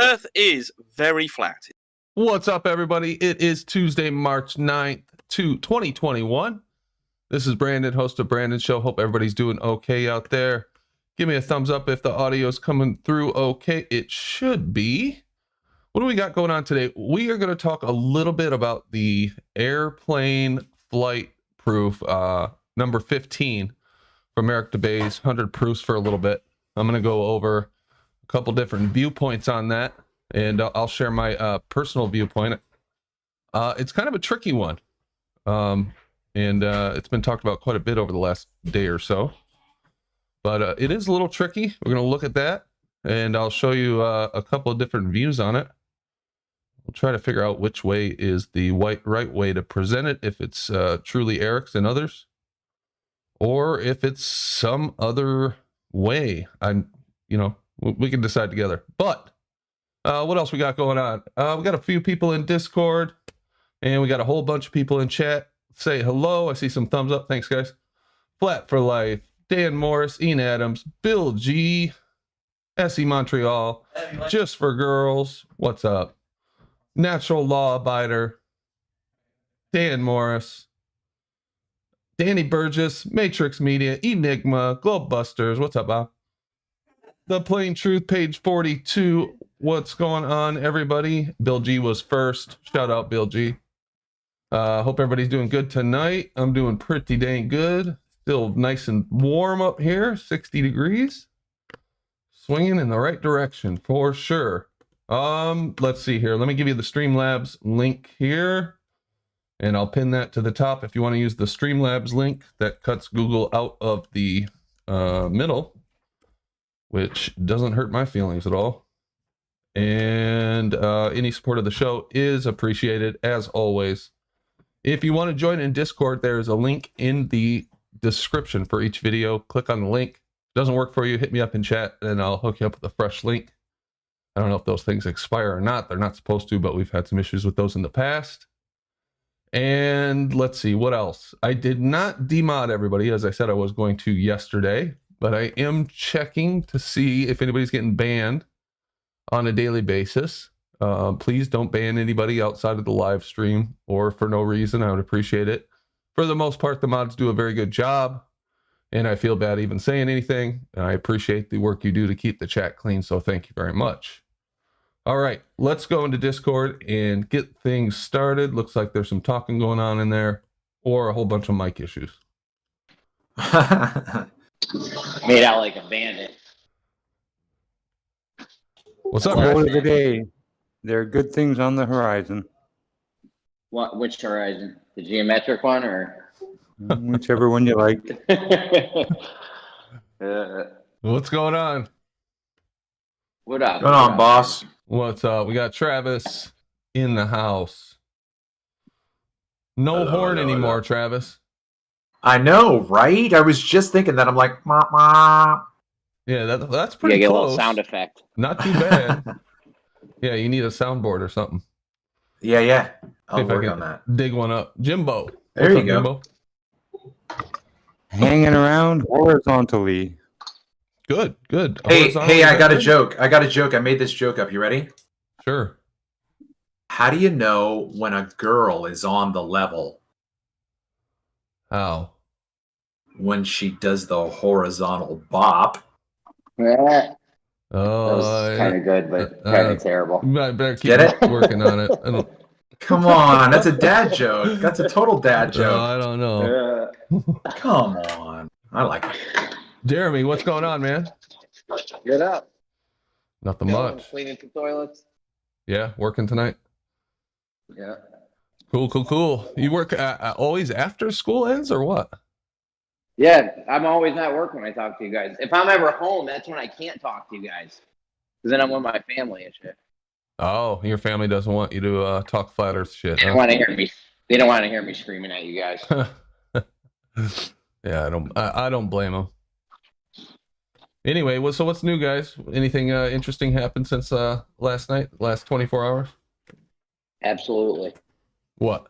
Earth is very flat. What's up, everybody? It is Tuesday, March 9th, 2021. This is Brandon, host of Brandon's Show. Hope everybody's doing okay out there. Give me a thumbs up if the audio is coming through okay. It should be. What do we got going on today? We are going to talk a little bit about the airplane flight proof, number 15 from Eric DeBay's 100 proofs for a little bit. I'm going to go over a couple different viewpoints on that, and I'll share my personal viewpoint. It's kind of a tricky one, and it's been talked about quite a bit over the last day or so, but it is a little tricky. We're going to look at that, and I'll show you a couple of different views on it. We'll try to figure out which way is the right way to present it, if it's truly Eric's and others, or if it's some other way. We can decide together. But what else we got going on? We got a few people in Discord, and we got a whole bunch of people in chat. Say hello. I see some thumbs up. Thanks, guys. Flat for Life, Dan Morris, Ian Adams, Bill G, SE Montreal, Just for Girls. What's up? Natural Law Abider, Dan Morris, Danny Burgess, Matrix Media, Enigma, Globebusters. What's up, Bob? The Plain Truth, page 42. What's going on, everybody? Bill G was first. Shout out, Bill G. Hope everybody's doing good tonight. I'm doing pretty dang good. Still nice and warm up here, 60 degrees. Swinging in the right direction for sure. Let's see here. Let me give you the Streamlabs link here, and I'll pin that to the top if you want to use the Streamlabs link. That cuts Google out of the middle, which doesn't hurt my feelings at all. And any support of the show is appreciated, as always. If you want to join in Discord, there's a link in the description for each video. Click on the link. If it doesn't work for you, hit me up in chat, and I'll hook you up with a fresh link. I don't know if those things expire or not. They're not supposed to, but we've had some issues with those in the past. And let's see, what else? I did not demod everybody, as I said I was going to yesterday, but I am checking to see if anybody's getting banned on a daily basis. Please don't ban anybody outside of the live stream or for no reason. I would appreciate it. For the most part, the mods do a very good job, and I feel bad even saying anything. And I appreciate the work you do to keep the chat clean, so thank you very much. All right, let's go into Discord and get things started. Looks like there's some talking going on in there, or a whole bunch of mic issues. Made out like a bandit. What's up, Quote guys? of the day. There are good things on the horizon. Which horizon? The geometric one, or Whichever one you like. What's going on? What up? What's going on, boss? What's up? We got Travis in the house. No horn anymore, Travis. I know, right? I was just thinking that. I'm like, ma ma. Yeah, that's You pretty get a close. little sound effect. Not too bad. Yeah, you need a soundboard or something. Yeah. I'll See if I work can on that. dig one up. Jimbo. There What's you up, go. Jimbo? Hanging around horizontally. Good. Hey, I got a joke. I made this joke up. You ready? Sure. How do you know when a girl is on the level? How? When she does the horizontal bop. That Oh, was kind of good, but kind of terrible. I better keep Get it? working on it. I don't. Come on, that's a dad joke. That's a total dad joke. I don't know. Come on. I like it. Jeremy, what's going on, man? Get up. Nothing much. Cleaning some toilets. Yeah, working tonight. Yeah. Cool. You work always after school ends, or what? Yeah, I'm always at work when I talk to you guys. If I'm ever home, that's when I can't talk to you guys. Because then I'm with my family and shit. Oh, your family doesn't want you to talk flat earth shit. They don't want to hear me. They don't want to hear me screaming at you guys. Yeah, I don't blame them. Anyway, so what's new, guys? Anything interesting happened since last night? Last 24 hours? Absolutely. What?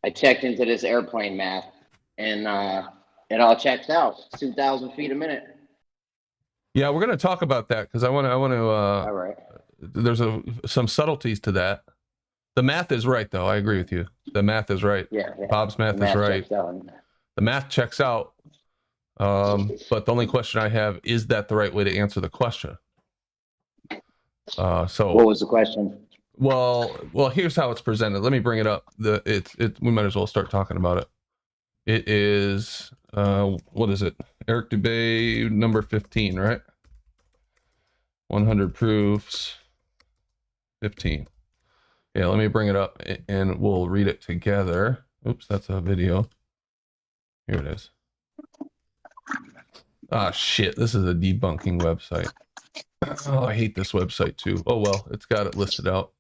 I checked into this airplane math, and it all checks out. 2,000 feet a minute. Yeah, we're gonna talk about that because I want to All right. there's some subtleties to that. The math is right, though. I agree with you. The math is right. Yeah. Bob's math is right. The math checks out. But the only question I have is that the right way to answer the question? So what was the question? Well, here's how it's presented. Let me bring it up. We might as well start talking about it. It is what is it? Eric Dubay, number 15, right? 100 proofs, 15. Yeah, let me bring it up and we'll read it together. Oops, that's a video. Here it is. Ah, shit, this is a debunking website. Oh, I hate this website too. Oh, well, it's got it listed out.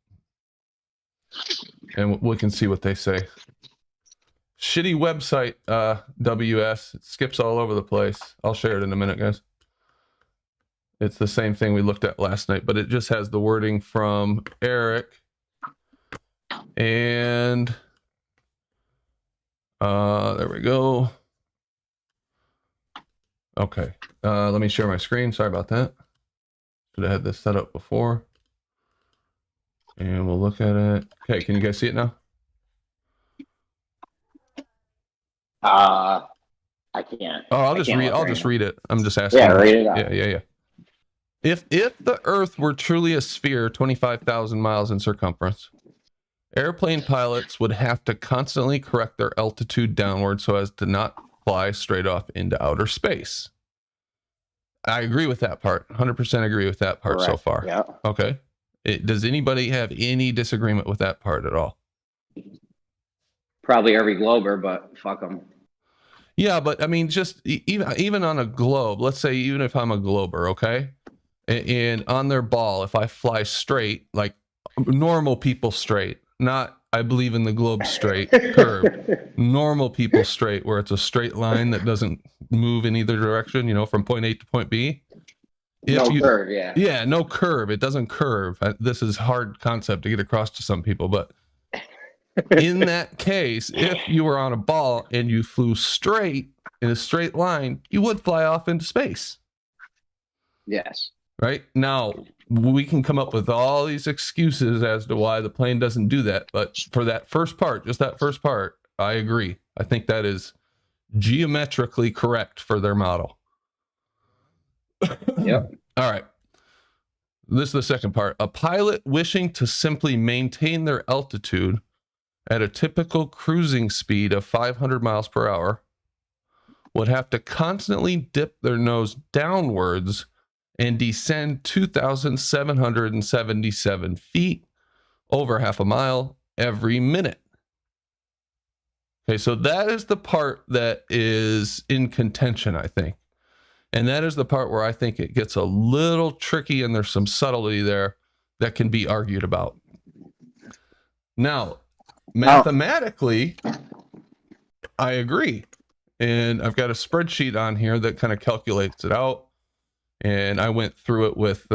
And we can see what they say. Shitty website, WS. It skips all over the place. I'll share it in a minute, guys. It's the same thing we looked at last night, but it just has the wording from Eric. And there we go. Okay. Let me share my screen. Sorry about that. Should have had this set up before. And we'll look at it. Okay, can you guys see it now? I can't. Oh, I'll just read it. I'm just asking. Yeah, read it out. Yeah. If the Earth were truly a sphere 25,000 miles in circumference, airplane pilots would have to constantly correct their altitude downward so as to not fly straight off into outer space. I agree with that part. 100% agree with that part. Correct. So far. Yeah. Okay. Does anybody have any disagreement with that part at all? Probably every glober, but fuck them. Yeah, but I mean, just even on a globe, let's say even if I'm a glober, okay? And on their ball, if I fly straight, like normal people straight, not I believe in the globe straight curve, normal people straight, where it's a straight line that doesn't move in either direction, from point A to point B. Curve, yeah. Yeah, no curve. It doesn't curve. This is hard concept to get across to some people, but in that case, if you were on a ball and you flew straight in a straight line, you would fly off into space. Yes. Right? Now, we can come up with all these excuses as to why the plane doesn't do that, but for that first part, just that first part, I agree. I think that is geometrically correct for their model. Yep. All right. This is the second part. A pilot wishing to simply maintain their altitude at a typical cruising speed of 500 miles per hour would have to constantly dip their nose downwards and descend 2,777 feet over half a mile every minute. Okay, so that is the part that is in contention, I think. And that is the part where I think it gets a little tricky and there's some subtlety there that can be argued about. Now, mathematically, I agree. And I've got a spreadsheet on here that kind of calculates it out. And I went through it with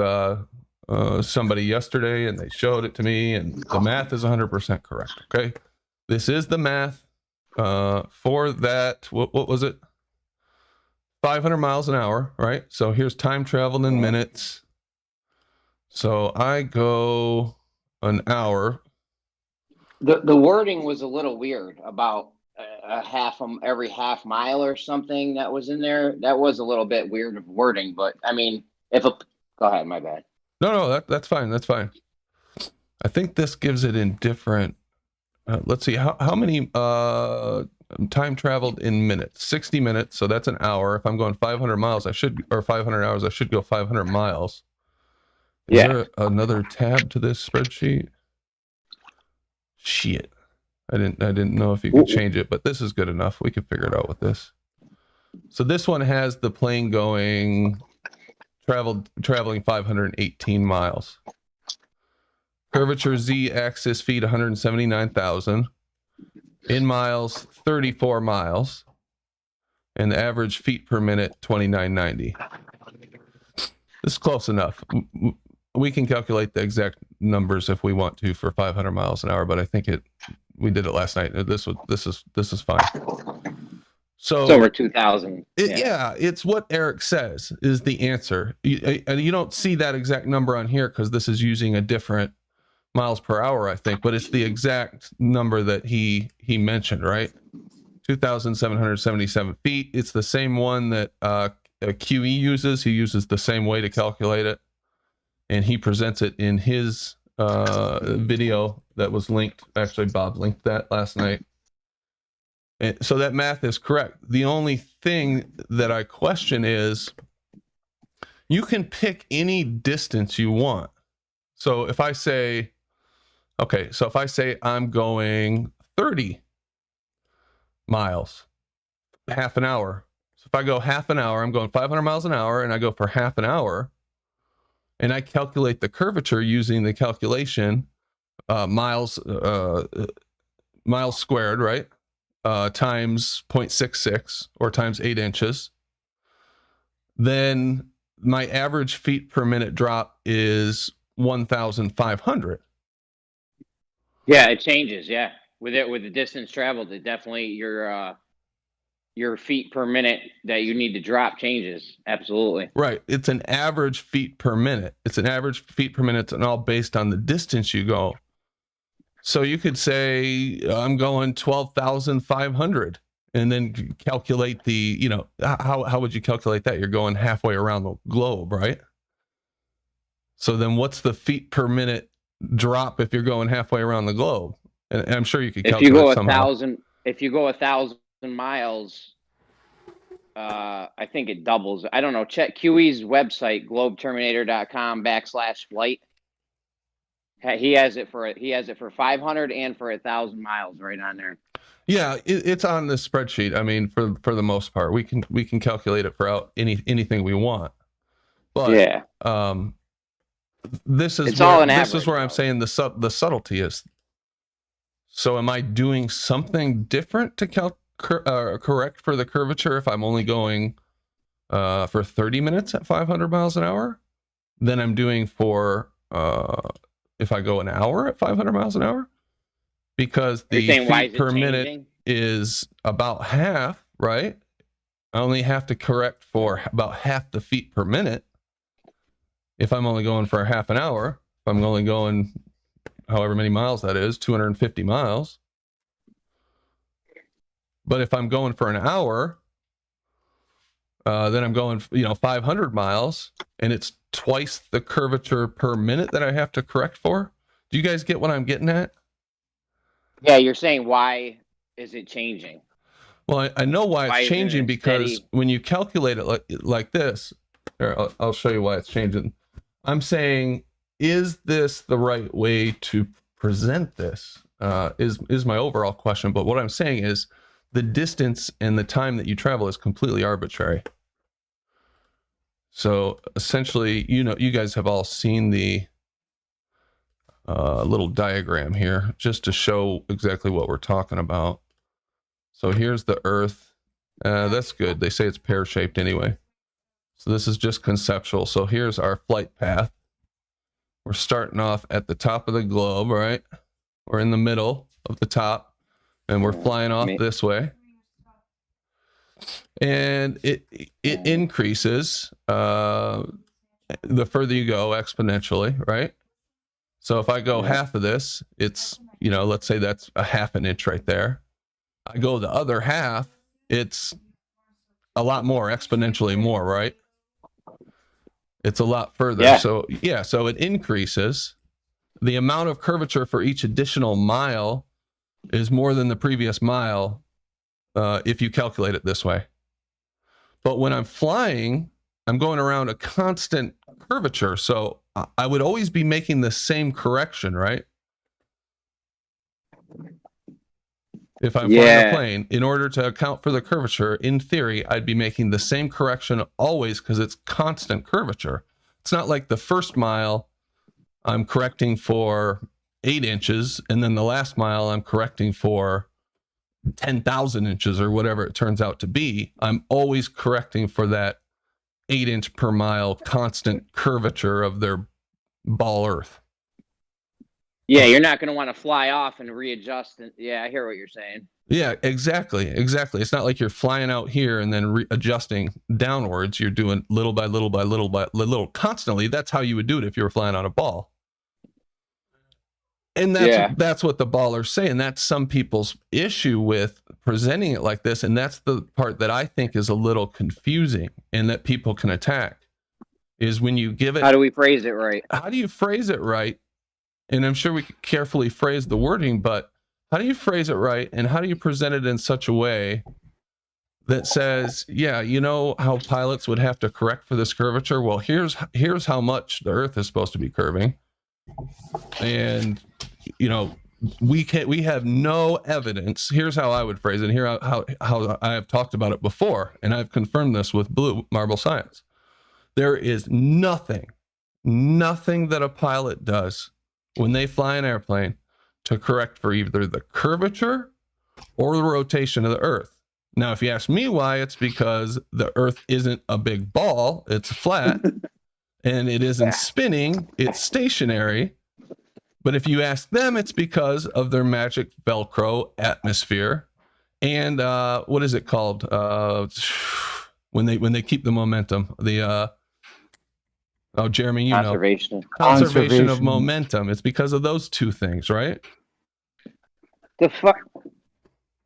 somebody yesterday and they showed it to me. And the math is 100% correct. Okay. This is the math for that. What was it? 500 miles an hour, right? So here's time traveled in minutes. So I go an hour. The wording was a little weird about every half mile or something that was in there. That was a little bit weird of wording, but I mean, go ahead, my bad. No, that's fine. That's fine. I think this gives it in different. Let's see how many time traveled in minutes. 60 minutes, so that's an hour. If I'm going 500 miles, 500 hours, I should go 500 miles. Is there another tab to this spreadsheet? Shit. I didn't know if you could change it, but this is good enough. We can figure it out with this. So this one has the plane traveling 518 miles. Curvature Z-axis feet 179,000. In miles, 34 miles. And the average feet per minute, 2990. This is close enough. We can calculate the exact numbers if we want to for 500 miles an hour, but I think we did it last night. This is fine. So It's over 2,000. yeah, it's what Eric says is the answer. And you don't see that exact number on here because this is using a different miles per hour, I think, but it's the exact number that he mentioned, right? 2,777 feet. It's the same one that QE uses. He uses the same way to calculate it, and he presents it in his video that was linked. Actually, Bob linked that last night. And so that math is correct. The only thing that I question is you can pick any distance you want. So if I say, okay, so if I say I'm going 30 miles, half an hour. So if I go half an hour, I'm going 500 miles an hour, and I go for half an hour, and I calculate the curvature using the calculation miles squared, right? Times 0.66 or times 8 inches, then my average feet per minute drop is 1,500. Yeah, it changes. Yeah, with the distance traveled, it definitely your feet per minute that you need to drop changes. Absolutely. Right. It's an average feet per minute. It's an average feet per minute, and all based on the distance you go. So you could say I'm going 12,500, and then calculate the, you know, how would you calculate that? You're going halfway around the globe, right? So then what's the feet per minute drop if you're going halfway around the globe? And I'm sure you could calculate if you go somehow. 1,000, if you go 1,000 miles, I think it doubles. I don't know. Check QE's website, globeterminator.com/flight. He has it for 500 and for 1,000 miles right on there. Yeah, it's on the spreadsheet. I mean, for the most part, we can calculate it for anything we want. But yeah, this is where I'm saying the subtlety is. So am I doing something different to correct for the curvature if I'm only going for 30 minutes at 500 miles an hour than I'm doing for if I go an hour at 500 miles an hour? Because the feet per minute is about half, right? I only have to correct for about half the feet per minute if I'm only going for half an hour. If I'm only going however many miles that is, 250 miles. But if I'm going for an hour, then I'm going, 500 miles, and it's twice the curvature per minute that I have to correct for. Do you guys get what I'm getting at? Yeah, you're saying why is it changing? Well, I know why it's changing because when you calculate it like this, I'll show you why it's changing. I'm saying, is this the right way to present this? Is my overall question. But what I'm saying is the distance and the time that you travel is completely arbitrary. So essentially, you guys have all seen the little diagram here just to show exactly what we're talking about. So here's the Earth. That's good. They say it's pear-shaped anyway. So this is just conceptual. So here's our flight path. We're starting off at the top of the globe, right? We're in the middle of the top, and we're flying off this way. And it increases the further you go exponentially, right? So if I go half of this, it's, let's say that's a half an inch right there. I go the other half, it's a lot more, exponentially more, right? It's a lot further. Yeah. So it increases. The amount of curvature for each additional mile is more than the previous mile if you calculate it this way. But when I'm flying, I'm going around a constant curvature. So I would always be making the same correction, right? If I'm flying a plane, in order to account for the curvature, in theory, I'd be making the same correction always because it's constant curvature. It's not like the first mile I'm correcting for 8 inches, and then the last mile I'm correcting for 10,000 inches or whatever it turns out to be. I'm always correcting for that 8 inch per mile constant curvature of their ball Earth. Yeah, you're not going to want to fly off and readjust. And yeah, I hear what you're saying. Yeah, exactly. It's not like you're flying out here and then adjusting downwards. You're doing little by little by little by little constantly. That's how you would do it if you were flying on a ball. And that's what the baller's saying. That's some people's issue with presenting it like this. And that's the part that I think is a little confusing and that people can attack is when you give it. How do we phrase it right? How do you phrase it right? And I'm sure we could carefully phrase the wording, but how do you phrase it right? And how do you present it in such a way that says, yeah, you know how pilots would have to correct for this curvature? Well, here's how much the Earth is supposed to be curving. And, you know, we have no evidence. Here's how I would phrase it. Here how I have talked about it before, and I've confirmed this with Blue Marble Science. There is nothing that a pilot does when they fly an airplane to correct for either the curvature or the rotation of the Earth. Now, if you ask me why, it's because the Earth isn't a big ball, it's flat, and it isn't spinning, it's stationary. But if you ask them, it's because of their magic Velcro atmosphere. And what is it called? When they keep the momentum, Jeremy, you know, conservation of momentum. It's because of those two things, right? The fuck.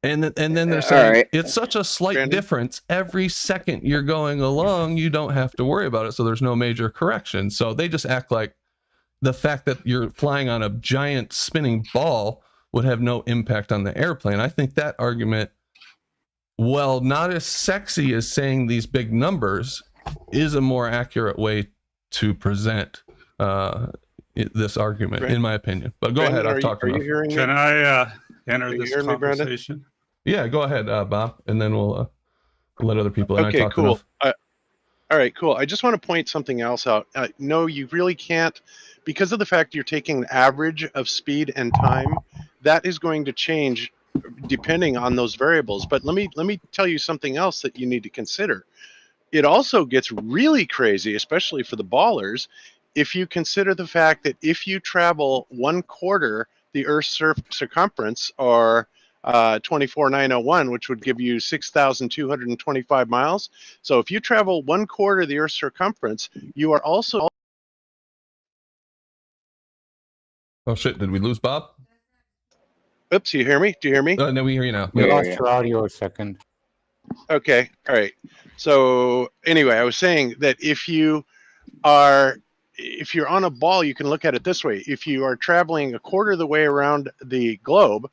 And then they're saying right. It's such a slight Brandon? difference. Every second you're going along, you don't have to worry about it. So there's no major correction. So they just act like the fact that you're flying on a giant spinning ball would have no impact on the airplane. I think that argument, well, not as sexy as saying these big numbers, is a more accurate way to present this argument, in my opinion. But go ahead. I've talked enough. Are you hearing me? Can I enter you this hearing me, Brandon? conversation? Yeah, go ahead, Bob, and then we'll let other people. And Okay, I talked cool. enough. All right, cool. I just want to point something else out. No, you really can't, because of the fact you're taking an average of speed and time. That is going to change depending on those variables. But let me tell you something else that you need to consider. It also gets really crazy, especially for the ballers, if you consider the fact that if you travel 1/4 the Earth's circumference, or 24,901, which would give you 6,225 miles. So if you travel 1/4 the Earth's circumference, you are also. Oh shit! Did we lose Bob? Oops! You hear me? Do you hear me? No, we hear you now. We Yeah, lost yeah. your audio a second. Okay. All right. So anyway, I was saying that if you're on a ball, you can look at it this way. If you are traveling 1/4 of the way around the globe,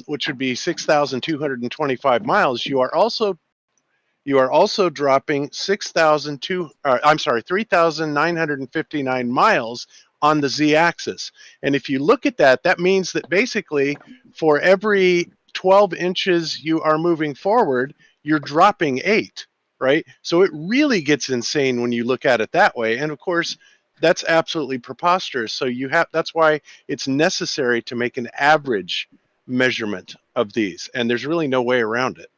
which would be 6,225 miles, you are also dropping 3,959 miles on the z-axis. And if you look at that, that means that basically for every 12 inches you are moving forward, you're dropping 8, right? So it really gets insane when you look at it that way. And of course, that's absolutely preposterous. So that's why it's necessary to make an average measurement of these. And there's really no way around it.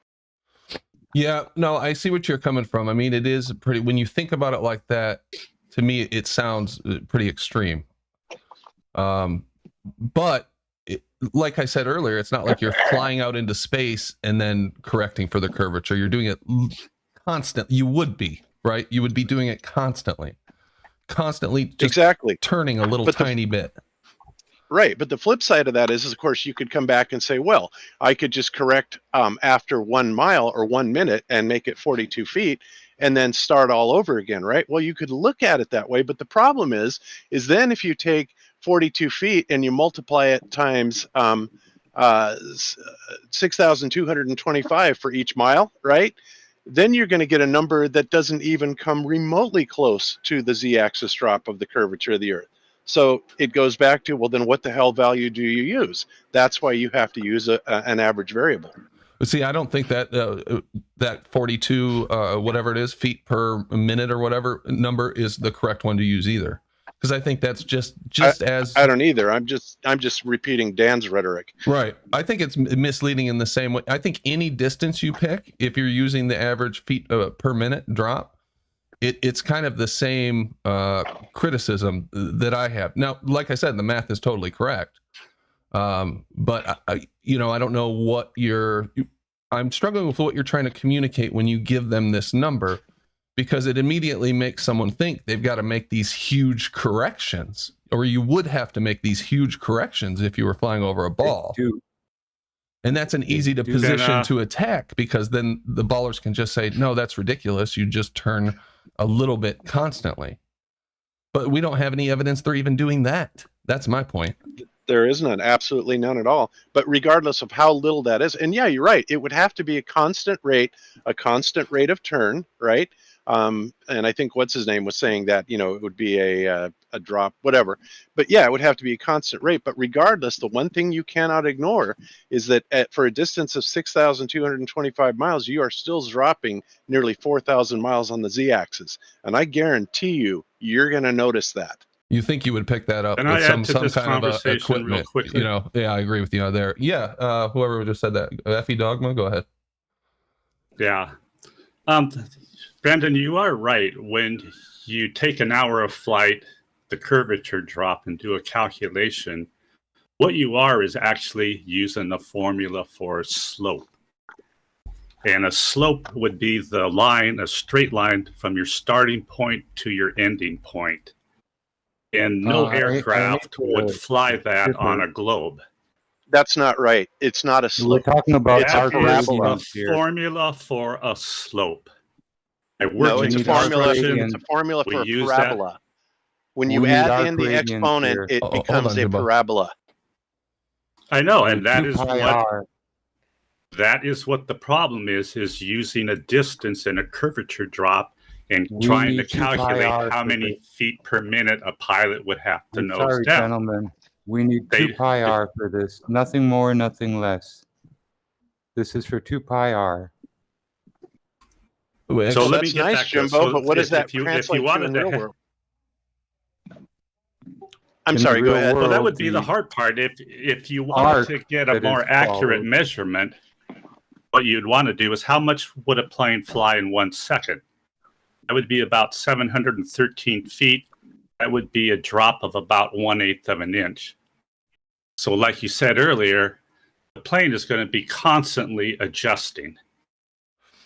Yeah, no, I see what you're coming from. I mean, it is pretty, when you think about it like that, to me, it sounds pretty extreme. But like I said earlier, it's not like you're flying out into space and then correcting for the curvature. You're doing it constantly. You would be, right? You would be doing it constantly just Exactly. turning a little tiny bit. Right, but the flip side of that is, of course, you could come back and say, well, I could just correct after 1 mile or 1 minute and make it 42 feet and then start all over again, right? Well, you could look at it that way, but the problem is then if you take 42 feet and you multiply it times 6,225 for each mile, right? Then you're going to get a number that doesn't even come remotely close to the z-axis drop of the curvature of the Earth. So it goes back to, well, then what the hell value do you use? That's why you have to use an average variable. See, I don't think that that 42, whatever it is, feet per minute or whatever number is the correct one to use either. Because I think that's just as I don't either. I'm just repeating Dan's rhetoric. Right. I think it's misleading in the same way. I think any distance you pick, if you're using the average feet per minute drop, it's kind of the same criticism that I have. Now, like I said, the math is totally correct. But I don't know what I'm struggling with what you're trying to communicate when you give them this number, because it immediately makes someone think they've got to make these huge corrections, or you would have to make these huge corrections if you were flying over a ball. And that's an easy position to attack, because then the ballers can just say, no, that's ridiculous. You just turn a little bit constantly. But we don't have any evidence they're even doing that. That's my point. There is none, absolutely none at all. But regardless of how little that is, and yeah, you're right, it would have to be a constant rate of turn, right? And I think what's his name was saying that, it would be a drop, whatever. But yeah, it would have to be a constant rate. But regardless, the one thing you cannot ignore is that for a distance of 6,225 miles, you are still dropping nearly 4,000 miles on the z-axis. And I guarantee you're going to notice that. You think you would pick that up with some kind of equipment, Yeah, I agree with you there. Yeah, whoever just said that, Effie Dogma, go ahead. Yeah. Brandon, you are right. When you take an hour of flight, the curvature drop, and do a calculation, what you are is actually using the formula for slope. And a slope would be a straight line from your starting point to your ending point. And no aircraft would fly that on a globe. That's not right. It's not a slope. We're talking about That is the here. formula for a slope. No, it's a formula. It's a formula for a parabola. When you add in the exponent, it becomes a parabola. I know, and that is what the problem is using a distance and a curvature drop and trying to calculate how many feet per minute a pilot would have to nose down. Sorry, gentlemen. We need 2 pi r for this. Nothing more, nothing less. This is for 2 pi r. So let that's me get nice, that, Jimbo, but what does that translate to in the real world? I'm sorry, go ahead. Well, that would be the hard part. If you want to get a more accurate measurement, what you'd want to do is how much would a plane fly in 1 second? That would be about 713 feet. That would be a drop of about 1/8 of an inch. So like you said earlier, the plane is going to be constantly adjusting.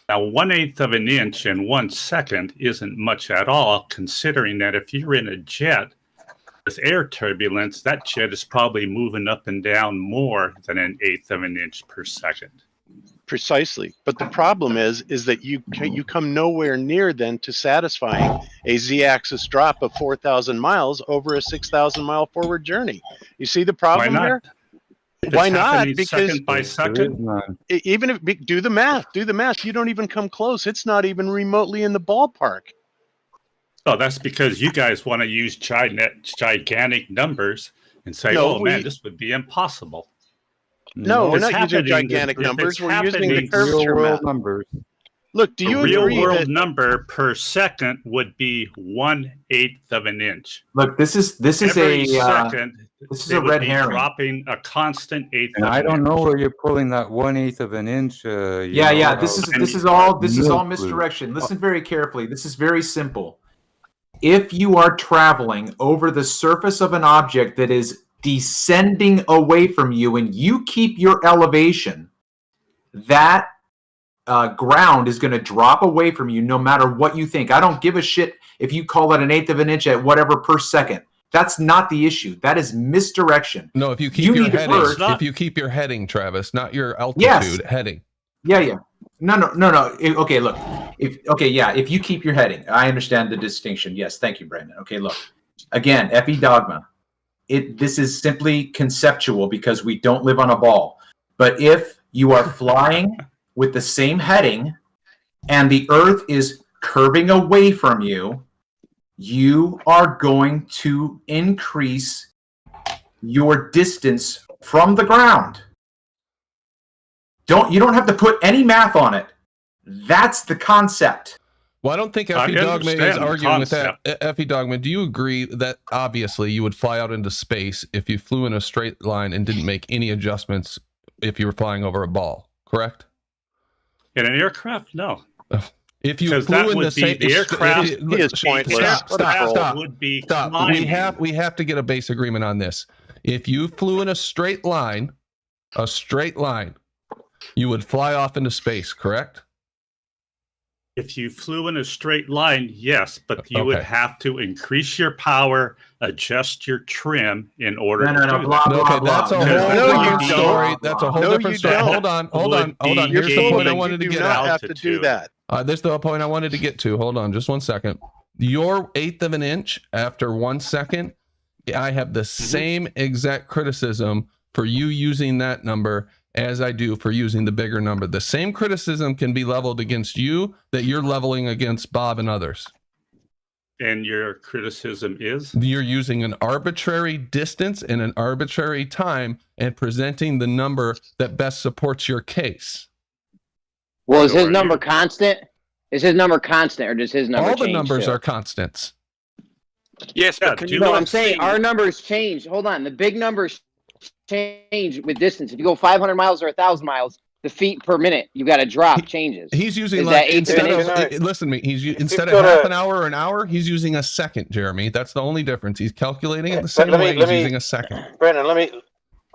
Now, 1/8 of an inch in 1 second isn't much at all, considering that if you're in a jet with air turbulence, that jet is probably moving up and down more than 1/8 of an inch per second. Precisely. But the problem is that you come nowhere near then to satisfying a z-axis drop of 4,000 miles over a 6,000 mile forward journey. You see the problem there? Why not? Because second by second, even if do the math, you don't even come close. It's not even remotely in the ballpark. Oh, that's because you guys want to use gigantic numbers and say, man, this would be impossible. No, we're not using gigantic numbers. We're using the curvature map. Numbers. Look, do you agree? The real world number per second would be 1/8 of an inch. Look, this is Every second, this is a red herring. Dropping a constant eighth. And I don't know where you're pulling that 1/8 of an inch. This is all misdirection. Listen very carefully. This is very simple. If you are traveling over the surface of an object that is descending away from you and you keep your elevation, that ground is going to drop away from you no matter what you think. I don't give a shit if you call it 1/8 of an inch at whatever per second. That's not the issue. That is misdirection. No, if you keep your heading, if you keep your heading, Travis, not your altitude, heading. Yeah. No. Okay, look. If you keep your heading, I understand the distinction. Yes, thank you, Brandon. Okay, look. Again, FE dogma. This is simply conceptual because we don't live on a ball. But if you are flying with the same heading and the Earth is curving away from you, you are going to increase your distance from the ground. You don't have to put any math on it. That's the concept. Well, I don't think Effie Dogma is arguing with that. Effie Dogma, do you agree that obviously you would fly out into space if you flew in a straight line and didn't make any adjustments if you were flying over a ball, correct? In an aircraft? No. If you Because flew that in would the be same, the aircraft. He is pointless. Stop. Would be Stop. flying. We have to get a base agreement on this. If you flew in a straight line, you would fly off into space, correct? If you flew in a straight line, yes, but you would Okay. have to increase your power, adjust your trim in order No, to no, no, do blah, that. blah, Okay, blah. that's a No, whole you different don't. story. That's a whole No, different you story. don't. Hold on. Here's the point I wanted to get not at. have to do that. This is the point I wanted to get to. Hold on, just 1 second. Your 1/8 of an inch after 1 second, I have the same exact criticism for you using that number as I do for using the bigger number. The same criticism can be leveled against you that you're leveling against Bob and others. And your criticism is? You're using an arbitrary distance and an arbitrary time and presenting the number that best supports your case. Well, is So his are number you. constant? Is his number constant, or does his number All the change numbers too? are constants. Yes, Yeah, but can do you you No, not I'm saying see- our numbers change. Hold on, the big numbers change with distance. If you go 500 miles or 1,000 miles, the feet per minute you got to drop changes. He's using Is like that 1/8 of instead an of inch? listen to me. He's If instead you've of got half a- an hour or an hour, he's using a second. Jeremy, that's the only difference. He's calculating it the But same let me- way. let He's me- using a second. Brendan,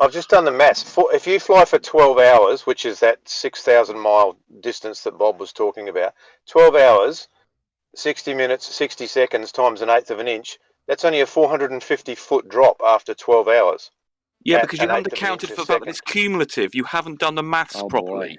I've just done the maths. If you fly for 12 hours, which is that 6,000 mile distance that Bob was talking about, 12 hours, 60 minutes, 60 seconds times an 1/8 of an inch, that's only a 450 foot drop after 12 hours. Yeah, at because you an haven't 1/8 of an accounted inch for a the fact that it's second. cumulative. You haven't done the maths Oh, properly. boy.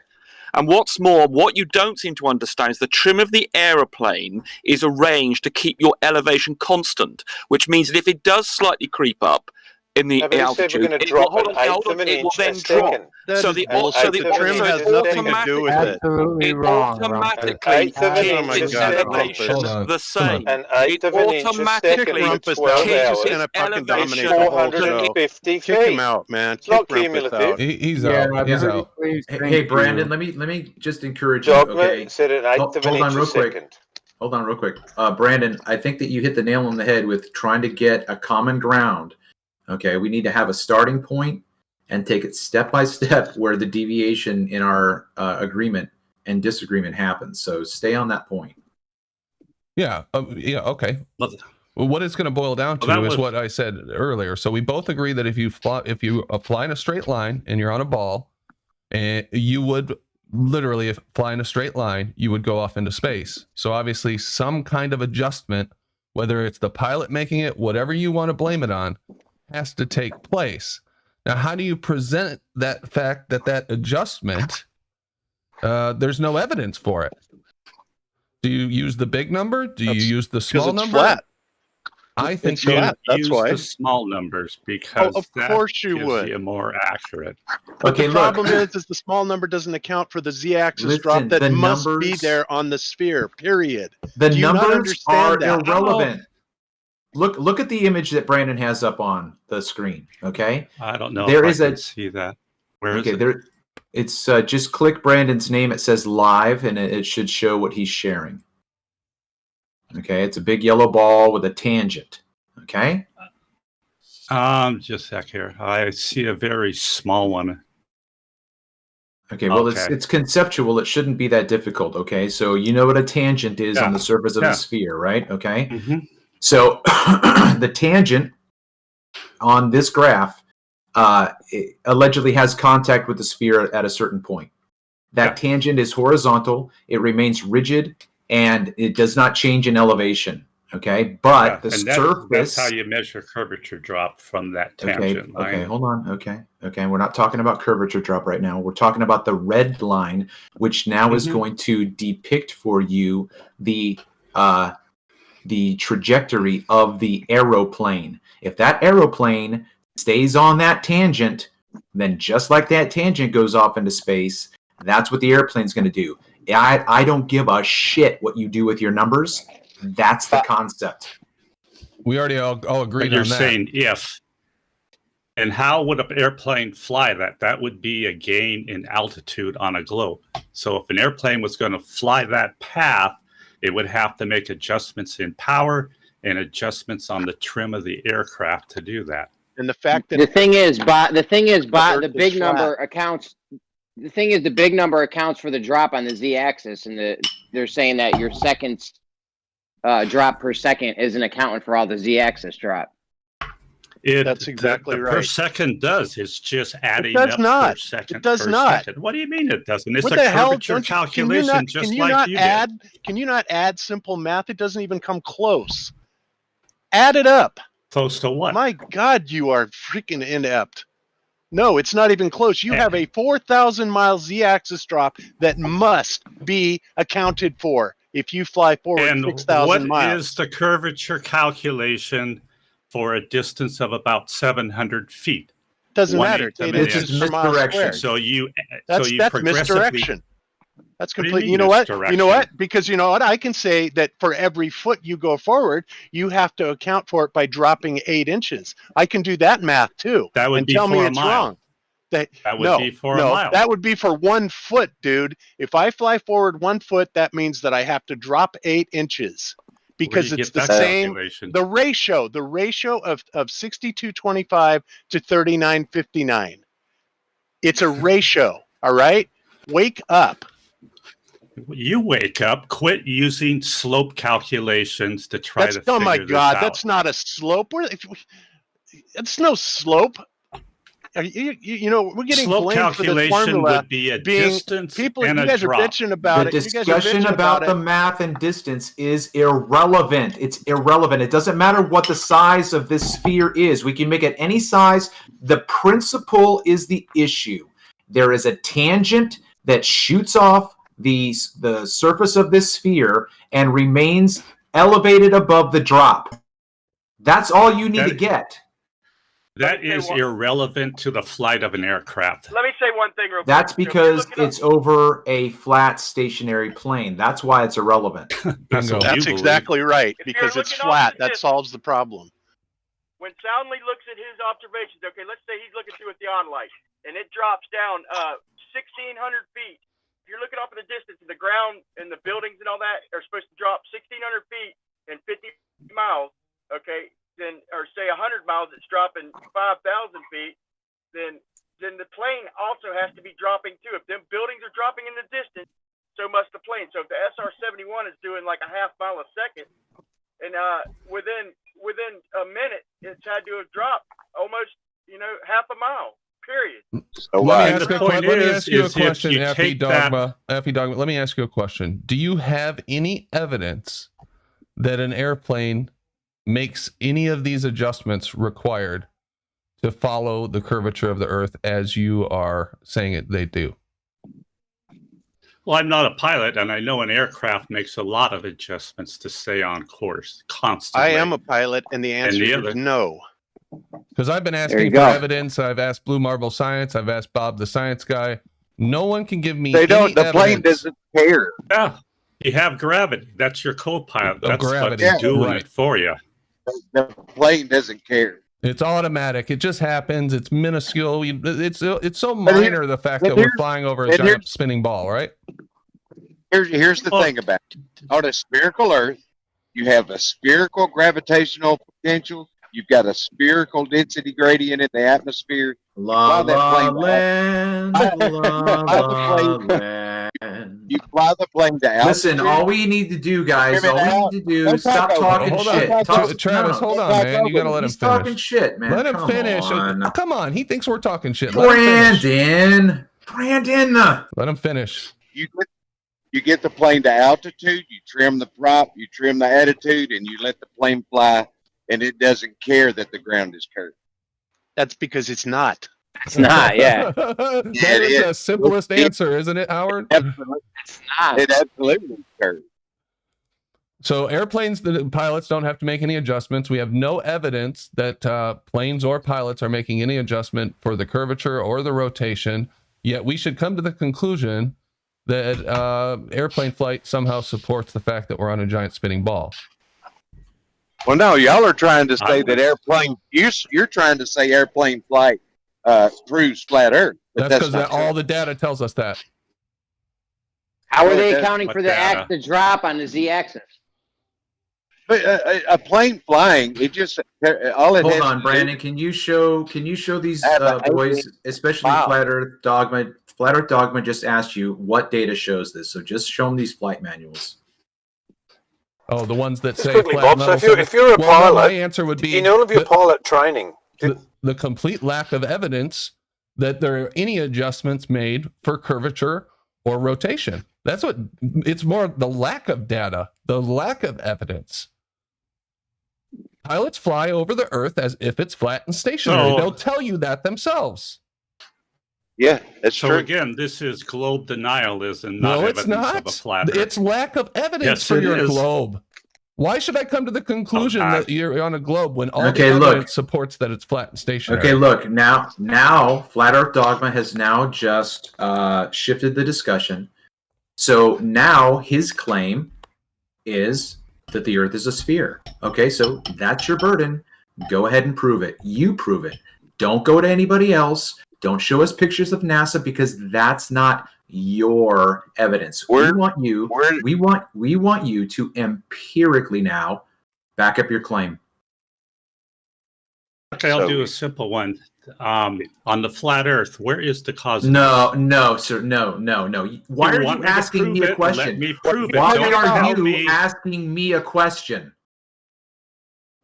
And what's more, what you don't seem to understand is the trim of the aeroplane is arranged to keep your elevation constant, which means that if it does slightly creep up in the No, but he said altitude, we're going to it will, drop hold an on, hold 1/8 on, of an it will inch then a drop. second. That So is the bullshit. the The trim so has it nothing to do with it. Absolutely it wrong. automatically An 1/8 of an keeps inch Oh my its God, elevation Rumpus. Hold on. the same. An It 1/8 of an inch a automatically second for Rumpus 12 out. He's changes just hours. gonna its fucking elevation. dominate the whole show. 450 Kick him feet. out, man. It's not Kick Rumpus cumulative. out. He's Yeah, out. He's pretty out. please, Hey, thank Brandon, you. let me just encourage you. Dogma Okay, said an 1/8 of an hold on inch a real quick. second. Hold on real quick. Brandon, I think that you hit the nail on the head with trying to get a common ground. Okay, we need to have a starting point and take it step by step where the deviation in our agreement and disagreement happens. So stay on that point. Yeah. Okay. Well, Well, what it's going to boil down to Well, that is was- what I said earlier. So we both agree that if you fly in a straight line and you're on a ball, and you would literally fly in a straight line, you would go off into space. So obviously, some kind of adjustment, whether it's the pilot making it, whatever you want to blame it on, has to take place. Now, how do you present that fact that adjustment? There's no evidence for it. Do you use the big number? Do you use the small Because it's number? flat. I think It's you flat. That's use why. the small numbers because of that course you gives would. you more accurate. But Okay, the look. problem is the small number doesn't account for the z-axis Listen, drop that the must be numbers- there on the sphere. Period. The Do you not numbers understand are that? irrelevant. Look at the image that Brandon has up on the screen. Okay. I don't know There if is I a- can see that. Where is Okay. it? There. It's just click Brandon's name. It says live, and it should show what he's sharing. Okay. It's a big yellow ball with a tangent. Okay. Just a sec here. I see a very small one. Okay. Well, Okay. it's conceptual. It shouldn't be that difficult. Okay. So you know what a tangent is on Yeah. the surface of Yeah. a sphere, right? Okay. Mhm. So the tangent on this graph it allegedly has contact with the sphere at a certain point. That Yeah. tangent is horizontal, it remains rigid, and it does not change in elevation. Okay, but Yeah, the and surface. that's how you measure curvature drop from that tangent line. Okay, hold on. Okay, we're not talking about curvature drop right now. We're talking about the red line, which now is Mhm. going to depict for you the trajectory of the aeroplane. If that aeroplane stays on that tangent, then just like that tangent goes off into space, that's what the airplane's going to do. I don't give a shit what you do with your numbers. That's the concept. We already all agreed But you're on that. saying if. And how would an airplane fly that? That would be a gain in altitude on a globe. So if an airplane was going to fly that path, it would have to make adjustments in power and adjustments on the trim of the aircraft to do that. And the fact The that thing is, Earth the is big flat. number accounts. The thing is, the big number accounts for the drop on the z-axis, and the they're saying that your seconds drop per second isn't accounting for all the z-axis drop. That's exactly the right. Per second does. It's just adding does up not. per second. It does per not. Second. What do you mean it doesn't? It's What a the hell? curvature calculation, just like you did. Can you not add simple math? It doesn't even come close. Add it up. Close to what? My God, you are freaking inept. No, it's not even close. You have a 4,000 mile z-axis drop that must be accounted for if you fly forward 6,000 miles. What is the curvature calculation for a distance of about 700 feet? Doesn't matter. This is misdirection. So you that's progressively... misdirection. That's What do you complete. mean You know what? misdirection? You know what? Because you know what? I can say that for every foot you go forward, you have to account for it by dropping 8 inches. I can do that math too. That would and be tell for me a it's mile. wrong. That would be for a mile. That would be for 1 foot, dude. If I fly forward 1 foot, that means that I have to drop 8 inches because it's the same. The ratio of 6225 to 3959. It's a ratio. All right. Wake up. You wake up, quit using slope calculations to try to figure oh my this God, out. that's not a slope. It's no slope. You know, we're getting slope blamed for the formula would be a distance people. and You guys a drop. are bitching about The it. discussion about the math and distance is irrelevant. It's irrelevant. It doesn't matter what the size of this sphere is. We can make it any size. The principle is the issue. There is a tangent that shoots off the surface of this sphere and remains elevated above the drop. That's all you need to get. That is irrelevant to the flight of an aircraft. Let me say one thing real quick. That's because it's over a flat stationary plane. That's why it's irrelevant. That's exactly right, because it's flat. That solves the problem. When Soundly looks at his observations, okay, let's say he's looking through a theodolite, and it drops down 1,600 feet. If you're looking off in the distance, and the ground and the buildings and all that are supposed to drop 1,600 feet and 50 miles, okay, then, or say 100 miles, it's dropping 5,000 feet, then the plane also has to be dropping too. If them buildings are dropping in the distance, so must the plane. So if the SR-71 is doing like a half mile a second, and within a minute, it's had to have dropped almost, half a mile. Period. Let me ask you a question, Effie Dogma. Let me ask you a question. Do you have any evidence that an airplane makes any of these adjustments required to follow the curvature of the Earth as you are saying they do? Well, I'm not a pilot, and I know an aircraft makes a lot of adjustments to stay on course constantly. I am a pilot, and the answer is no. Because I've been asking for evidence. I've asked Blue Marble Science. I've asked Bob the Science Guy. No one can give me. The plane doesn't care. Yeah, you have gravity. That's your co-pilot. That's gravity. what's doing it for you. The plane doesn't care. It's automatic. It just happens. It's minuscule. It's so minor, the fact that we're flying over a giant spinning ball, right? Here's the thing about it. On a spherical Earth, you have a spherical gravitational potential. You've got a spherical density gradient in the atmosphere. La la land, You fly the plane to altitude. Listen, all we need to do, guys, all we need to do is stop talking shit. Travis, hold on, man. You gotta let him finish. He's talking shit, man. Let him finish. Come on. He thinks we're talking shit. Brandon. Let him finish. You get the plane to altitude, you trim the prop, you trim the attitude, and you let the plane fly, and it doesn't care that the ground is curved. That's because it's not. It's not, yeah. That is the simplest answer, isn't it, Howard? Absolutely. It's not. It absolutely is curved. So airplanes, the pilots don't have to make any adjustments. We have no evidence that planes or pilots are making any adjustment for the curvature or the rotation. Yet we should come to the conclusion that airplane flight somehow supports the fact that we're on a giant spinning ball. Well, no, y'all are trying to say that airplane. You're trying to say airplane flight proves flat Earth. That's because all the data tells us that. How are they accounting for the drop on the z-axis? But a plane flying, it just all it. Hold on, Brandon. Can you show these boys, especially Flat Earth Dogma Flat Earth Dogma just asked you what data shows this. So just show them these flight manuals. Oh, the ones that Just say quickly, flat Bob. So metal if you're a pilot, my answer would be in all of your pilot training, the complete lack of evidence that there are any adjustments made for curvature or rotation. That's what it's more the lack of data, the lack of evidence. Pilots fly over the Earth as if it's flat and stationary. They'll tell you that themselves. Yeah, that's true. So again, this is globe denialism, not No, it's evidence not. of a flat Earth. It's lack of evidence Yes, for it your is. globe. Why should I come to the conclusion that you're on a globe when all Okay, the look. evidence supports that it's flat and stationary? Okay, look, now Flat Earth Dogma has now just shifted the discussion. So now his claim is that the Earth is a sphere. Okay, so that's your burden. Go ahead and prove it. You prove it. Don't go to anybody else. Don't show us pictures of NASA because that's not your evidence. We want you to empirically now back up your claim. Okay, I'll do a simple one. On the flat Earth, where is the cause? No, sir, no. Why are you asking me a question? Let me prove it. Why Don't are tell you me. asking me a question?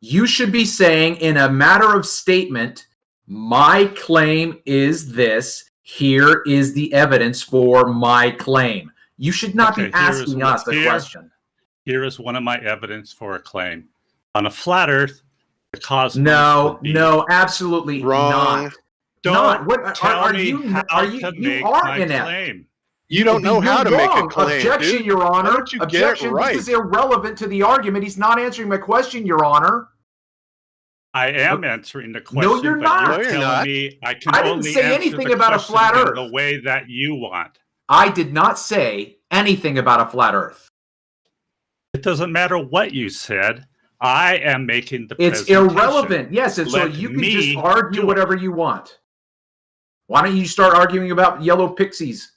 You should be saying in a matter of statement, my claim is this. Here is the evidence for my claim. You should not be asking us a question. Here is one of my evidence for a claim. On a flat Earth, the cosmos No, absolutely Wrong. not. Don't tell me how to make my inept. claim. You don't know how to make a claim. Objection, dude. Your Honor. Why don't you Objection. get it right? This is irrelevant to the argument. He's not answering my question, Your Honor. I am answering the question. No, you're but not. You're No, you're telling not. me I can I didn't only say answer anything the about a question flat in Earth. the way that you want. I did not say anything about a flat Earth. It doesn't matter what you said. I am making the It's presentation. irrelevant. Yes, and so Let you can me just argue do it. whatever you want. Why don't you start arguing about yellow pixies,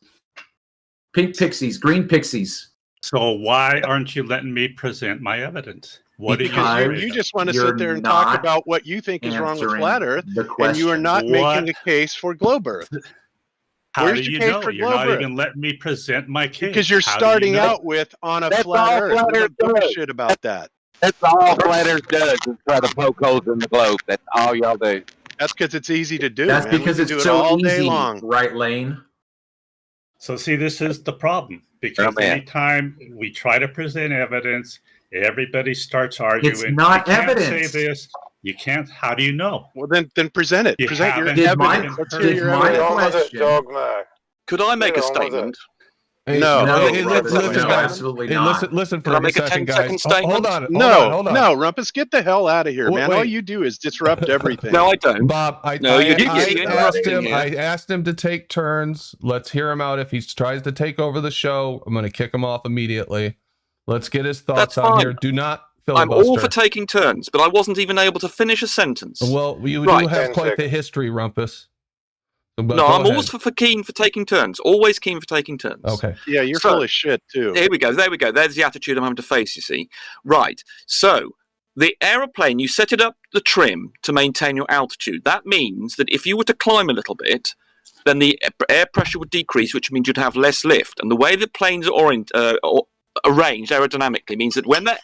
pink pixies, green pixies? So why aren't you letting me present my evidence? What Because are you? You just want to You're sit there and talk not about what you think is wrong with answering flat Earth, the and you are question. not What? making a case for globe Earth. How Where's do your you case know? for You're globe not Earth? even letting me present my case. Because you're How do you starting know? out with on a That's flat all Earth. flat We Earth don't give a does. shit about that. That's all Flat Earth does is try to poke holes in the globe. That's all y'all do. That's because it's easy to do. That's man. because we it's can do so it all easy, day long. right, Lane? So see, this is the problem. Because man. anytime we try to present evidence, everybody starts arguing. It's not you can't evidence. say this. You can't. How do you know? Well, then present it. You Present your haven't evidence. heard Let's it. hear your my Get evidence. on with it, question- Dogma. Could I make Get a on with it. statement? Hey, No. hey, No, listen, no, guys. absolutely Hey, not. listen for Can I a make a second, 10-second guys. statement? Hold on. No, Rumpus, get the hell out of here, man. All Wait. you do is disrupt everything. No, I don't. Bob, No, you're I interrupting. asked him to take turns. Let's hear him out. If he tries to take over the show, I'm going to kick him off immediately. Let's get his thoughts That's on fine. here. Do not I'm filibuster. all for taking turns, but I wasn't even able to finish a sentence. Well, you Right. do have 10 quite the seconds. history, Rumpus. But No, go I'm ahead. always for keen for taking turns. Always keen for taking turns. Okay. Yeah, you're So- full of shit too. There we go. There's the attitude I'm having to face, you see. Right. So, the aeroplane, you set it up the trim to maintain your altitude. That means that if you were to climb a little bit, then the air pressure would decrease, which means you'd have less lift. And the way the planes are arranged aerodynamically means that when that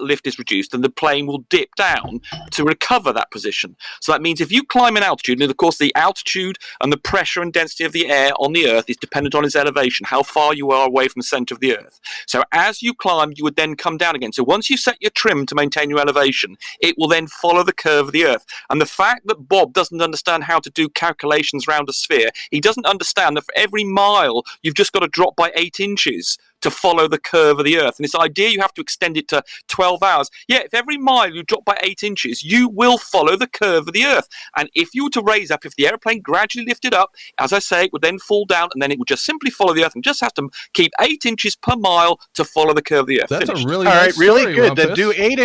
lift is reduced, then the plane will dip down to recover that position. So that means if you climb an altitude, and of course the altitude and the pressure and density of the air on the Earth is dependent on its elevation, how far you are away from the center of the Earth. So as you climb, you would then come down again. So once you set your trim to maintain your elevation, it will then follow the curve of the Earth. And the fact that Bob doesn't understand how to do calculations around a sphere, he doesn't understand that for every mile, you've just got to drop by 8 inches to follow the curve of the Earth. And this idea you have to extend it to 12 hours. Yeah, if every mile you drop by 8 inches, you will follow the curve of the Earth. And if you were to raise up, if the airplane gradually lifted up, as I say, it would then fall down, and then it would just simply follow the Earth and just have to keep 8 inches per mile to follow the curve of the Earth. That's Finished. a really All nice right, really story, good. Then Rumpus. do 8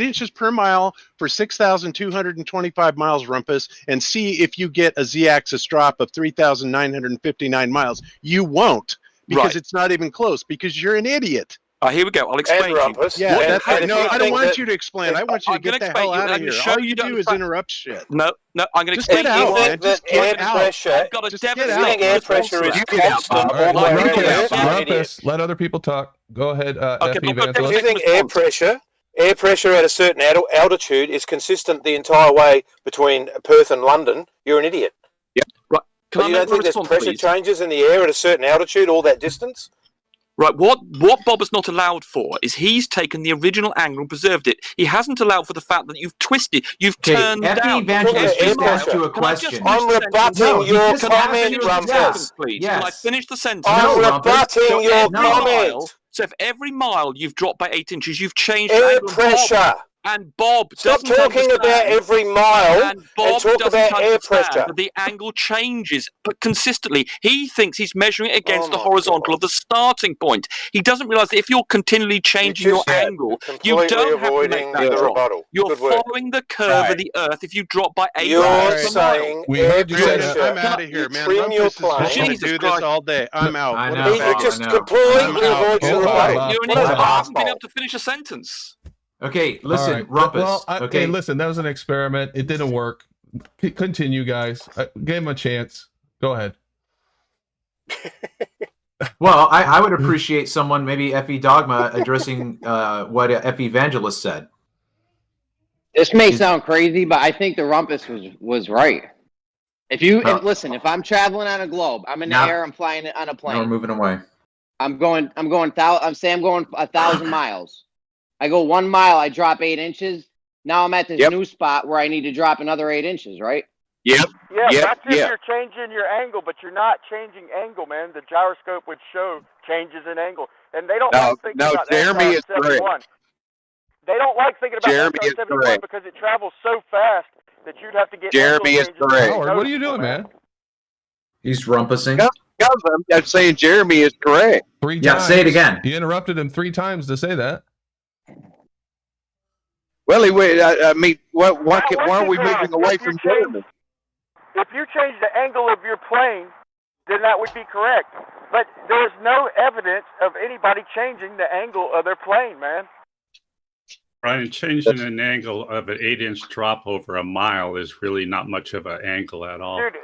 inches per mile for 6,225 miles, Rumpus, and see if you get a z-axis drop of 3,959 miles. You won't, because Right. it's not even close, because you're an idiot. Here we go. I'll explain. And rumpus. Yeah, And- that's and it. if No, you I don't think want that- you to explain. I want you to I'm gonna get the explain hell you, out I'm of gonna here. show All you you don't do is understand- interrupt shit. No, I'm going to Just get explain. out, you man. think Just that get air out. pressure, I've got a Just get you out. think air pressure is Get out, constant Bob. all the Right, way around Rumpus, the yeah, Earth? You're an idiot. Rumpus, let other people talk. Go ahead, Okay, FE but I've got If Evangelist. you think response. air pressure at a certain altitude is consistent the entire way between Perth and London, you're an idiot. Right. Can But I you make don't my think there's response, pressure please? changes in the air at a certain altitude all that distance? Right, what Bob has not allowed for is he's taken the original angle and preserved it. He hasn't allowed for the fact that you've twisted, you've turned F.E. down. Evangelist Air just asked pressure. you a Can I just question. finish I'm the sentence? rebutting No, he your just Can I asked comment, finish you- the Rumpus. sentence, please? Yes. Can I finish the sentence? No, I'm Rumpus. rebutting So your every comment. mile, so if every mile you've dropped by 8 inches, you've changed Air angle. pressure. And Bob Stop doesn't talking about understand. every mile And Bob and talk doesn't about air understand pressure. that the angle changes, but consistently. He thinks he's measuring it against Oh the my horizontal God. of the starting point. He doesn't realise that if you're continually changing your just angle, you completely don't have to avoiding make that the drop. rebuttal. You're Good work. following the curve of Right. the Earth if you drop by 8 You're inches per mile. saying We air heard you say that. pressure. I'm out of here, man. Trim your Rumpus is just plane. going to Jesus do Christ. this all day. I'm out. I What a know, He Bob, faggot. just I know. completely I'm out. avoids the Hold on, rebuttal. Bob. You're an What an Hold on. idiot. You haven't been asshole. able to finish a sentence. Okay, listen, All right. Rumpus. Well, okay, listen, that was an experiment. It didn't work. Continue, guys. Give him a chance. Go ahead. well, I would appreciate someone, maybe F.E. Dogma, addressing what F.E. Evangelist said. This may sound crazy, but I think the Rumpus was right. Listen, if I'm traveling on a globe, I'm in the Now- air, I'm flying on a Now we're plane. moving away. I'm going 1,000 miles. I go 1 mile, I drop 8 inches. Now I'm at this Yep. new spot where I need to drop another 8 inches, right? Yep. Yeah, Yep, that's if yep. you're changing your angle, but you're not changing angle, man. The gyroscope would show changes in angle, and they don't like thinking about Jeremy is SR-71. correct. They don't like thinking about Jeremy is SR-71 correct. because it travels so fast that you'd have to get Jeremy angle is changes correct. Howard, what are you noticeable, doing, man? He's rumpusing. Yep. I'm saying Jeremy is correct. 3 Yeah, times. say it again. You interrupted him 3 times to say that. Well, I mean, why are we If moving away you from change- Jeremy? If you change the angle of your plane, then that would be correct. But there's no evidence of anybody changing the angle of their plane, man. Brian, changing an angle of an 8-inch drop over a mile is really not much of an angle at all. Dude,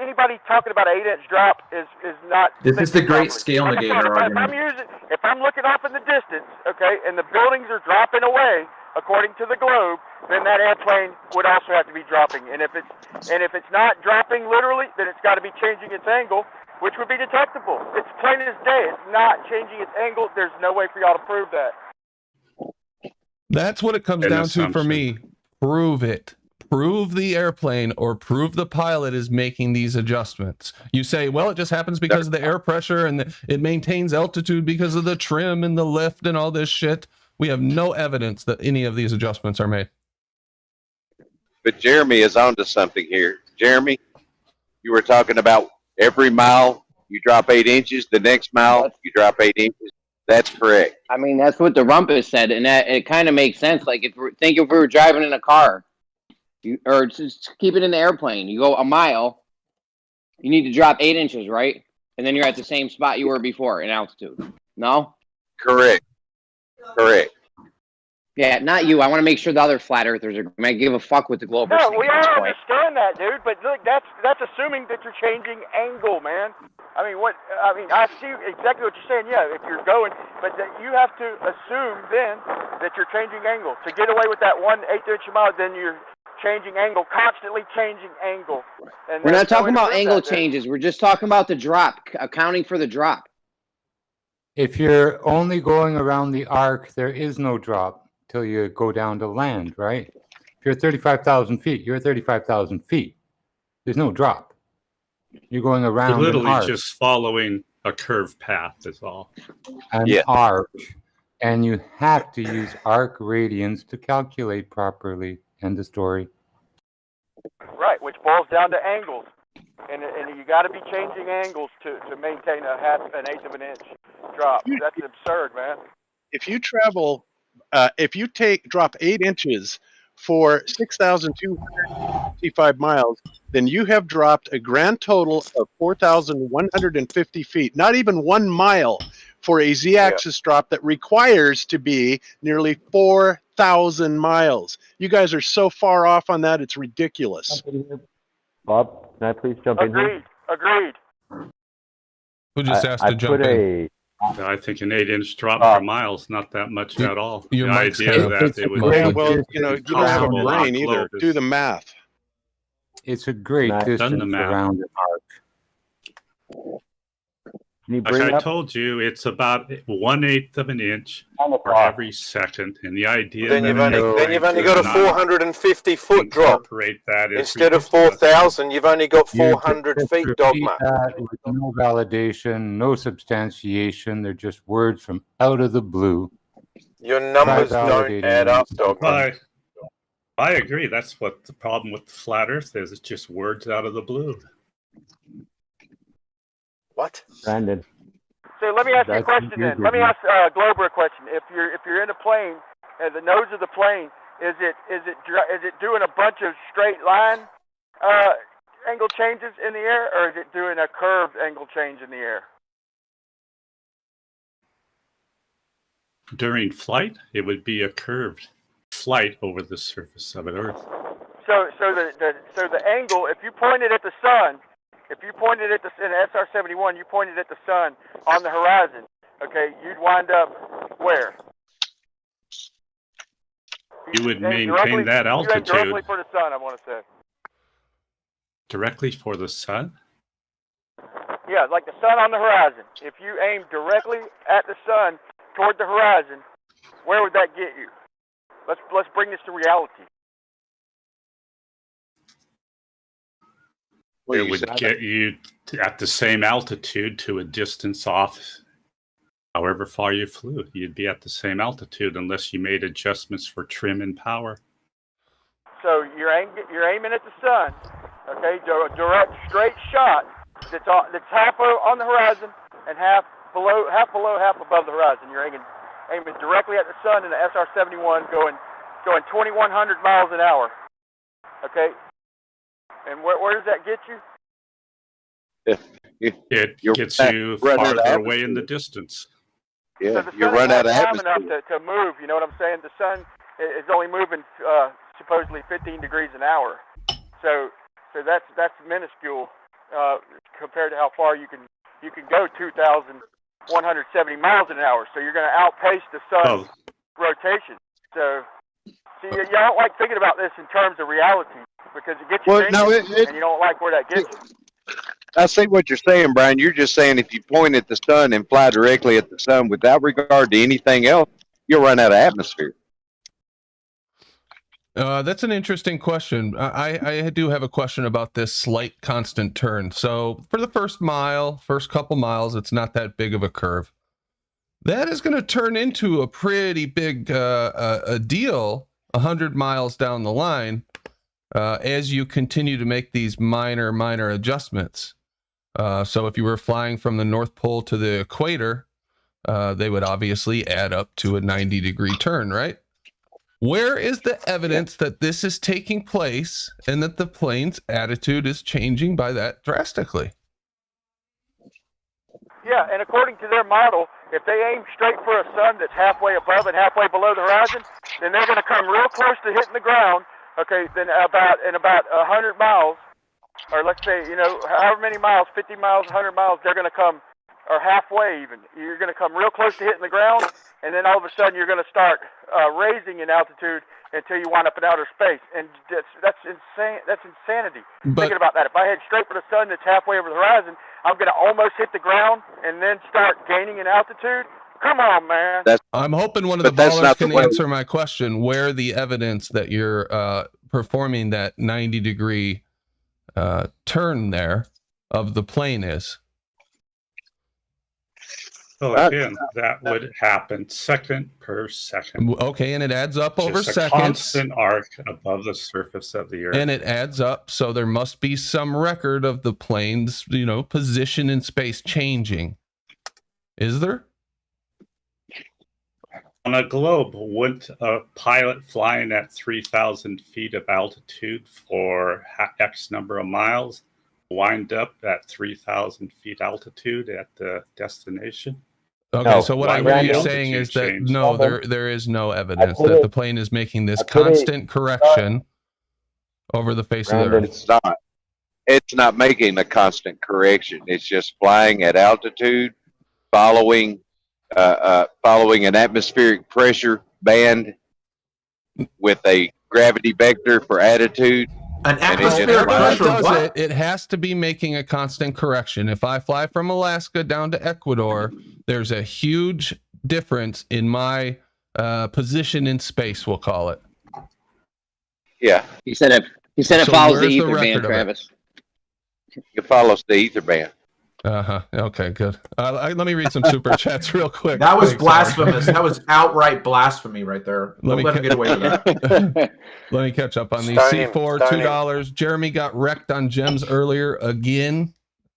anybody talking about an 8-inch drop is not. This is the thinking great properly. scale Like I said, negator if if I'm looking off in the distance, okay, and the buildings are dropping away according to the globe, then that airplane would also have to be dropping. And if it's not dropping literally, then it's got to be changing its angle, which would be detectable. It's plain as day. It's not changing its angle. There's no way for y'all to prove that. That's what it comes An down to for assumption. me. Prove it. Prove the airplane or prove the pilot is making these adjustments. You say, well, it just happens because of the air pressure and it maintains altitude because of the trim and the lift and all this shit. We have no evidence that any of these adjustments are made. But Jeremy is onto something here. Jeremy, you were talking about every mile you drop 8 inches. The next mile you drop 8 inches. That's correct. I mean, that's what the Rumpus said, and that it kind of makes sense. Like, if we were driving in a car, or just keep it in the airplane, you go a mile, you need to drop 8 inches, right? And then you're at the same spot you were before in altitude. No? Correct. Correct. Yeah, not you. I want to make sure the other flat earthers are going to give a fuck with the globe. No, we all understand that, dude. But look, that's assuming that you're changing angle, man. I mean, I see exactly what you're saying. Yeah, if you're going, but that you have to assume then that you're changing angle to get away with that 1/8 inch a mile. Then you're changing angle, constantly changing angle. And We're not there's no talking way to about prove angle that, dude. changes. We're just talking about the drop, accounting for the drop. If you're only going around the arc, there is no drop till you go down to land, right? If you're 35,000 feet, you're 35,000 feet. There's no drop. You're going You're around an literally arc, just following a curved path, is all. an Yeah. arc, and you have to use arc radians to calculate properly. End of story. Right, which boils down to angles, and you got to be changing angles to maintain an eighth of an inch drop. That's absurd, man. If you travel, if you drop 8 inches for 6,255 miles, then you have dropped a grand total of 4,150 feet. Not even 1 mile for a z-axis drop that requires to be nearly 4,000 miles. You guys are so far off on that, it's ridiculous. Bob, can I please jump in here? Agreed. Who just asked to jump in? I think an 8-inch drop per mile is not that much at all. Your The mic's idea kind of that it would muffled. Well, you know, you don't have a Possible brain on either. globe Do is- the math. It's a great I've done the distance math. around an arc. Can you Like bring I up? told you, it's about 1/8 of an inch for every second, and the idea Then that you've only got a not 450 foot drop incorporate that is instead of ridiculous. 4,000. You've only got You 400 just feet, repeat dogma. that with no validation, no substantiation. They're just words from out of the blue. Your numbers Try don't validating add up, them. dogma. I agree. That's what the problem with the flat Earth is. It's just words out of the blue. What? Brandon. So let me ask you a That's question then. confusing. Let me ask Glober a question. If you're in a plane, the nose of the plane, is it doing a bunch of straight line angle changes in the air, or is it doing a curved angle change in the air? During flight, it would be a curved flight over the surface of Earth. So the angle, if you pointed at the sun, if you pointed at the in SR-71, you pointed at the sun on the horizon, okay, you'd wind up where? You would aim maintain that You aim altitude directly for the sun, I want to say. directly for the sun. Yeah, like the sun on the horizon. If you aim directly at the sun toward the horizon, where would that get you? Let's bring this to reality. It would get you at the same altitude to a distance off, however far you flew. You'd be at the same altitude unless you made adjustments for trim and power. So you're aiming at the sun, okay? A direct, straight shot that's half on the horizon and half below, half above the horizon. You're aiming directly at the sun in the SR-71, going 2,100 miles an hour, okay? And where does that get you? It gets you farther away in the distance. Yeah, So the you sun run is out of not time enough atmosphere. to move. You know what I'm saying? The sun is only moving supposedly 15 degrees an hour. So that's minuscule compared to how far you can go 2,170 miles an hour. So you're going to outpace the sun's rotation. So see, you don't like thinking about this in terms of reality because it gets you thinking, and you don't like where that gets you. I see what you're saying, Brian. You're just saying if you point at the sun and fly directly at the sun without regard to anything else, you'll run out of atmosphere. That's an interesting question. I do have a question about this slight constant turn. So for the first couple miles, it's not that big of a curve. That is going to turn into a pretty big a deal 100 miles down the line as you continue to make these minor adjustments. So if you were flying from the North Pole to the equator, they would obviously add up to a 90-degree turn, right? Where is the evidence that this is taking place and that the plane's attitude is changing by that drastically? Yeah, and according to their model, if they aim straight for a sun that's halfway above and halfway below the horizon, then they're going to come real close to hitting the ground. Okay, then about 100 miles, or let's say, however many miles, 50 miles, 100 miles, they're going to come, or halfway even. You're going to come real close to hitting the ground, and then all of a sudden you're going to start raising in altitude until you wind up in outer space. And that's insane. That's insanity. Thinking about that. If I head straight for the sun that's halfway over the horizon, I'm going to almost hit the ground and then start gaining in altitude. Come on, man. I'm hoping one of the ballers can answer my question, where the evidence that you're performing that 90-degree turn there of the plane is. So again, that would happen second per second. Okay, and it adds up over Just seconds. a constant arc above the surface of the Earth. And it adds up, so there must be some record of the plane's, position in space changing. Is there? On a globe, wouldn't a pilot flying at 3,000 feet of altitude for X number of miles wind up at 3,000 feet altitude at the destination? Okay, No. so what Why I would hear the you altitude saying is that change? no, there is no evidence put that it- the plane is making this I put it- constant correction over the face of the Brandon, Earth. It's not making a constant correction. It's just flying at altitude, following an atmospheric pressure band with a gravity vector for attitude. An And it just atmospheric flies. Whoever pressure. does What? it has to be making a constant correction. If I fly from Alaska down to Ecuador, there's a huge difference in my position in space, we'll call it. Yeah, He said it. He said it So follows the where's the ether band, record of it? Travis. it follows the ether band. Uh-huh. Okay, good. Let me read some super chats real quick. That was Thanks, Howard. blasphemous. That was outright blasphemy right there. Let me Don't let him get away with that. Let me catch up on these. Stone him, C4, stone him. $2. Jeremy got wrecked on gems earlier again.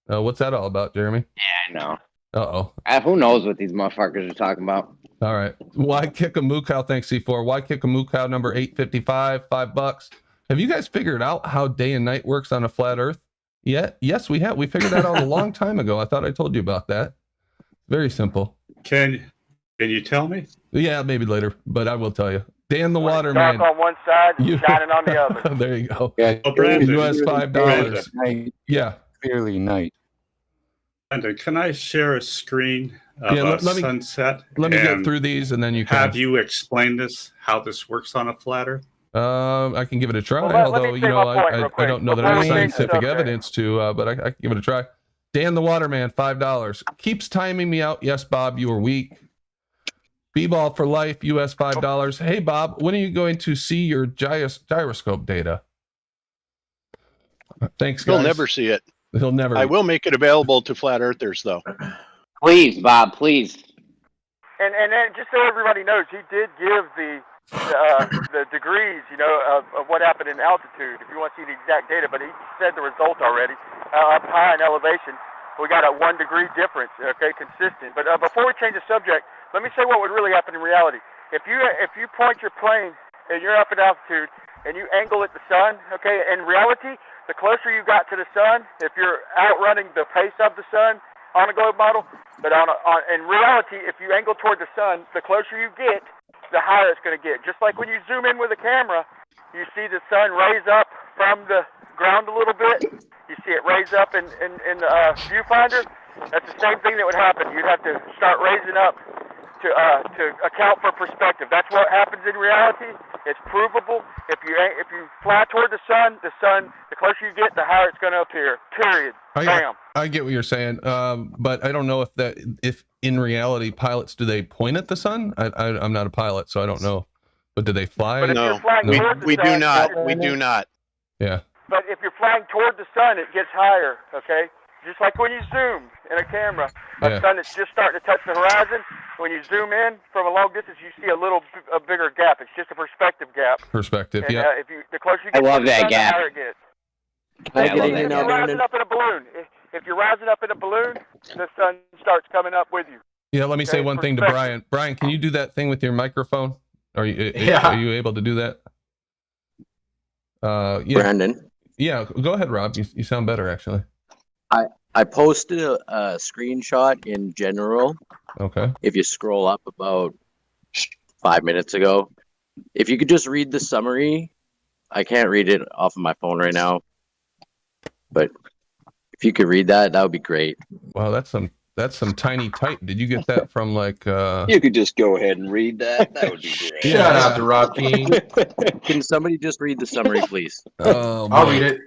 What's that all about, Jeremy? I know. Uh-oh. Who knows what these motherfuckers are talking about? All right. Why kick a moo cow? Thanks, C4. Why kick a moo cow number 855, $5. Have you guys figured out how day and night works on a flat Earth yet? Yes, we have. We figured that out a long time ago. I thought I told you about that. Very simple. Can you tell me? Yeah, maybe later, but I will tell you. Dan the When it's Waterman. dark on one side and You- shining on the other. There you go. Yeah, Oh, Brandon. US $5. night, Yeah. clearly night. Brandon, can I share a screen of Yeah, a let me- sunset? Let me get and through these and then you can. Have you explained this, how this works on a flat Earth? I can give it a try, Well, let me although, say my point real I quick don't know that I before have we change the scientific subject. evidence to, but I can give it a try. Dan the Waterman, $5. Keeps timing me out. Yes, Bob, you were weak. B-ball for life, US $5. Hey, Bob, when are you going to see your gyroscope data? Thanks, guys. You'll never see it. He'll never. I will make it available to flat earthers, though. Please, Bob, please. And then just so everybody knows, he did give the degrees, of what happened in altitude. If you want to see the exact data, but he said the result already. Up high in elevation, we got a 1 degree difference. Okay, consistent. But before we change the subject, let me say what would really happen in reality. If you point your plane and you're up at altitude and you angle at the sun, okay, in reality, the closer you got to the sun, if you're outrunning the pace of the sun on a globe model, but in reality, if you angle toward the sun, the closer you get, the higher it's going to get. Just like when you zoom in with a camera, you see the sun raise up from the ground a little bit. You see it raise up in the viewfinder. That's the same thing that would happen. You'd have to start raising up to account for perspective. That's what happens in reality. It's provable. If you fly toward the sun, the closer you get, the higher it's going to appear. Period. Bam. I get what you're saying, but I don't know if in reality pilots, do they point at the sun? I'm not a pilot, so I don't know. But do they fly? But if No, you're flying toward the we sun, do not. We do not. Yeah. But if you're flying toward the sun, it gets higher, okay? Just like when you zoom in a camera, a sun that's just starting to touch the horizon, when you zoom in from a long distance, you see a bigger gap. It's just a perspective gap. Perspective, And, yeah. the closer you I get love to the that sun, gap. the higher it gets. I If love you're that. rising up in a balloon, if you're rising up in a balloon, the sun starts coming up with you. Yeah, let me say Okay, one thing to perspective. Brian. Brian, can you do that thing with your microphone? Are you able to do that? Yeah. Brandon, Yeah, go ahead, Rob. You sound better, actually. I posted a screenshot in general. Okay. If you scroll up about 5 minutes ago, if you could just read the summary. I can't read it off of my phone right now, but if you could read that, that would be great. Wow, that's some tiny type. Did you get that from like? You could just go ahead and read that. That would be great. Shout out to Rob King. Can somebody just read the summary, please? Oh, I'll boy. read it.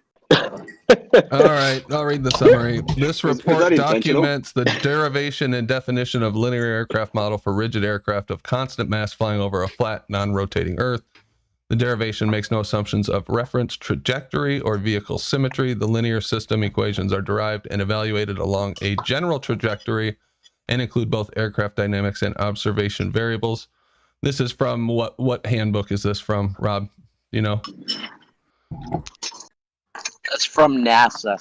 All right, I'll read the summary. This report that intentional? documents the derivation and definition of linear aircraft model for rigid aircraft of constant mass flying over a flat, non-rotating Earth. The derivation makes no assumptions of reference trajectory or vehicle symmetry. The linear system equations are derived and evaluated along a general trajectory and include both aircraft dynamics and observation variables. This is from what handbook is this from, Rob? You know? That's from NASA.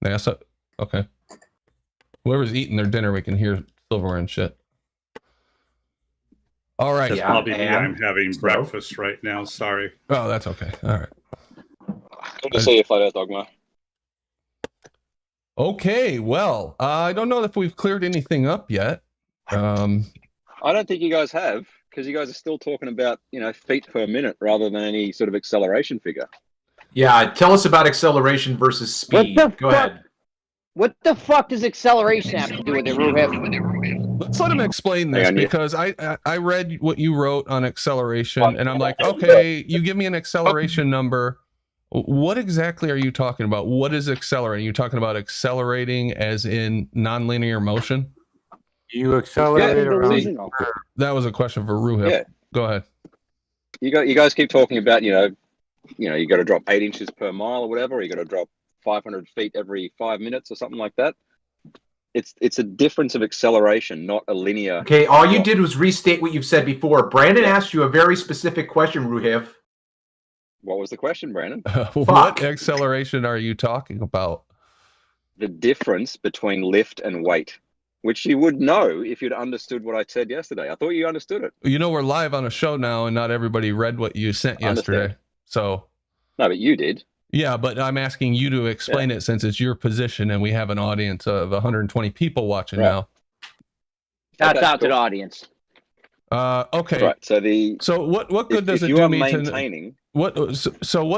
NASA? Okay. Whoever's eating their dinner, we can hear silverware and shit. All right. That's probably me. I'm having breakfast right now. Sorry. Oh, that's okay. All right. Good to see you, Flat Earth Dogma. Okay, well, I don't know if we've cleared anything up yet. I don't think you guys have, because you guys are still talking about, feet per minute rather than any sort of acceleration figure. Yeah, tell us about acceleration versus speed. Go ahead. What the fuck does acceleration have to do with it, Ruhif? Let's let him explain this, because I read what you wrote on acceleration, and I'm like, okay, you give me an acceleration number. What exactly are you talking about? What is accelerating? You're talking about accelerating as in nonlinear motion? You accelerate around. That was a question for Ruhif. Yeah. Go ahead. You guys keep talking about, you got to drop 8 inches per mile or whatever, or you got to drop 500 feet every 5 minutes or something like that. It's a difference of acceleration, not a linear. Okay, all you did was restate what you've said before. Brandon asked you a very specific question, Ruhif. What was the question, Brandon? What acceleration are you talking about? The difference between lift and weight, which you would know if you'd understood what I said yesterday. I thought you understood it. You know, we're live on a show now, and not everybody read what you sent yesterday. So. No, but you did. Yeah, but I'm asking you to explain it since it's your position, and we have an audience of 120 people watching now. Shouts out to the audience. Okay. Right. So what good does it do me to what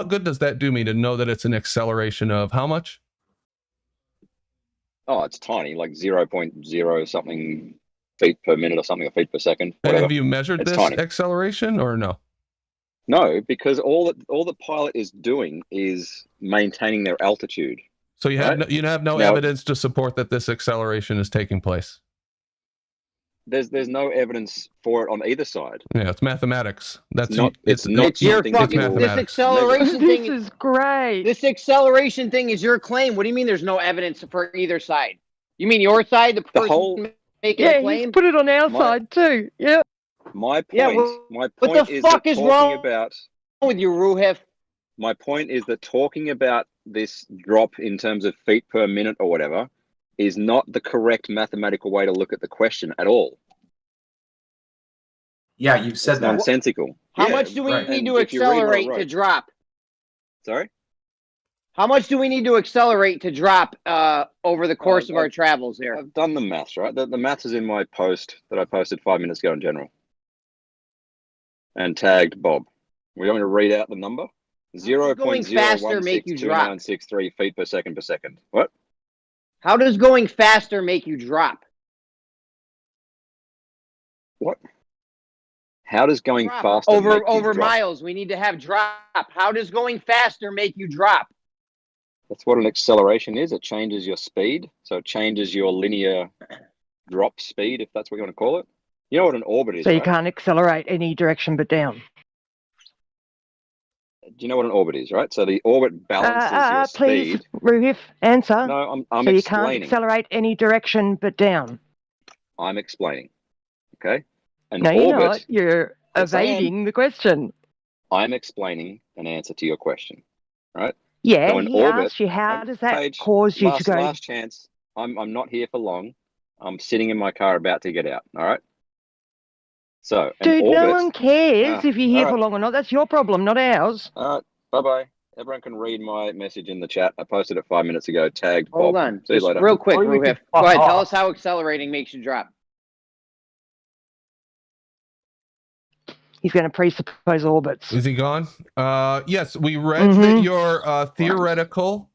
good does that do me to know that it's an acceleration of how much? Oh, it's tiny, like 0.0 something feet per minute or something, or feet per second. Whatever. Have you measured this acceleration or no? No, because all the pilot is doing is maintaining their altitude. So you have no evidence to support that this acceleration is taking place. There's no evidence for it on either side. Yeah, it's mathematics. That's It's your fucking this acceleration thing. This is great. This acceleration thing is your claim. What do you mean there's no evidence for either side? You mean your side, the person making a claim? He's put it on our side too. Yeah. My point is fuck that is talking wrong about with you, Ruhif? My point is that talking about this drop in terms of feet per minute or whatever is not the correct mathematical way to look at the question at all. Yeah, you've said that. Nonsensical. How much do we need to accelerate to drop? Sorry? How much do we need to accelerate to drop over the course of our travels here? I've done the maths, right? The maths is in my post that I posted 5 minutes ago in general. And tagged Bob. We want me to read out the number? 0.0162963 feet per second. What? How does going faster make you drop? What? How does going faster over miles? We need to have drop. How does going faster make you drop? That's what an acceleration is. It changes your speed. So it changes your linear drop speed, if that's what you want to call it. You know what an orbit is, So you right? can't accelerate any direction but down. Do you know what an orbit is, right? So the orbit balances your please, speed. Ruhif, answer. No, I'm so you explaining. can't accelerate any direction but down. I'm explaining. Okay? No, you're not. You're evading the question. I'm explaining an answer to your question, right? Yeah, so he asked you, how does that cause you to go? Last chance. I'm not here for long. I'm sitting in my car about to get out, all right? So, dude, no one cares if you're here for long or not. That's your problem, not ours. All right, bye-bye. Everyone can read my message in the chat. I posted it 5 minutes ago, tagged Hold Bob. on. See you later. Real quick, Ruhif. Go ahead, tell us how accelerating makes you drop. He's going to presuppose orbits. Is he gone? Yes, we read that your theoretical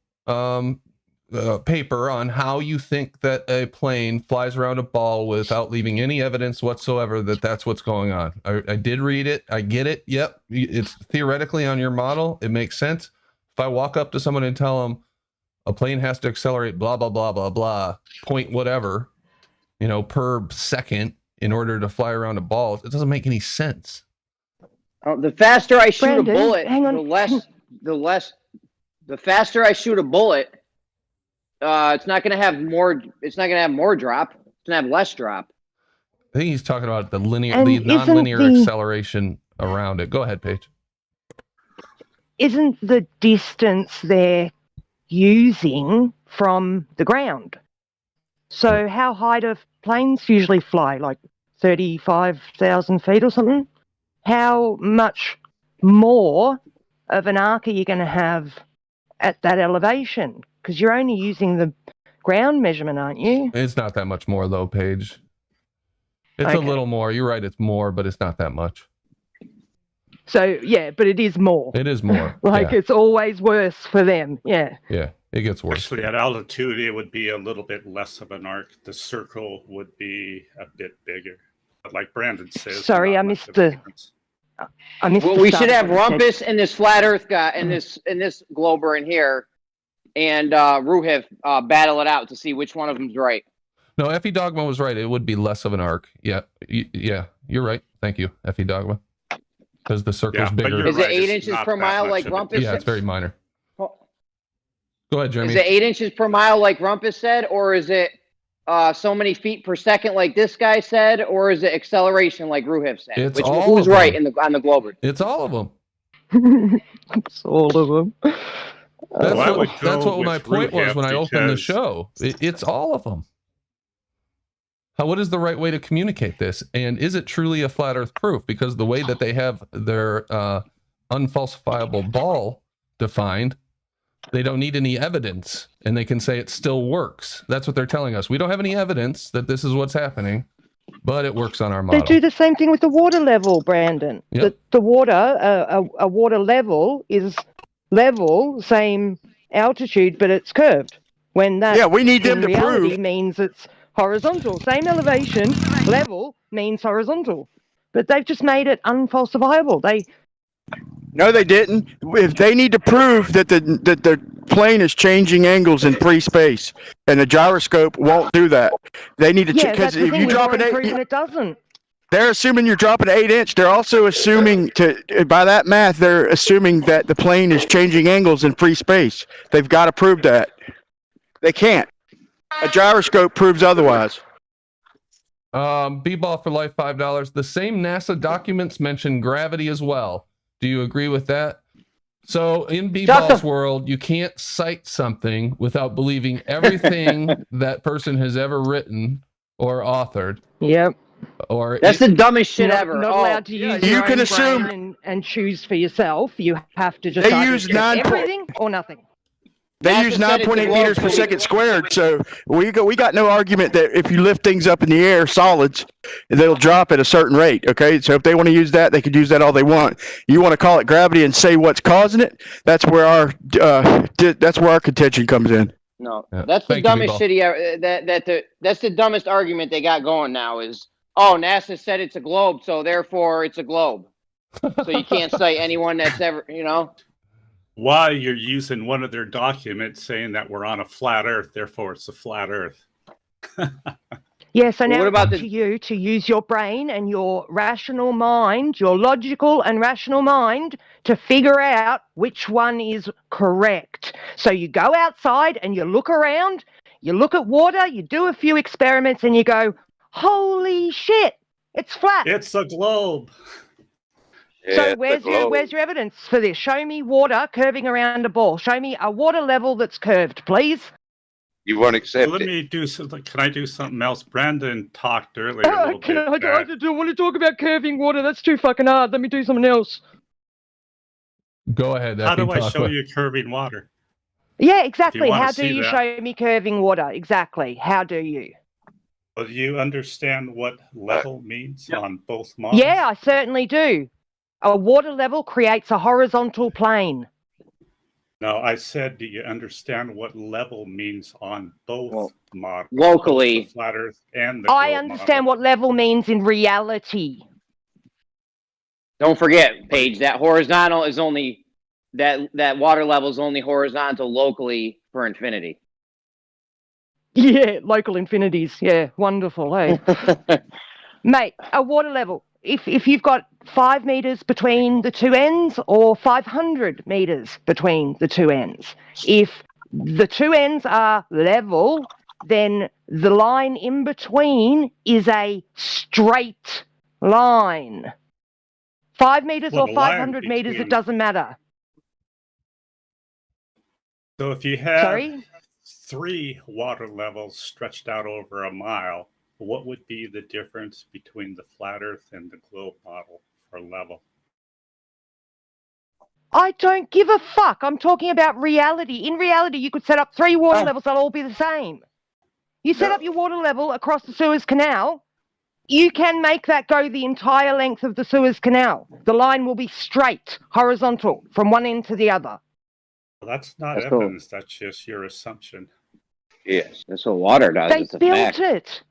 paper on how you think that a plane flies around a ball without leaving any evidence whatsoever that that's what's going on. I did read it. I get it. Yep. It's theoretically on your model. It makes sense. If I walk up to someone and tell them a plane has to accelerate blah, blah, blah, blah, blah, point whatever, per second in order to fly around a ball, it doesn't make any sense. The faster I shoot Brandon, a bullet, hang on. the faster I shoot a bullet, it's not going to have more. It's not going to have more drop. It's going to have less drop. I think he's talking about the nonlinear acceleration around it. Go ahead, Paige. Isn't the distance they're using from the ground? So how high do planes usually fly? Like 35,000 feet or something? How much more of an arc are you going to have at that elevation? Because you're only using the ground measurement, aren't you? It's not that much more though, Paige. It's a little more. You're right. It's more, but it's not that much. So, yeah, but it is more. It is more. It's always worse for them. Yeah. Yeah, it gets worse. Actually, at altitude, it would be a little bit less of an arc. The circle would be a bit bigger. But like Brandon says... Sorry, I missed the... Well, we should have Rumpus and this flat Earth guy and this glober in here, and Ruhiv battle it out to see which one of them's right. No, Effie Dogma was right. It would be less of an arc. Yeah, you're right. Thank you, Effie Dogma. Because the circle's bigger. Is it 8 inches per mile like Rumpus? Yeah, it's very minor. Go ahead, Jeremy. Is it 8 inches per mile like Rumpus said, or is it so many feet per second like this guy said, or is it acceleration like Ruhiv said? Who's right on the globe? It's all of them. It's all of them. That's what my point was when I opened the show. It's all of them. What is the right way to communicate this? And is it truly a flat earth proof? Because the way that they have their unfalsifiable ball defined, they don't need any evidence, and they can say it still works. That's what they're telling us. We don't have any evidence that this is what's happening, but it works on our model. They do the same thing with the water level, Brandon. Yep. The water, a water level is level, same altitude, but it's curved. When that we need them to prove means it's horizontal. Same elevation, level means horizontal. But they've just made it unfalsifiable. No, they didn't. If they need to prove that the plane is changing angles in pre-space, and the gyroscope won't do that, they need to check. Because if you drop an 8, it doesn't. They're assuming you're dropping 8 inch. They're also assuming by that math, they're assuming that the plane is changing angles in pre-space. They've got to prove that. They can't. A gyroscope proves otherwise. B-ball for life, $5. The same NASA documents mention gravity as well. Do you agree with that? So in B-ball's world, you can't cite something without believing everything that person has ever written or authored. Yep. Or that's the dumbest shit ever. Not allowed to use you your can own assume brain and choose for yourself. You have to just they use everything or nothing. They use 9.8 meters per second squared, so we got no argument that if you lift things up in the air, solids, they'll drop at a certain rate. Okay, so if they want to use that, they could use that all they want. You want to call it gravity and say what's causing it? That's where our contention comes in. No, that's the dumbest shit ever. That's the dumbest argument they got going now is, NASA said it's a globe, so therefore it's a globe. So you can't cite anyone that's ever, Why you're using one of their documents saying that we're on a flat Earth, therefore it's a flat Earth. Yeah, so now it's up to you to use your brain and your rational mind, your logical and rational mind, to figure out which one is correct. So you go outside and you look around, you look at water, you do a few experiments, and you go, holy shit, it's flat. It's a globe. So where's your evidence for this? Show me water curving around a ball. Show me a water level that's curved, please. You won't accept Let it. me do something. Can I do something else? Brandon talked earlier a little bit. I don't want to talk about curving water. That's too fucking hard. Let me do something else. Go ahead. How do I show you curving water? Yeah, exactly. How do you show me curving water? Exactly. How do you? Do you understand what level means on both models? Yeah, I certainly do. A water level creates a horizontal plane. No, I said, do you understand what level means on both models? Locally. The flat Earth and the I understand what level means in reality. Don't forget, Paige, that horizontal is only, that water level is only horizontal locally for infinity. Yeah, local infinities. Yeah, wonderful, hey? Mate, a water level. If you've got 5 meters between the two ends or 500 meters between the two ends, if the two ends are level, then the line in between is a straight line. 5 meters or 500 meters, it doesn't matter. So if you have 3 water levels stretched out over a mile, what would be the difference between the flat Earth and the globe model for level? I don't give a fuck. I'm talking about reality. In reality, you could set up 3 water levels. They'll all be the same. You set up your water level across the Suez Canal. you can make that go the entire length of the Suez Canal. The line will be straight, horizontal, from one end to the other. Well, that's not That's cool. evidence. That's just your assumption. Yes. That's what water does. They It's a built fact. it.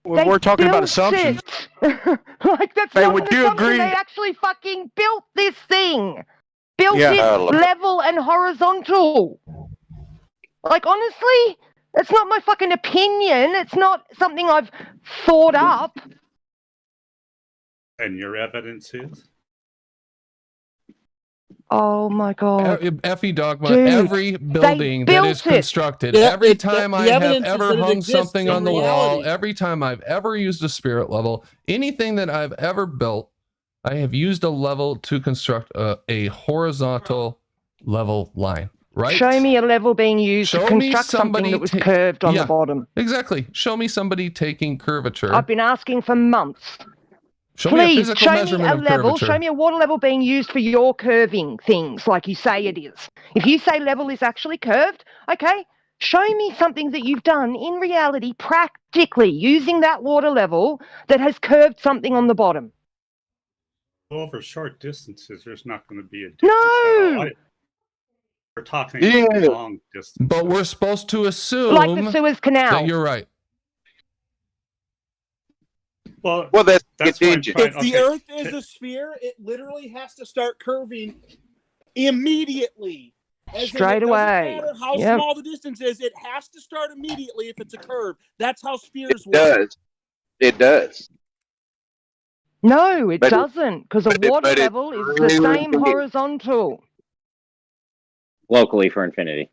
Well, we're talking about built assumptions. it. Like, that's Hey, not would an you assumption. agree- They actually fucking built this thing. Built Yeah. it level and horizontal. Like, honestly, it's not my fucking opinion. It's not something I've thought up. And your evidence is? Oh my god. Effie Dogma, Dude, every building that is built it. constructed, Yeah, every it- time the I have evidence is ever that it hung exists something in on the wall, reality. every time I've ever used a spirit level, anything that I've ever built, I have used a level to construct a horizontal level line, right? Show me a level being used to Show me construct something somebody that was ta- curved on Yeah. the bottom. Exactly. Show me somebody taking curvature. I've been asking for months. Show me a Please, physical show me measurement a of level, curvature. show me a water level being used for your curving things like you say it is. If you say level is actually curved, okay, show me something that you've done in reality, practically, using that water level that has curved something on the bottom. Over short distances, there's not going to be a difference No! at all. We're talking Yeah. long distance. But we're supposed to assume Like the Suez Canal. that you're right. Well, that's what I'm contingent. trying- If the okay. Earth is a sphere, it literally has to start curving immediately. As in, Straight it doesn't away. matter how Yep. small the distance is, it has to start immediately if it's a curve. That's how spheres It work. does. It does. No, it But it- doesn't, because a but it- water but it level is the really same is. horizontal. Locally for infinity.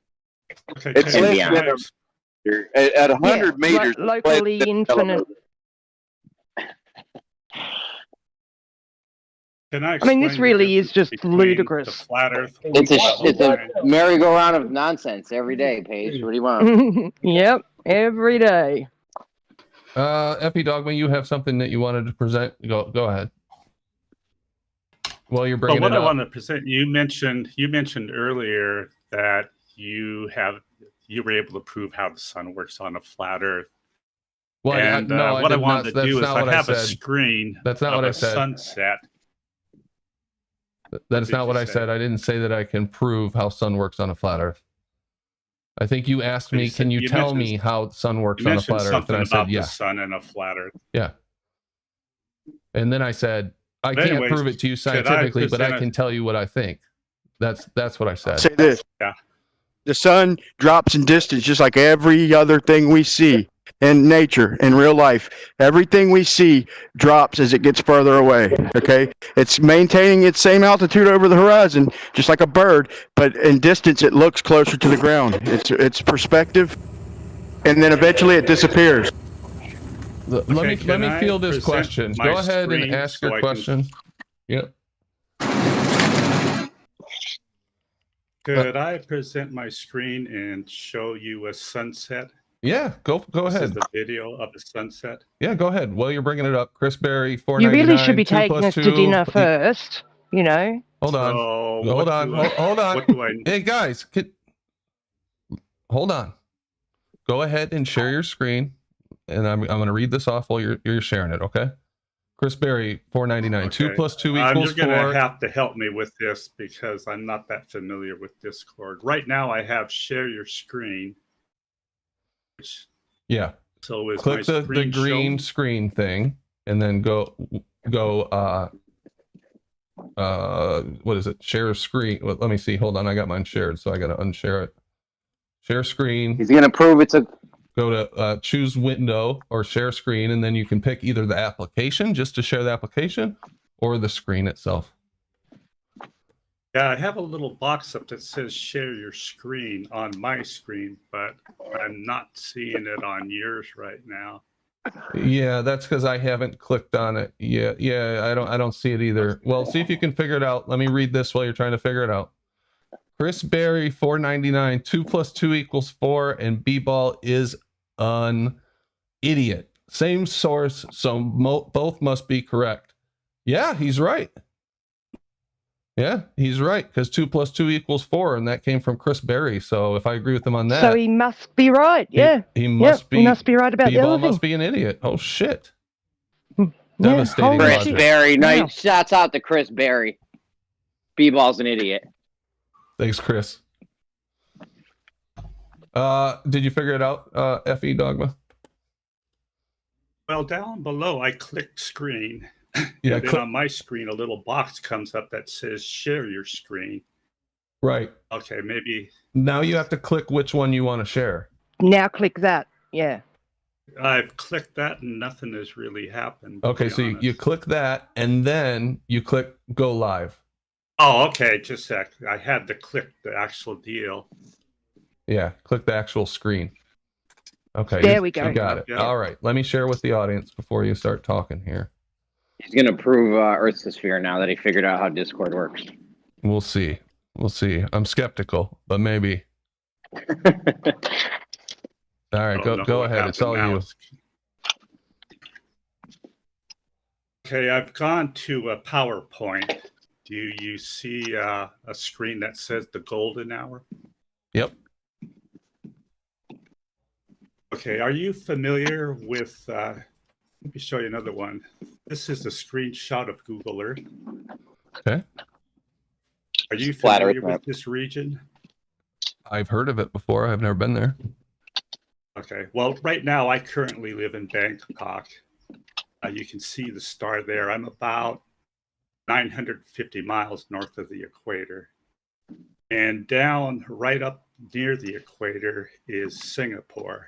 Okay, It's can less I than ex- at 100 meters. Locally infinite. can I I mean, this explain the really is difference just between ludicrous. The flat Earth. It's a level merry-go-round of nonsense every day, Paige. What do you want? Yep, every day. Effie Dogma, you have something that you wanted to present. Go ahead. Well, you're But bringing what it I up. want to present, you mentioned earlier that you were able to prove how the sun works on a flat Earth. Well, And no, what I did wanted not- to that's do is not I what I have a said. screen That's not of what I a said. sunset. That's did not you what I say? said. I didn't say that I can prove how sun works on a flat Earth. I think you asked You me, said- can you you tell mentioned- me how the sun works You on a mentioned flat Earth? something And I about said, yeah. the sun and a flat Earth. Yeah. And then I said, I But can't anyways, prove it to you could I scientifically, but I present a- can tell you what I think. That's what I said. Say this. Yeah. The sun drops in distance just like every other thing we see in nature, in real life. Everything we see drops as it gets further away, okay? It's maintaining its same altitude over the horizon, just like a bird, but in distance it looks closer to the ground. It's perspective, and then eventually it disappears. Let Okay, me can I field this present question. my Go ahead and screen ask so your I can- question. Yep. Could I present my screen and show you a sunset? Yeah, go This is ahead. the video of a sunset. Yeah, go ahead. While you're bringing it up, Chris Berry, You $4.99. really should be 2 taking plus us to 2 dinner first, you know? Hold on. So Hold what on. do I- Hold on. What do I? Hey guys, hold on. Go ahead and share your screen, and I'm going to read this off while you're sharing it. Okay. Chris Berry, $4.99. 2 Okay. plus 2 You're equals going 4. to have to help me with this because I'm not that familiar with Discord. Right now, I have share your screen. Which, Yeah. so is Click my the screen green shown? screen thing, and then go. What is it? Share screen. Well, let me see. Hold on. I got mine shared, so I got to unshare it. Share screen. He's gonna prove it's a. Go to choose window or share screen, and then you can pick either the application just to share the application or the screen itself. Yeah, I have a little box up that says share your screen on my screen, but I'm not seeing it on yours right now. Yeah, that's because I haven't clicked on it. Yeah, I don't see it either. Well, see if you can figure it out. Let me read this while you're trying to figure it out. Chris Berry, $4.99. 2 plus 2 equals 4, and B-Ball is an idiot. Same source, so both must be correct. Yeah, he's right. Yeah, he's right, because 2 plus 2 equals 4, and that came from Chris Berry. So if I agree with him on that, So he must be right, yeah. he must be. He must be right about the B-Ball other thing. must be an idiot. Oh shit. Devastating Chris logic. Berry. Wow. Nice. Shouts out to Chris Berry. B-ball's an idiot. Thanks, Chris. Did you figure it out, FE Dogma? Well, down below, I clicked screen. Yeah, and then on my screen, a little box comes up that says share your screen. Right. Okay, maybe. Now you have to click which one you want to share. Now click that. Yeah. I've clicked that and nothing has really happened. to Okay, be so you honest. click that and then you click go live. Oh, okay. Just a sec. I had to click the actual deal. Yeah, click the actual screen. Okay. There we go. You got it. Yeah. All right. Let me share with the audience before you start talking here. He's going to prove Earth's the sphere now that he figured out how Discord works. We'll see. We'll see. I'm skeptical, but maybe. All right, go ahead. It's all you. Okay, I've gone to a PowerPoint. Do you see a screen that says the golden hour? Yep. Okay, are you familiar with, let me show you another one. This is a screenshot of Google Earth. Okay. Are you Flat familiar Earth with map. this region? I've heard of it before. I've never been there. Okay, well, right now I currently live in Bangkok. You can see the star there. I'm about 950 miles north of the equator. And down right up near the equator is Singapore.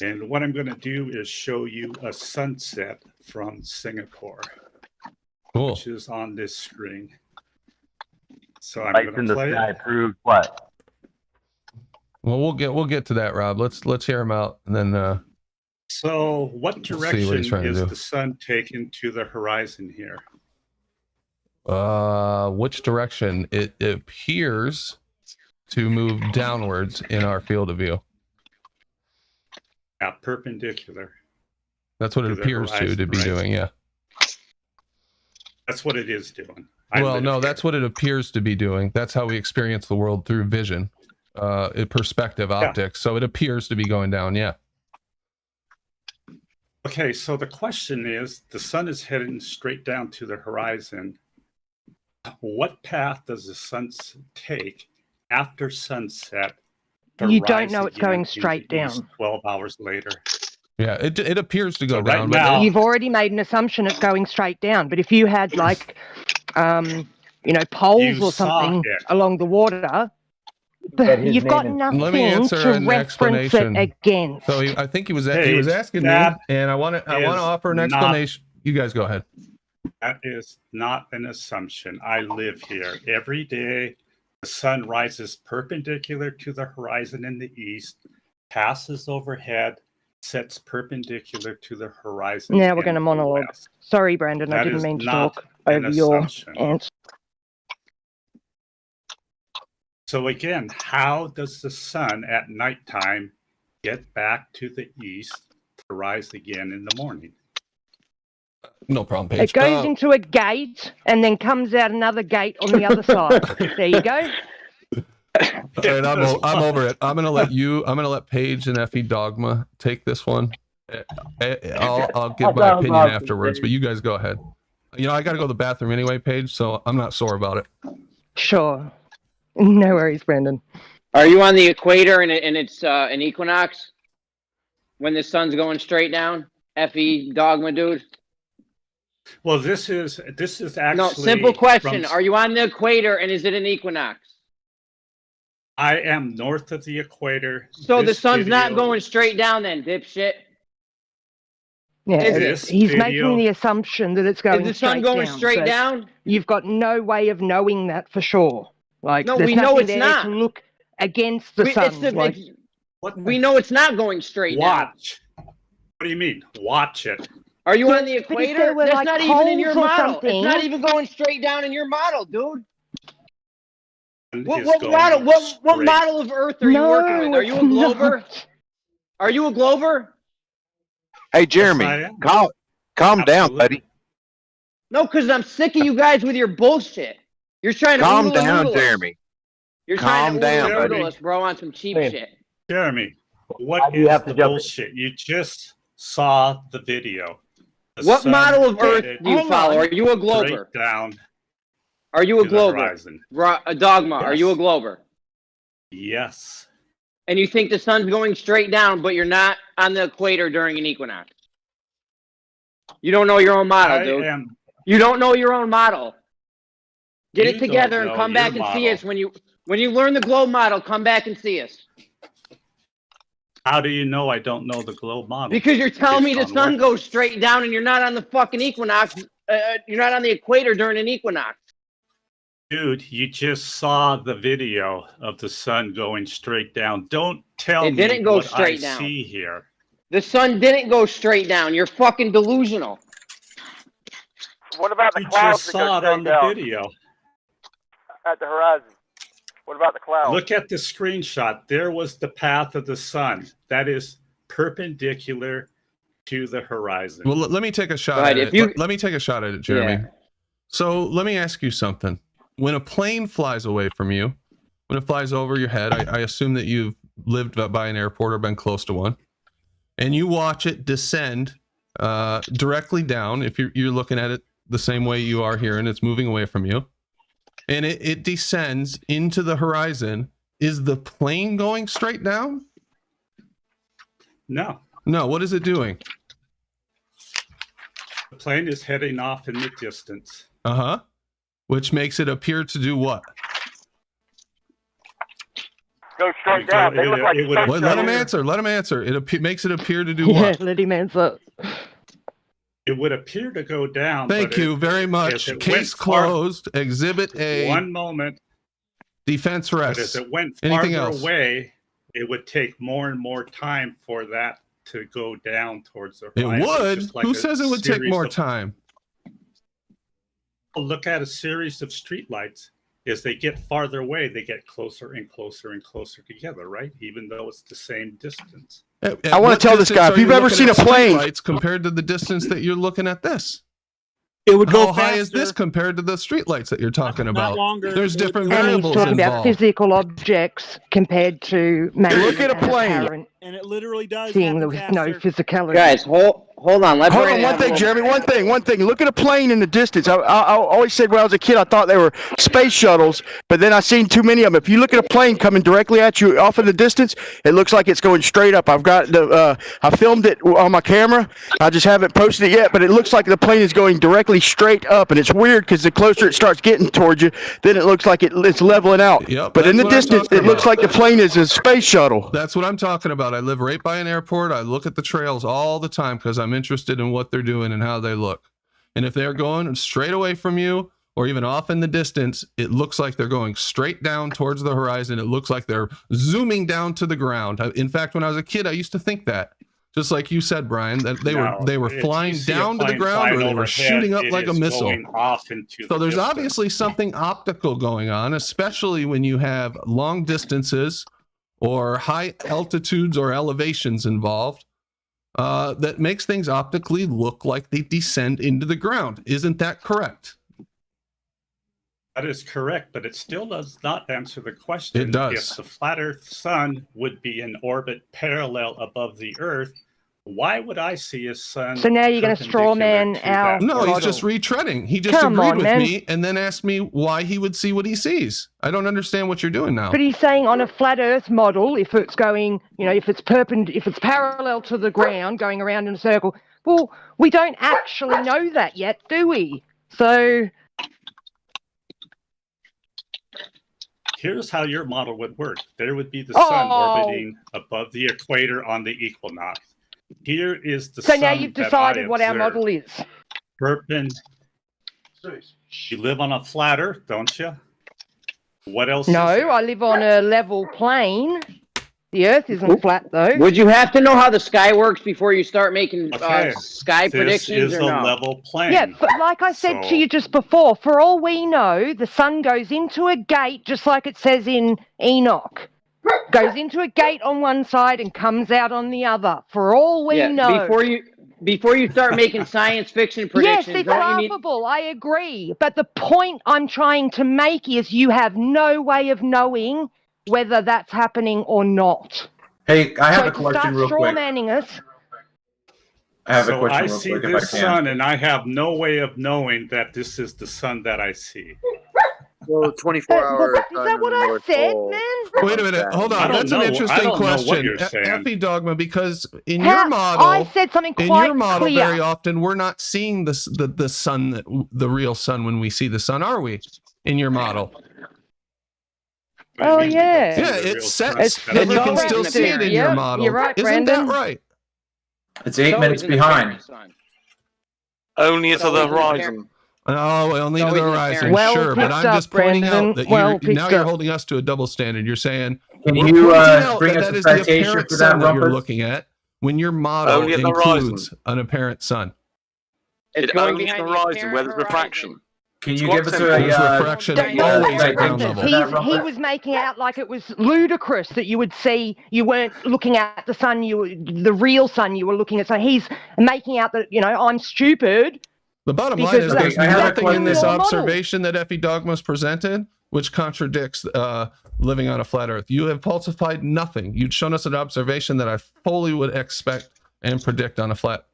And what I'm going to do is show you a sunset from Singapore, Cool. which is on this screen. So I'm Lights going in to the play sky it. prove what? Well, we'll get to that, Rob. Let's hear him out, and then So what see what direction he's trying to is do. the sun taken to the horizon here? Which direction? It appears to move downwards in our field of view. Yeah, perpendicular. That's what To it the appears to horizon, be right? doing. Yeah. That's what it is doing. Well, no, that's what it appears to be doing. That's how we experience the world through vision, perspective optics. So it appears to be going down. Yeah. Okay, so the question is, the sun is heading straight down to the horizon. What path does the sun take after sunset? to You don't rise know it's again going in the straight east down. 12 hours later? Yeah, it appears to go So right down. now- You've already made an assumption it's going straight down. But if you had like, poles You or saw something it. along the water, But his you've got name is- nothing Let me answer to an reference explanation. it against. So I think he was Hey, asking me, that and I want to is offer an not- explanation. You guys go ahead. That is not an assumption. I live here every day. The sun rises perpendicular to the horizon in the east, passes overhead, sets perpendicular to the horizon. Now we're in going to the monologue. west. Sorry, Brandon, I That didn't is mean to not talk an over your assumption. answer. So again, how does the sun at nighttime get back to the east to rise again in the morning? No problem, Paige. It goes into a gate and then comes out another gate on the other side. There you go. All right, I'm over it. I'm gonna let Paige and Effie Dogma take this one. I'll give my opinion afterwards, but you guys go ahead. I got to go to the bathroom anyway, Paige, so I'm not sore about it. Sure. No worries, Brandon. Are you on the equator and it's an equinox when the sun's going straight down? FE Dogma, dude. Well, this is actually No, simple question. from- Are you on the equator and is it an equinox? I am north of the equator. So the This sun's not video- going straight down then, dipshit. Yeah, This he's video- making the assumption that it's going Is the sun straight going down, straight but down? You've got no way of knowing that for sure. Like, No, there's we know nothing it's there not. to look against the We- sun. it's the- like, We know it's not going straight down. Watch. What do you mean? Watch it. Are you on the But if there equator? were, That's like, not even in your poles or model. something- It's not even going straight down in your model, dude. What Is model? going What straight. model of Earth are you working with? Are you a it's glober? not. Are you a glober? Hey, Jeremy, I am. calm down, Absolutely. buddy. No, because I'm sick of you guys with your bullshit. You're trying to Calm oodle and down, noodle us. Jeremy. You're trying Calm to oodle down, and noodle buddy. us, bro, on some cheap Hey. shit. Jeremy, Why what do you is have to the jump in? bullshit? You just saw the video. What model of Earth do you follow? Are you a glober? Straight down. Are you a to the glober? horizon. A dogma. Yes. Are you a glober? Yes. And you think the sun's going straight down, but you're not on the equator during an equinox? You don't know your own model, dude. You don't know your own model. Get it together and come back and see us when you learn the globe model. Come back and see us. How do you know I don't know the globe model? Because you're telling me the sun goes straight down and you're not on the fucking equinox. You're not on the equator during an equinox. Dude, you just saw the video of the sun going straight down. Don't tell me it didn't go what straight I down. see here. The sun didn't go straight down. You're fucking delusional. What about the You clouds just that go saw it straight on the down video. at the horizon? What about the clouds? Look at the screenshot. There was the path of the sun. That is perpendicular to the horizon. Well, let me take a shot at it. Let me take a shot at it, Jeremy. Yeah. So let me ask you something. When a plane flies away from you, when it flies over your head, I assume that you've lived by an airport or been close to one, and you watch it descend directly down, if you're looking at it the same way you are here and it's moving away from you, and it descends into the horizon, is the plane going straight down? No. No, what is it doing? The plane is heading off in the distance. Uh-huh. Which makes it appear to do what? Go straight down. They look like Wait, let him answer. Let him answer. It makes it appear to do Yeah, what? let him answer. It would appear to go down. Thank but you very much. if it Case went far- closed. Exhibit A. One moment. Defense But rests. if it went Anything farther else? away, it would take more and more time for that to go down towards the It horizon. would. just like Who a says it would take series more of- time? Look at a series of streetlights. As they get farther away, they get closer and closer and closer together, right? Even though it's the same distance. I want to tell this guy, if you've ever seen a plane, lights compared to the distance that you're looking at this, it would go How high is faster. this compared to the streetlights that you're talking about? longer. There's different And he's variables talking about involved. physical objects compared to Look at a plane. And it literally does seeing happen with faster. no physicality. Guys, hold on. Let's Hold on, one thing, Jeremy. One thing. Look at a plane in the distance. I always said when I was a kid, I thought they were space shuttles, but then I seen too many of them. If you look at a plane coming directly at you off in the distance, it looks like it's going straight up. I've got I filmed it on my camera. I just haven't posted it yet, but it looks like the plane is going directly straight up, and it's weird because the closer it starts getting towards you, then it looks like it's leveling out. Yep, but in that's the what I'm distance, talking it looks about. like the plane is a space shuttle. That's what I'm talking about. I live right by an airport. I look at the trails all the time because I'm interested in what they're doing and how they look. And if they're going straight away from you or even off in the distance, it looks like they're going straight down towards the horizon. It looks like they're zooming down to the ground. In fact, when I was a kid, I used to think that. Just like you said, Brian, that they were if flying you see a down to the plane ground flying or they were overhead, shooting up it like a is missile. going off into So the there's distance. obviously something optical going on, especially when you have long distances or high altitudes or elevations involved, that makes things optically look like they descend into the ground. Isn't that correct? That is correct, but it still does not answer the question. It does. If the flat Earth sun would be in orbit parallel above the Earth, why would I see a sun? So now you're going to straw man our No, he's model. just retreading. He just Come agreed on, with man. me and then asked me why he would see what he sees. I don't understand what you're doing now. But he's saying on a flat Earth model, if it's going, if it's if it's parallel to the ground, going around in a circle. Well, we don't actually know that yet, do we? So Here's how your model would work. There would be the sun Oh. orbiting above the equator on the equinox. Here is the so sun now you've that decided I what our observe. model is. You live on a flat Earth, don't you? What else? No, is there? I live on a level plane. The Earth isn't flat though. Would you have to know how the sky works before you start making Okay. sky This predictions is or a no? level plane. Yeah, but like I said So- to you just before, for all we know, the sun goes into a gate just like it says in Enoch. Goes into a gate on one side and comes out on the other. For all we know. Before you start making science fiction Yes, predictions, it's don't you need? laughable. I agree. But the point I'm trying to make is you have no way of knowing whether that's happening or not. Hey, I have so a question to real start quick. strawmanning us. I have a So question I real see quick if this I can. sun, and I have no way of knowing that this is the sun that I see. Well, 24-hour. Is that what I said, man? Wait a minute. Hold I on. don't That's know. an I interesting don't know what question. you're saying. Effie Dogma, because in How- your model, I said something in quite your model, clear. very often we're not seeing the sun, the real sun when we see the sun, are we? In your model. Oh yeah. Yeah, it sets, It's and you can always still in see it in your Yep, model. you're right, Isn't that Brandon. right? It's 8 minutes behind. Only to the horizon. Oh, only to the horizon, Well sure. But picked I'm up, just pointing Brandon. out that Well now picked you're up. holding us to a double standard. You're saying Can we're you, pointing out bring that us that a is the citation apparent for sun that, that you're Rumpus? looking at when your model Only at the includes an apparent sun. It's It going only at the behind the horizon where there's apparent refraction. Can It's you quite give us simple. a There's refraction No, always at no, ground Brandon. level. He was making out like it was ludicrous that you would see you weren't looking at the sun, the real sun you were looking at. So he's making out that, I'm stupid. The bottom line is because there's I have a nothing in this your model. observation that Effie Dogma's presented which contradicts living on a flat earth. You have falsified nothing. You've shown us an observation that I fully would expect and predict on a flat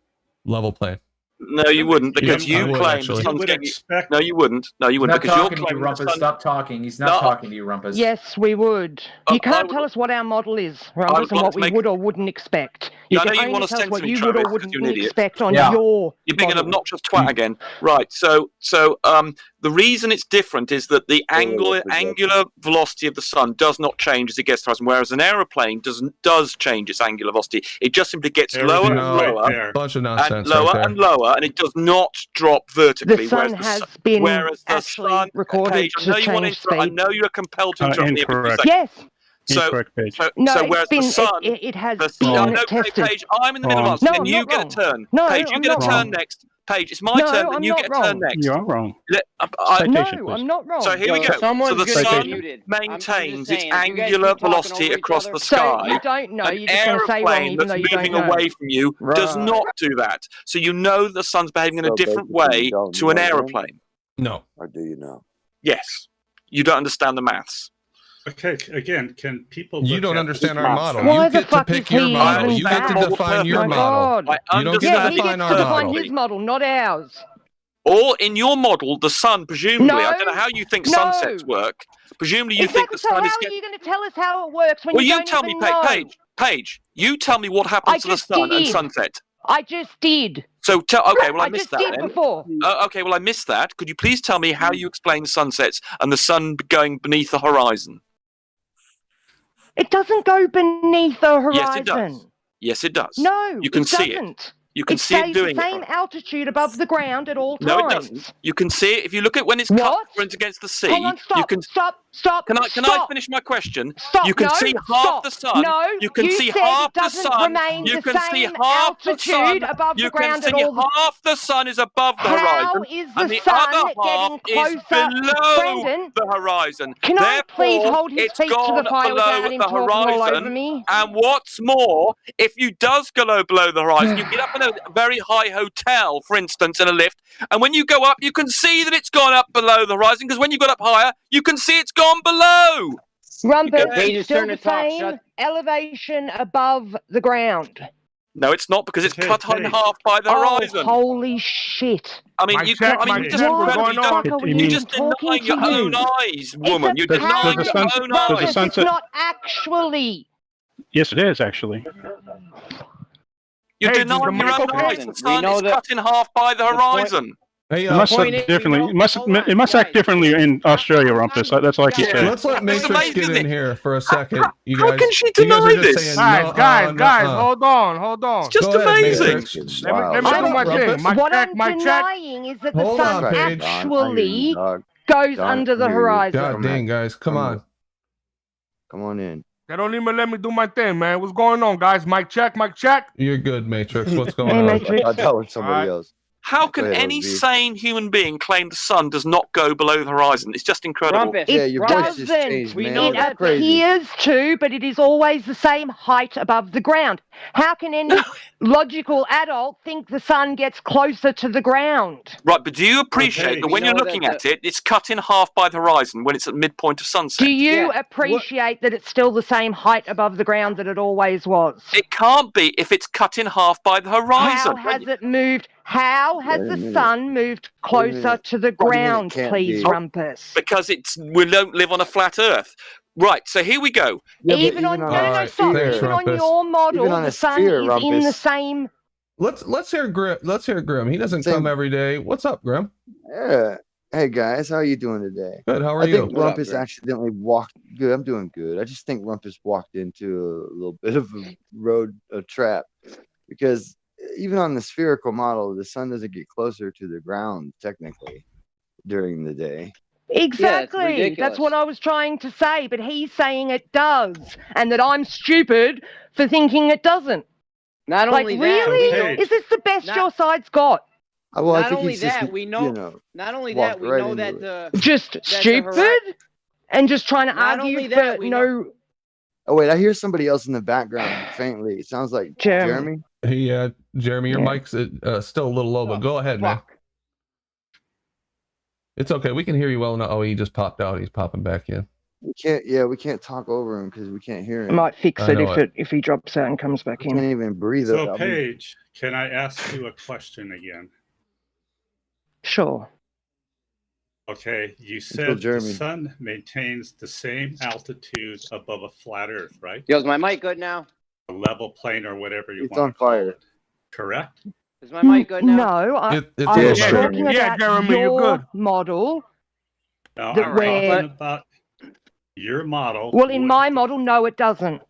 level plane. No, you wouldn't, because Yeah, I you would, claim actually. the sun's would getting... expect- No, you wouldn't. No, you wouldn't, He's because not you're talking to you, claiming the Rumpus. sun... Stop talking. He's not No. talking to you, Rumpus. Yes, we would. You can't tell us what our model is, Rumpus, and like what to we make- would or wouldn't expect. Yeah, You I know can you only want to tell us what censor me, you would Travis, or 'cause wouldn't you're an idiot. expect on Yeah. your You're being an model. obnoxious twat again. Right. So the reason it's different is that the angular velocity of the sun does not change as it gets to the horizon, whereas an aeroplane does change its angular velocity. It just simply gets There we lower go, and right lower, there. Bunch of and nonsense lower right there. and lower, and it does not drop vertically. The sun has been whereas the actually sun, recorded Paige, I know to you want to change interrupt. I speed. know you're compelled to interrupt me every few Incorrect. seconds. Yes. So, Incorrect, Paige. No, so whereas it's been, the sun, it has the been sun, no, tested. Paige, I'm in the middle of Wrong. answering, No, and I'm you not get wrong. a turn. No, Paige, you I'm get a not turn wrong. next. Paige, it's my No, turn, I'm and you not get a turn wrong. next. You are wrong. No, please. I'm not wrong. So here we go. So Someone's the gonna sun get muted. maintains I'm just its saying, if you guys angular keep talking velocity over each across other- the So sky. you don't know. An You're just going to say wrong, aeroplane even that's though you don't moving know. away from you does Right. not do that. So you know the sun's behaving in a So different basically way you don't to an know then? aeroplane. No. Or do you know? Yes. You don't understand the maths. Okay, again, can people You look don't at understand this our map? model. Why You the get to fuck pick is your he model. even You get to back? define your My model. God. I You don't get Yeah, to he define gets our to define model. his model, not ours. Or in your model, the sun, presumably, No. I don't know how you think No. sunsets work. Presumably you think Exactly. the So sun how is... are you going to tell us how it works when Well, you you don't tell me, even know? Paige, you tell me what happens I to the just sun and did. sunset. I just did. So, okay, well, I I missed just that did then. before. Okay, well, I missed that. Could you please tell me how you explain sunsets and the sun going beneath the horizon? It doesn't go beneath the horizon. Yes, it does. Yes, it does. No, You can it see doesn't. it. You can It see it stays doing the same it. altitude above the ground at all times. No, it doesn't. You can see it if you look at when it's cut What? when it's against the sea. Hang on, stop, You can. stop. Can I stop. finish my question? Stop, You can no, see half stop. the sun. No, you can see said half it the doesn't sun. remain You the can see same half the altitude sun. above You the can ground see at all. half the sun is above the How horizon, is and the the sun other half getting is closer? below Brendan, the horizon. can I please Therefore, hold his it's feet to gone the fire below without him the talking all over horizon. me? And what's more, if you does go below the horizon, you get up in a very high hotel, for instance, in a lift, and when you go up, you can see that it's gone up below the horizon, because when you got up higher, you can see it's gone below. Rumpus, Paige, it's still turn the to talk. same Shut- elevation above the ground. No, it's not, because it's Okay, cut in Paige. half by the horizon. Oh, holy shit. I mean, Mic you check, can, I mean, mic just check, Why what's the going fuck on? are we You you're mean- just talking denying your to you? own eyes, woman. You're It's denying apparent. your own does the eyes. Rumpus, sunset- it's not actually. Yes, it is actually. You're Hey, denying the your own mic- eyes. We The sun know is that- cut in half by the point- horizon. Hey, It must point act is, differently. we know- It must hold on, it must act guys. differently in Australia, Rumpus. That's all I can Yeah. say. Let's let It's Matrix amazing get in that- here for a second. You How guys, can she you guys deny are just this? saying, Guys, no, guys, nuh-uh. hold on. It's just Go ahead, amazing. Matrix. It's Let me wild. do Shut my up, thing. Rumpus. Mic What check, I'm mic check. denying is that the Hold sun on, Paige. Don, I hear you, actually dog. goes Don, under the I hear you. horizon. God dang, guys. Come on. Come on in. They don't even let me do my thing, man. What's going on, guys? Mic check, mic check. You're good, Matrix. What's going Hey, on? Matrix. I thought that was somebody Alright. else. How can ahead, any Oz. sane human being claim the sun does not go below the horizon? It's just incredible. Rumpus. Yeah, your voice just Doesn't. changed, We man. know It That's that crazy. appears to, but it is always the same height above the ground. How can any logical adult think the sun gets closer to the ground? Right, but do you appreciate that we when you're know that looking at it, it's cut in half by the horizon when it's at midpoint of sunset? Do you Yeah. appreciate that it's still the same height above the ground that it always was? It can't be if it's cut in half by the horizon. How has it moved? How has Wait a the minute. sun moved Wait a closer minute. to the Wait a minute, ground, can't please, be. Rumpus? Because we don't live on a flat Earth. Right, so here we go. Yeah, but Even on, a no, Alright, stop. thanks, Even on Rumpus. your model, Even on the a sun sphere, is in the Rumpus. same. Let's hear Grim. Let's hear Grim. He doesn't Same. come every day. What's up, Grim? Yeah. Hey guys, how are you doing today? Good. How are I you? think What up, Rumpus Greg? accidentally walked. Good, I'm doing good. I just think Rumpus walked into a little bit of a trap, because even on the spherical model, the sun doesn't get closer to the ground technically during the day. Exactly. ridiculous. That's what I was trying to say, but he's saying it does, and that I'm stupid for thinking it doesn't. Not Like, only that, really? we know, Is this the best Not- your side's got? Well, I not think only he's just, that, we know. you know, Not only walked that, we right know into that it. the Just the stupid? And just trying to Not argue only for that, we no. Oh wait, I hear somebody else in the background faintly. It sounds like Jeremy. Jeremy. Jeremy, your Yeah. mic's still a little low, but go ahead, man. fuck. It's okay. We can hear you well enough. Oh, he just popped out. He's popping back in. We can't. Yeah, we can't talk over him because we can't hear I him. might fix I it know if he drops out and comes back We can't in. even breathe. So, I mean, Paige, can I ask you a question again? Sure. Okay, you Until said the Jeremy. sun maintains the same altitude above a flat Earth, right? Yo, is my mic good now? A level plane or whatever you It's want on to call fire. it. Correct? Is my mic good now? No, It's I on was fire. talking Yeah, about Jeremy, you're your good. model. No, That I'm where- talking about your model. Well, in my model, no, it doesn't.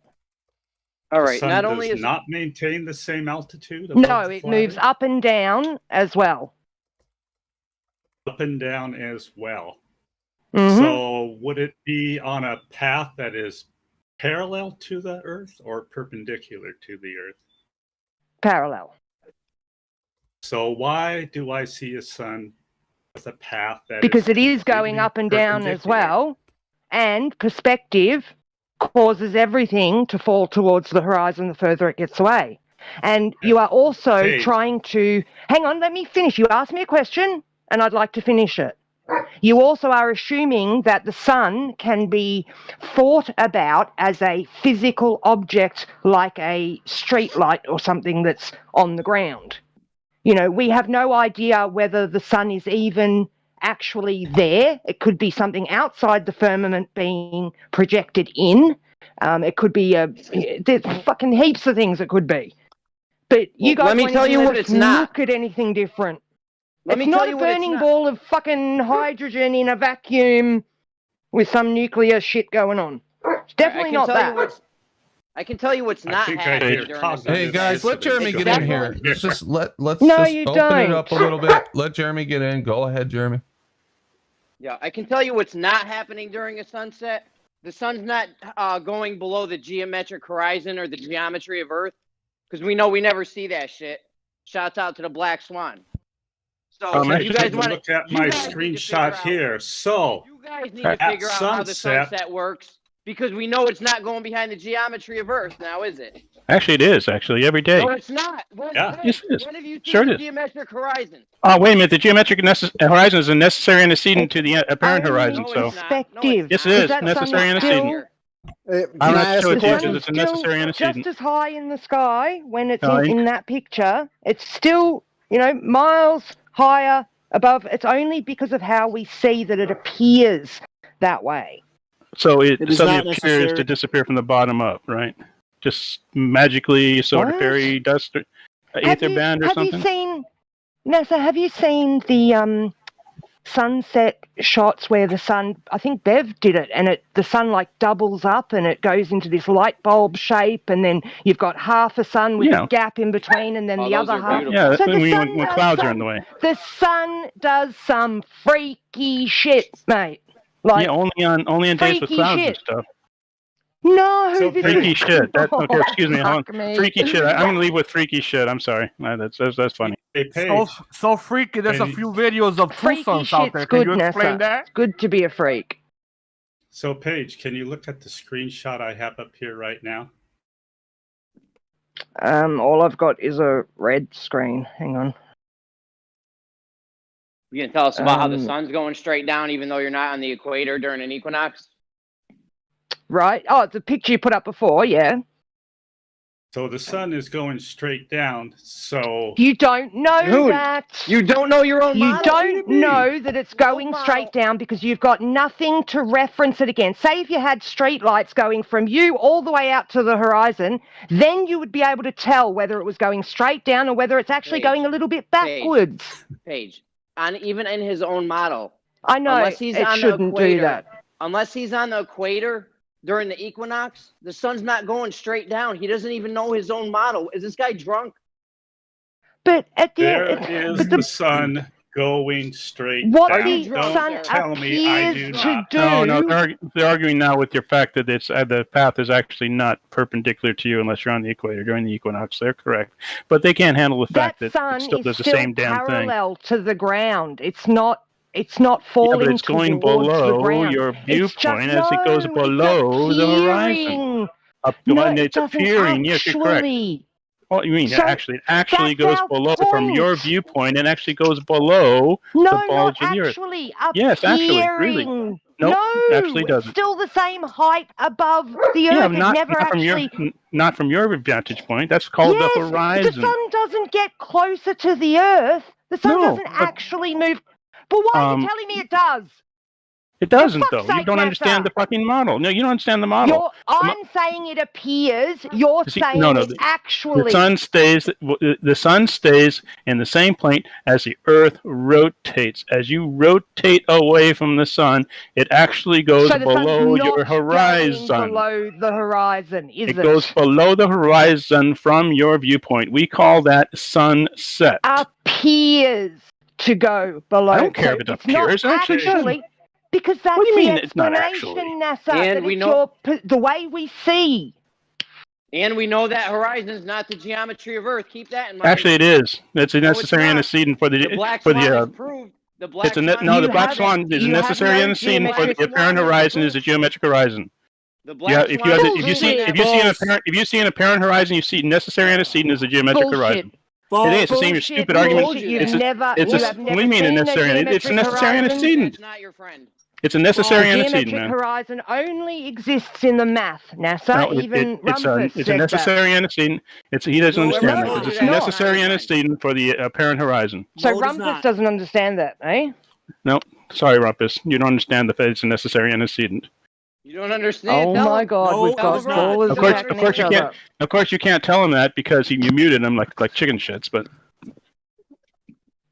All The right. sun Not does only is not maintain the same altitude above No, the it flat moves Earth? up and down as well. Up and down as well. Mhm. So would it be on a path that is parallel to the Earth or perpendicular to the Earth? Parallel. So why do I see a sun with a path that Because it is completely going up and down as perpendicular? well, and perspective causes everything to fall towards the horizon the further it gets away. And you are also Paige. trying to hang on, let me finish. You asked me a question and I'd like to finish it. You also are assuming that the sun can be thought about as a physical object like a street light or something that's on the ground. You know, we have no idea whether the sun is even actually there. It could be something outside the firmament being projected in. It could be there's fucking heaps of things it could be. But you Well, guys let me won't tell even you let what us it's not. look at anything different. Let It's me not tell a you what it's burning not. ball of fucking hydrogen in a vacuum with some nuclear shit going on. It's definitely not that. I can tell you what's I not think I happening hear during the cognitive Hey guys, let Jeremy dissonance. get in It's here. definitely Let's just let's No, just you open it don't. up a little bit. Let Jeremy get in. Go ahead, Jeremy. Yeah, I can tell you what's not happening during a sunset. The sun's not going below the geometric horizon or the geometry of Earth, because we know we never see that shit. Shouts out to the Black Swan. So Okay, you guys take a want look at my screenshot here. So You guys need to at figure out how the sunset, sunset works, because we know it's not going behind the geometry of Earth. Now, is it? Actually, it is every day. No, it's not. Yeah. Yes, it is. When have you seen Sure it the is. geometric horizon? Oh, wait a minute. The geometric horizon is a necessary antecedent to the apparent Only horizon. So perspective. yes, it is That sun necessary is antecedent. still- I'm Can I not ask sure a it is question? because it's a necessary just antecedent. as high in the sky when it's No, in that picture. It's still, you know, miles higher above. It's only because of how we see that it appears that way. So it It is suddenly not appears necessary. to disappear from the bottom up, right? Just magically, sort of What? fairy dust, or ether band, or have something. you seen? No, so have you seen the sunset shots where the sun? I think Bev did it, and the sun like doubles up and it goes into this light bulb shape, and then you've got half a sun with Yeah. a gap in between, and then the those other are half. beautiful. Yeah, So the when, sun when does clouds are in some- the way. The sun does some freaky shit, mate. Like Yeah, only on days with freaky clouds shit. and stuff. No, So this Freaky is shit. That, okay, excuse me. Hold Fuck on. me. Freaky shit. I'm gonna leave with freaky shit. I'm sorry. That's funny. Hey, So, Paige, so freaky. There's a and- few videos of Freaky two sons out shit's there. Can good, you explain Nessa. that? It's good to be a freak. so Paige, can you look at the screenshot I have up here right now? All I've got is a red screen. Hang on. You can tell us about how the sun's going straight down, even though you're not on the equator during an equinox. Right. Oh, it's a picture you put up before. Yeah. So the sun is going straight down. So You don't know Dude, that. You don't know your own You model? don't know that it's going straight down because you've got nothing to reference it against. Say if you had street lights going from you all the way out to the horizon, then you would be able to tell whether it was going straight down or whether it's actually going a little bit backwards. Paige, even in his own model. I know, Unless he's it on the shouldn't do equator, that. Unless he's on the equator during the equinox, the sun's not going straight down. He doesn't even know his own model. Is this guy drunk? But at the there end, is the sun going straight what down. the Don't sun tell me I do appears to not. do. No, they're arguing now with your fact that it's the path is actually not perpendicular to you unless you're on the equator during the equinox. They're correct, but they can't handle the fact that sun it still is does the still same damn thing. parallel to the ground. It's not Yeah, falling but it's going towards the below ground. your It's viewpoint just, as it goes no, below it's the horizon. appearing. No, it it's doesn't appearing. Yes, you're correct. actually. Well, you mean So, it actually goes that's our below from your point. viewpoint and actually goes below the No, bulge not in the earth. actually. Yes, actually, really. Appearing. Nope, No, actually it's doesn't. still the same height above the Yeah, Earth. It never actually. not from your vantage point. That's called Yes, the horizon. the sun doesn't get closer to the Earth. The sun No, doesn't but- actually move. But why are you telling me it does? It doesn't, For though. fuck's You sake, don't Nessa. understand the fucking model. No, you don't understand the model. I'm saying it appears. You're saying it actually. The sun stays in the same plane as the Earth rotates. As you rotate away from the sun, it actually goes so the below sun's not your horizon. going below the horizon, is it? It goes below the horizon from your viewpoint. We call that sunset. Appears to go below. I don't care So if it it's appears. not Actually, actually. Because that's what do you mean the it's not explanation, actually? NASA. And that we it's know- the way we see. And we know that horizon is not the geometry of Earth. Keep that in mind. Actually, it is. It's a No, it's necessary not. antecedent for The black for swan the. is proved. The black It's a swan. no. The black swan is a necessary antecedent for the apparent horizon. Is a geometric horizon. The black If swan. you see an apparent horizon, you see necessary antecedent is a geometric horizon. It is the same stupid argument. What do you mean a necessary? It's a necessary antecedent. That's not your friend. It's a necessary The antecedent, geometric man. horizon only exists in the math, NASA. No, Even Rumpus it's a said necessary that. antecedent. He doesn't understand that. It's a not. necessary antecedent for the apparent horizon. So Rumpus doesn't understand that, eh? No, sorry, Rumpus. You don't understand the fact it's a necessary antecedent. You don't understand. Oh Tell my him. God, we've got ballers Of course, attacking each other. Of course, you can't tell him that because you muted him like chicken shits. But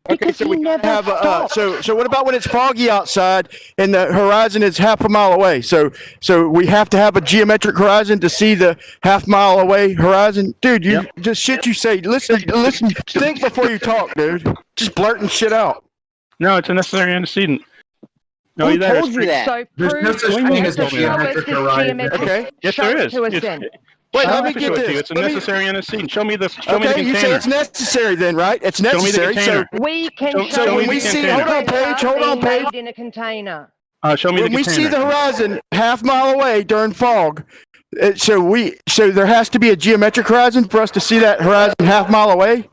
Okay, so we gotta have so what about when it's foggy outside and the horizon is half a mile away? So we have to have a geometric horizon to see the half mile away horizon, dude. You just shit you say. Listen. Think before you talk, dude. Just blurting shit out. No, it's a necessary antecedent. No, Who that told is you that? So There's no such thing as a geometric horizon. Okay. Yes, there is. To us It's- then. Wait, I'll let me have to get show it to this. you. It's a Let me- necessary antecedent. Show me the Okay, you say container. it's necessary then, right? It's Show me the necessary. container. We can So show when you we the see- hold on, Paige, hold on, being Paige. made in a container. Show me When the we container. see the horizon half mile away during fog, so there has to be a geometric horizon for us to see that horizon half mile away,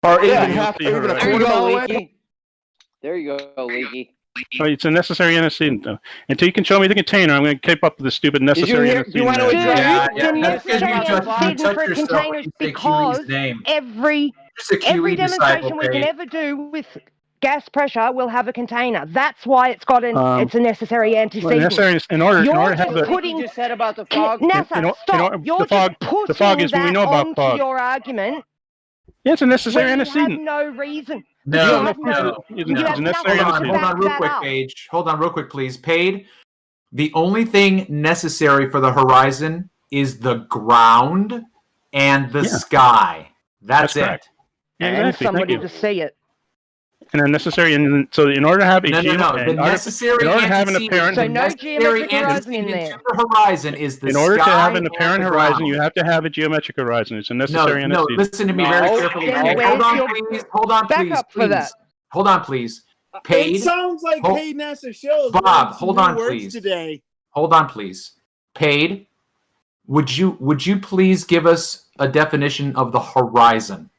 or Yeah, even you'll see even a horizon. quarter mile away. Leaky. There you go, Leaky. Oh, it's a necessary antecedent, though. Until you can show me the container, I'm going to keep up with the stupid necessary hear- antecedent. you wanna man. address- Yeah, The that's because you necessary touch antecedent for yourself when containers you say because QE's name. every Just a QE demonstration disciple, we can Paige. ever do with gas pressure will have a container. That's why it's got it's a necessary Well, antecedent. necessary in order You're to have just the putting You just said about the fog. NASA, in or- stop. in or- You're the fog- just putting the fog is when we that know about onto fog. your argument. Yeah, it's a necessary when you have antecedent. no reason. No, you no, have no. it's You a have necessary nothing Hold to on, back real that quick, up. Paige. Hold on, real quick, please. Paige, the only thing necessary for the horizon is the ground and the sky. That's it. correct. Yeah, And exactly. Thank somebody you. to see it. And a necessary, and so in order to have a No. The necessary in order to have an antecedent, apparent, So no geometric horizon in there. to the horizon is the in order to have sky an and apparent the horizon, ground. you have to have a geometric horizon. It's a necessary No, antecedent. listen to me very carefully. Then Okay, where's hold on, your please. Hold on, please. backup for that? Hold on, please. Paid. It sounds like Hold- Paid NASA shows. Bob, some hold new on, words please. Today. Hold on, please. Paid. Would you please give us a definition of the horizon?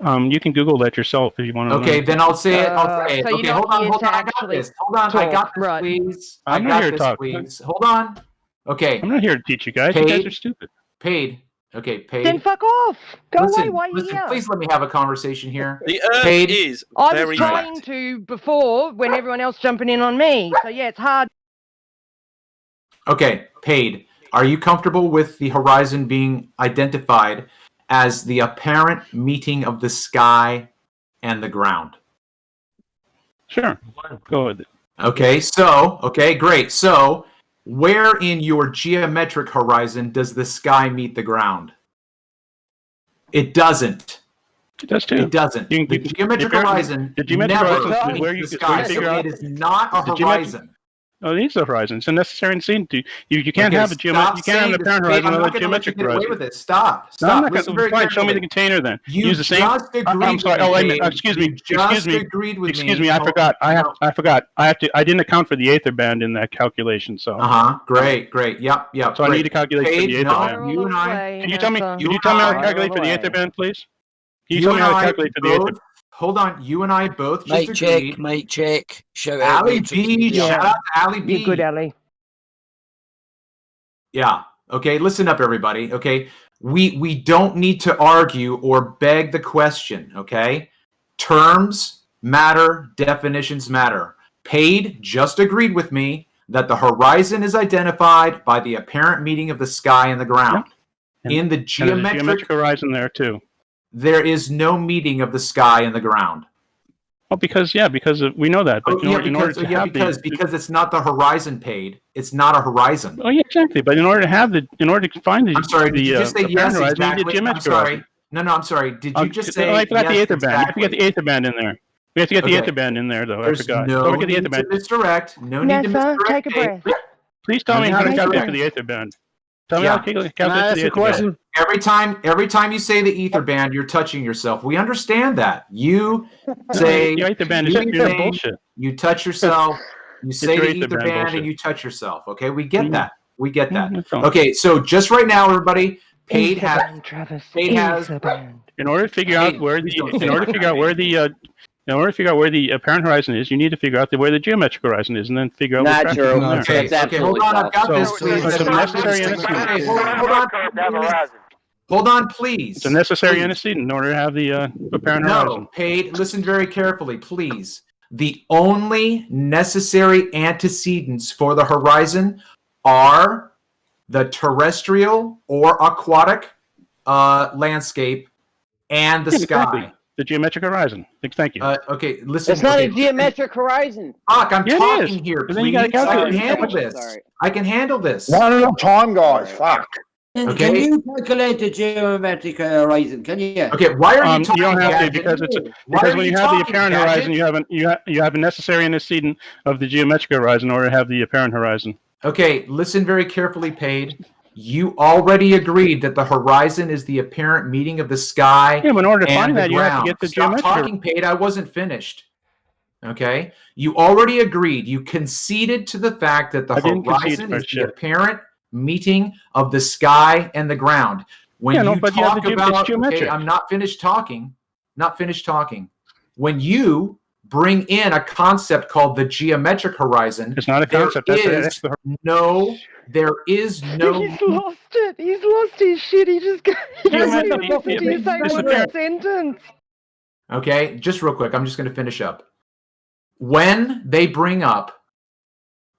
You can Google that yourself if you want to. Okay, then I'll say it. I'll say it. So you're Okay, not hold on. here to I got actually this. Hold on. I got this, right. please. I'm I not got here to this, talk. please. Hold on. Okay. I'm not here to teach you guys. You guys Paid. are stupid. Paid. Okay, paid. Then fuck off. Go Listen, away while you're listen, here. please let me have a conversation here. The Earth Paid. is I was very trying flat. to before when everyone else jumping in on me. So yeah, it's hard. Okay, paid. Are you comfortable with the horizon being identified as the apparent meeting of the sky and the ground? Sure. Go with it. Okay, great. So, where in your geometric horizon does the sky meet the ground? It doesn't. It does too. It doesn't. The geometric horizon never horizon is where meets you the can sky, figure so out it is not a the horizon. Oh, it is a horizon. It's a necessary antecedent. You can't Okay, have a geometric. You can't have an apparent horizon I'm without not a going to let you geometric get away horizon. with it. Stop. No, I'm not Listen gonna, very fine. Show me carefully. the container then. You Use the same. just agreed I'm sorry. with Oh, wait a me, minute. Excuse me. You just agreed with Excuse me. me. I forgot. I forgot. I didn't account for the Aether band in that calculation. So. Great. Yep. So I need to calculate for the Aether band. No, you and I. Can you tell me? Can you tell me how to calculate for the Aether band, please? Can you tell me how to calculate for the Aether? Hold on. You and I both just Mate check, agreed. mate check. Shout out Ali Matrix B. Media. Shout out to Ali B. You're good, Ali. Yeah. Okay. Listen up, everybody. Okay. We don't need to argue or beg the question. Okay. Terms matter. Definitions matter. Paid just agreed with me that the horizon is identified by the apparent meeting of the sky and the ground. And, in the and there's a geometric horizon there too. There is no meeting of the sky and the ground. Well, because we know that, but because it's not the horizon paid. It's not a horizon. Oh yeah, exactly. But in order to find the, I'm sorry. Did you just say yes? horizon, Exactly. you need a geometric I'm sorry. horizon. No. I'm sorry. Did you just say? I forgot yes, the Aether band. exactly. I forgot the Aether band in there. We have to get the Okay. Aether band in there, though. There's I forgot. no Don't forget the Aether need band. to misdirect. No need to Nessa, misdirect. take a breath. Please tell me how to calculate for the Aether band. Tell me how to calculate for the Aether band. Every time you say the ether band, you're touching yourself. We understand that. You say the Aether band is pure bullshit. You touch yourself. You say your the Aether ether band band bullshit. and you touch yourself. Okay, we get that. We get that. fine. Okay, so just right now, everybody, Paid Ether has band, Travis. Paid has Ether band. In order to figure out where the apparent horizon is, you need to figure out where the geometric horizon is, and then figure out Not what's true. from there. Okay, hold on. I've got this. Please. It's a necessary antecedent. Okay, hold on, please. It's a necessary antecedent in order to have the apparent horizon. No, Paid. Listen very carefully, please. The only necessary antecedents for the horizon are the terrestrial or aquatic landscape and the sky. Exactly. The geometric horizon. Thank you. Okay, listen. It's not okay. a geometric horizon. Fuck, I'm Yeah, it talking is. here, And then you gotta please. I can calculate. handle Sorry. this. I can handle this. Not enough time, guys. Fuck. Can Okay. you calculate the geometric horizon? Can you? Okay, why are you talking? You don't have to Gadget? because Why because are when you you have the talking, apparent Gadget? horizon, you have a necessary antecedent of the geometric horizon in order to have the apparent horizon. Okay, listen very carefully, Paid. You already agreed that the horizon is the apparent meeting of the sky. Yeah, but in order to and find the that, you have to ground. get the Stop geometric. talking, Paid. I wasn't finished. Okay, you already agreed. You conceded to the fact that the I didn't concede horizon for is the shit. apparent meeting of the sky and the ground. When Yeah, no, you but you have talk the about, it's okay, geometric. I'm not finished talking. Not finished talking. When you bring in a concept called the geometric horizon, It's not a concept. That's the there is no. He's lost it. He's lost his shit. He just got. He doesn't even listen to you say one sentence. Okay, just real quick. I'm just going to finish up. When they bring up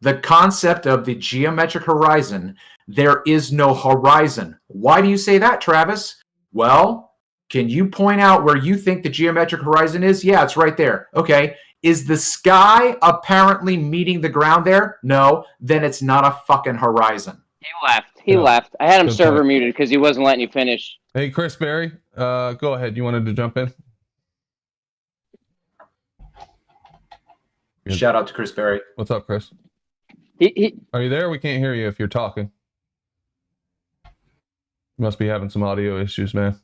the concept of the geometric horizon, there is no horizon. Why do you say that, Travis? Well, can you point out where you think the geometric horizon is? Yeah, it's right there. Okay. Is the sky apparently meeting the ground there? No. Then it's not a fucking horizon. He left. I had him Good server point. muted because he wasn't letting you finish. Hey, Chris Berry, go ahead. You wanted to jump in? Shout out to Chris Berry. What's up, Chris? He Are you there? We can't hear you if you're talking. You must be having some audio issues, man.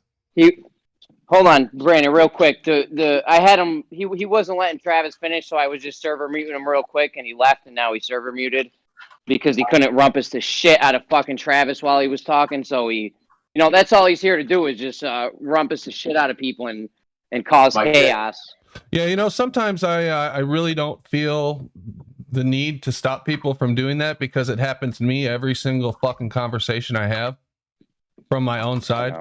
Hold on, Brandon, real quick. I had him. He wasn't letting Travis finish, so I was just server muting him real quick, and he left, and now he's server muted because he couldn't rumpus the shit out of fucking Travis while he was talking. So he, that's all he's here to do is just rumpus the shit out of people and cause chaos. Yeah, sometimes I really don't feel the need to stop people from doing that because it happens to me every single fucking conversation I have from my own side.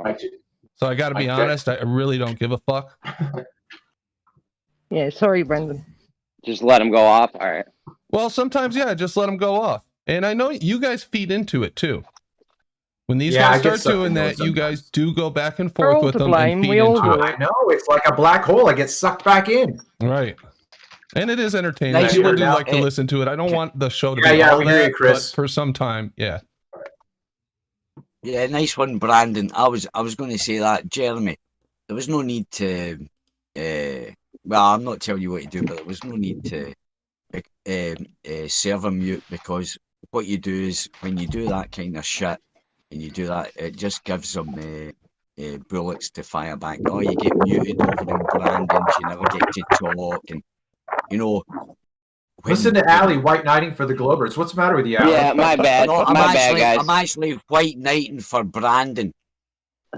So I got to be honest, I really don't give a fuck. Yeah, sorry, Brendan. Just let him go off. All right. Well, sometimes, yeah, just let him go off. And I know you guys feed into it too. When these guys start doing that, you guys do go back and forth with them and feed into it. I know, it's like a black hole. I get sucked back in. Right. And it is entertaining. People do like to listen to it. I don't want the show to be all that, but for some time, yeah. Yeah, nice one, Brandon. I was going to say that, Jeremy. There was no need to. Well, I'm not telling you what to do, but there was no need to server mute, because what you do is when you do that kind of shit and you do that, it just gives them bullets to fire back. Oh, you get muted over them, Brandon. You never get to talk, and Listen to Ali white knighting for the Globers. What's the matter with you, Ali? Yeah, my bad. No, my bad, guys. I'm actually white knighting for Brandon.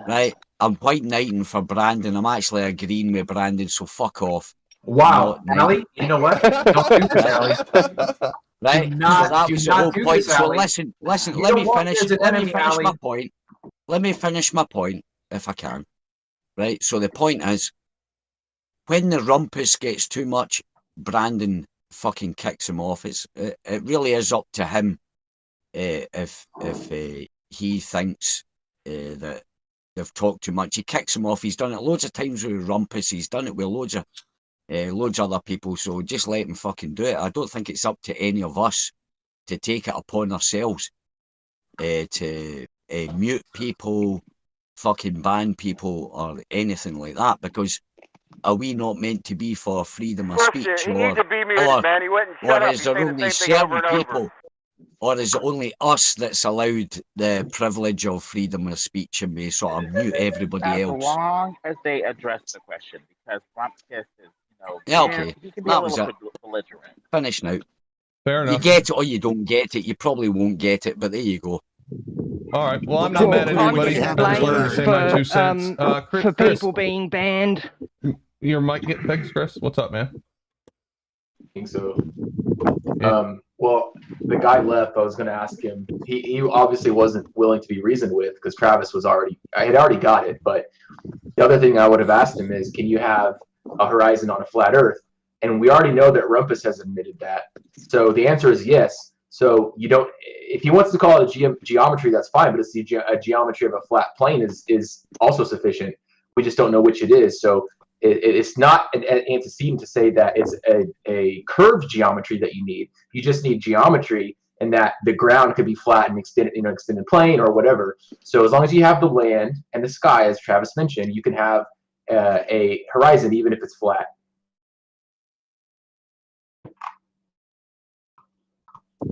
Right? I'm white knighting for Brandon. I'm actually agreeing with Brandon, so fuck off. Wow, Ali, you know what? Don't do this, Ali. Right? Do not, that do was not the whole do point. this, So Ali. listen, You let don't me want finish. me as an Let me enemy, finish Ali. my point. Let me finish my point, if I can. Right? So the point is, when the rumpus gets too much, Brandon fucking kicks him off. It really is up to him if he thinks that they've talked too much. He kicks him off. He's done it loads of times with Rumpus. He's done it with loads of other people. So just let him fucking do it. I don't think it's up to any of us to take it upon ourselves to mute people, fucking ban people, or anything like that, because are we not meant to be for freedom of speech? He needs to be muted, man. He went and shut up. Is He's there saying only the same thing over certain and over. people, or is it only us that's allowed the privilege of freedom of speech and we sort of mute everybody As else? long as they address the question, because Rumpus is, Yeah, okay. he can be a That was little it. belligerent. Finish now. Fair enough. You get it or you don't get it. You probably won't get it, but there you go. All right. Well, I'm not mad at anybody. I just wanted to say my 2 cents. For Chris, people being banned. your mic get fixed, Chris? What's up, man? I think so. Well, the guy left. I was going to ask him. He obviously wasn't willing to be reasoned with because Travis had already got it. But the other thing I would have asked him is, can you have a horizon on a flat Earth? And we already know that Rumpus has admitted that. So the answer is yes. So you don't. If he wants to call it a geometry, that's fine. But it's a geometry of a flat plane is also sufficient. We just don't know which it is. So it's not an antecedent to say that it's a curved geometry that you need. You just need geometry, and that the ground could be flat and extended plane or whatever. So as long as you have the land and the sky, as Travis mentioned, you can have a horizon even if it's flat.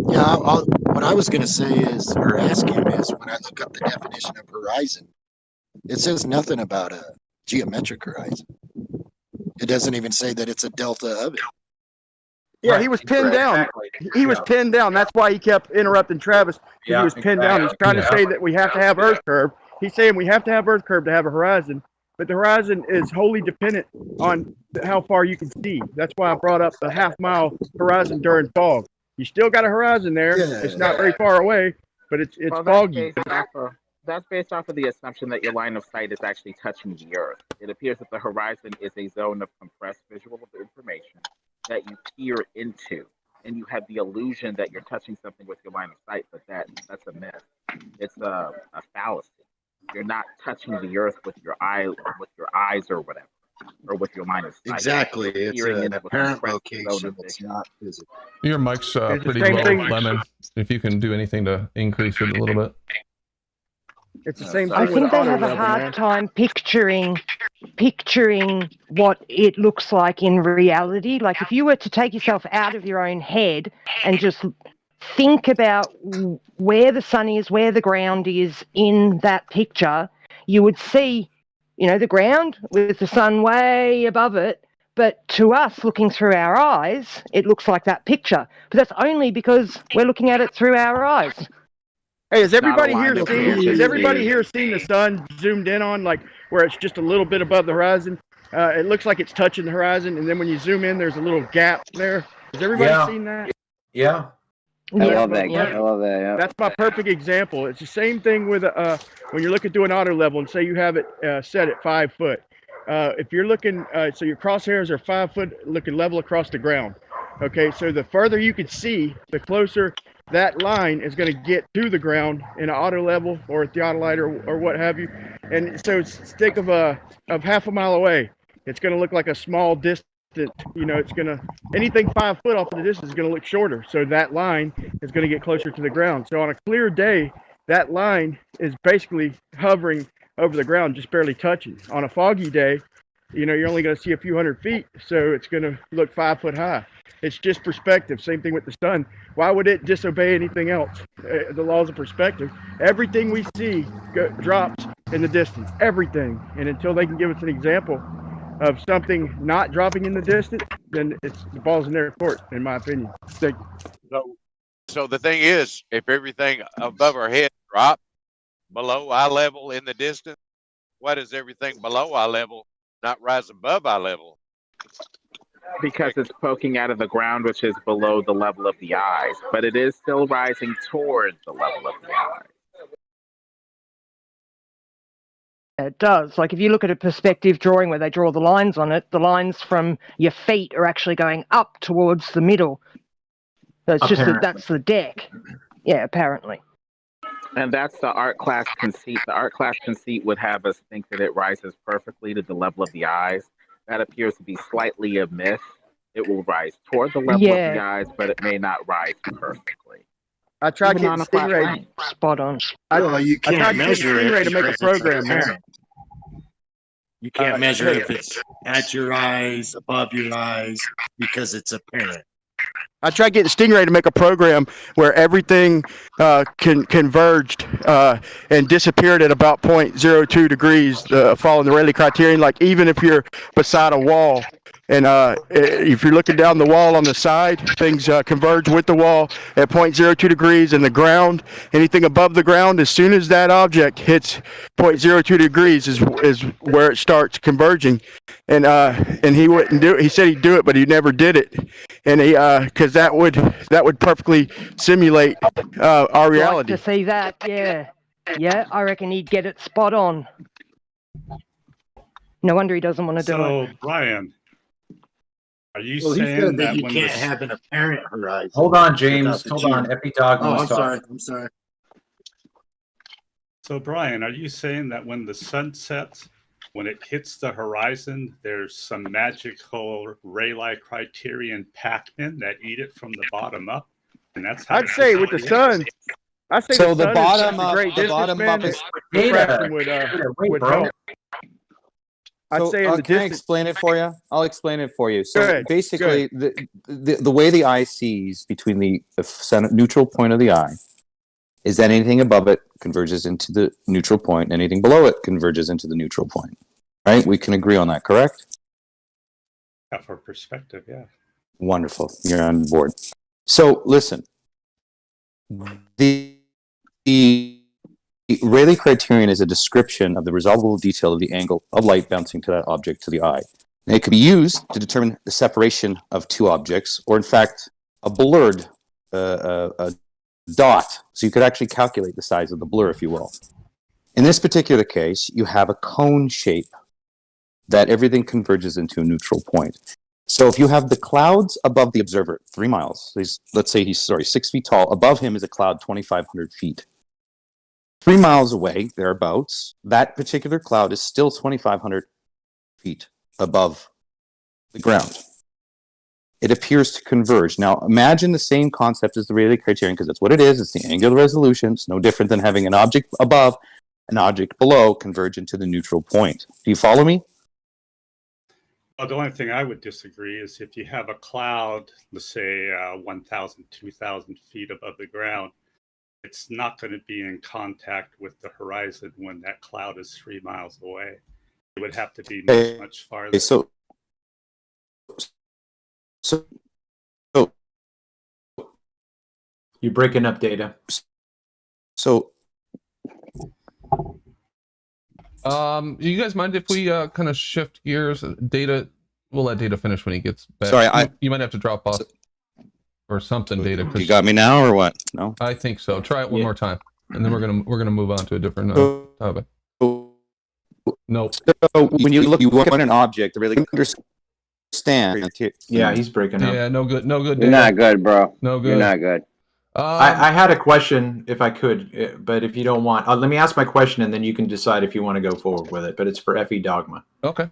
Yeah, what I was going to say is, or ask him is, when I look up the definition of horizon, it says nothing about a geometric horizon. It doesn't even say that it's a delta of it. Yeah, he was pinned down. He was pinned down. That's why he kept interrupting Travis. He was pinned down. He's trying to say that we have to have Earth curve. He's saying we have to have Earth curve to have a horizon, but the horizon is wholly dependent on how far you can see. That's why I brought up the half-mile horizon during fog. You still got a horizon there. Yeah. It's not very far away, but it's foggy. That's based off of the assumption that your line of sight is actually touching the Earth. It appears that the horizon is a zone of compressed visual information that you peer into, and you have the illusion that you're touching something with your line of sight, but that's a myth. It's a fallacy. You're not touching the Earth with your eyes or whatever, or with your line of sight. Exactly. It's Peering an into a apparent compressed zone location. of It's vision. not physical. Your mic's It's the pretty same low, thing. Lemon. If you can do anything to increase it a little bit. It's the same I thing with think they auto have a level, hard man. time picturing what it looks like in reality. Like if you were to take yourself out of your own head and just think about where the sun is, where the ground is in that picture, you would see, the ground with the sun way above it. But to us, looking through our eyes, it looks like that picture. But that's only because we're looking at it through our eyes. Hey, has It's not everybody aligned here with seen? the Has everybody HSD. here seen the sun zoomed in on, like where it's just a little bit above the horizon? It looks like it's touching the horizon, and then when you zoom in, there's a little gap there. Has everybody Yeah. seen that? Yeah. I love that. Yeah. I love that. Yeah. That's my perfect example. It's the same thing with when you're looking through an auto level and say you have it set at 5 foot. If you're looking, so your crosshairs are 5 foot looking level across the ground. Okay, so the further you can see, the closer that line is going to get to the ground in an auto level or a theodolite or what have you. And so think of half a mile away. It's going to look like a small distance. It's going to, anything 5 foot off of the distance is going to look shorter. So that line is going to get closer to the ground. So on a clear day, that line is basically hovering over the ground, just barely touching. On a foggy day, you're only going to see a few hundred feet. So it's going to look 5 foot high. It's just perspective. Same thing with the sun. Why would it disobey anything else? The laws of perspective. Everything we see drops in the distance. Everything. And until they can give us an example of something not dropping in the distance, then the ball's in their court, in my opinion. Thank you. So the thing is, if everything above our head drops below eye level in the distance, why does everything below eye level not rise above eye level? Because it's poking out of the ground, which is below the level of the eyes, but it is still rising towards the level of the eyes. It does. Like if you look at a perspective drawing where they draw the lines on it, the lines from your feet are actually going up towards the middle. So it's just that's the deck. Yeah, apparently. And that's the art class conceit. The art class conceit would have us think that it rises perfectly to the level of the eyes. That appears to be slightly a myth. It will rise toward the level of the eyes, but it may not rise perfectly. I tried Even getting on a flat Stingray. line. Spot on. Well, you I can't tried getting measure it Stingray to make a because program, it's man. apparent. You can't measure if it's at your eyes, above your eyes, because it's apparent. I tried getting Stingray to make a program where everything converged and disappeared at about 0.02 degrees, following the Rayleigh criterion. Like even if you're beside a wall, and if you're looking down the wall on the side, things converge with the wall at 0.02 degrees, and the ground, anything above the ground, as soon as that object hits 0.02 degrees is where it starts converging. And he wouldn't do it. He said he'd do it, but he never did it. And he because that would perfectly simulate our reality. Like to see that, yeah. Yeah, I reckon he'd get it spot on. No wonder he doesn't want to do it. So, Brian, are you Well, he saying said that that you when can't the have an apparent horizon. Hold on, without James. the Hold G. on. Epidogma Oh, was I'm talking. sorry. I'm sorry. So, Brian, are you saying that when the sun sets, when it hits the horizon, there's some magical Rayleigh criterion Pac-Man that eat it from the bottom up? And that's how I'd say with the sun, I say So the the sun bottom is up, a great the distance, bottom man. up is. Refraction would bro. help. I'd So, say in the can I distance. explain it for you? I'll explain it for you. So Go ahead, basically, the way the eye sees between the center, neutral point of the eye is that anything above it converges into the neutral point, and anything below it converges into the neutral point. Right? We can agree on that, correct? Yeah, for perspective, yeah. Wonderful. You're on board. So listen, the Rayleigh criterion is a description of the resolvable detail of the angle of light bouncing to that object to the eye. And it could be used to determine the separation of two objects, or in fact, a blurred a dot. So you could actually calculate the size of the blur, if you will. In this particular case, you have a cone shape that everything converges into a neutral point. So if you have the clouds above the observer, 3 miles, let's say he's 6 feet tall, above him is a cloud 2,500 feet. 3 miles away, thereabouts, that particular cloud is still 2,500 feet above the ground. It appears to converge. Now, imagine the same concept as the Rayleigh criterion, because that's what it is. It's the angular resolution. It's no different than having an object above an object below converge into the neutral point. Do you follow me? Well, the only thing I would disagree is if you have a cloud, let's say 1,000, 2,000 feet above the ground, it's not going to be in contact with the horizon when that cloud is 3 miles away. It would have to be much, much farther. So You're breaking up, Data. So, you guys mind if we kind of shift gears? Data, we'll let Data finish when he gets back. Sorry, you might have to drop off or something, Data. You got me now, or what? No, I think so. Try it one more time, and then we're gonna move on to a different topic. Nope. So when you want an object to really understand. Yeah, he's breaking up. Yeah, no good. No good. You're not good, bro. No good. You're not good. I had a question, if I could, but if you don't want, let me ask my question, and then you can decide if you want to go forward with it. But it's for FE Dogma. Okay.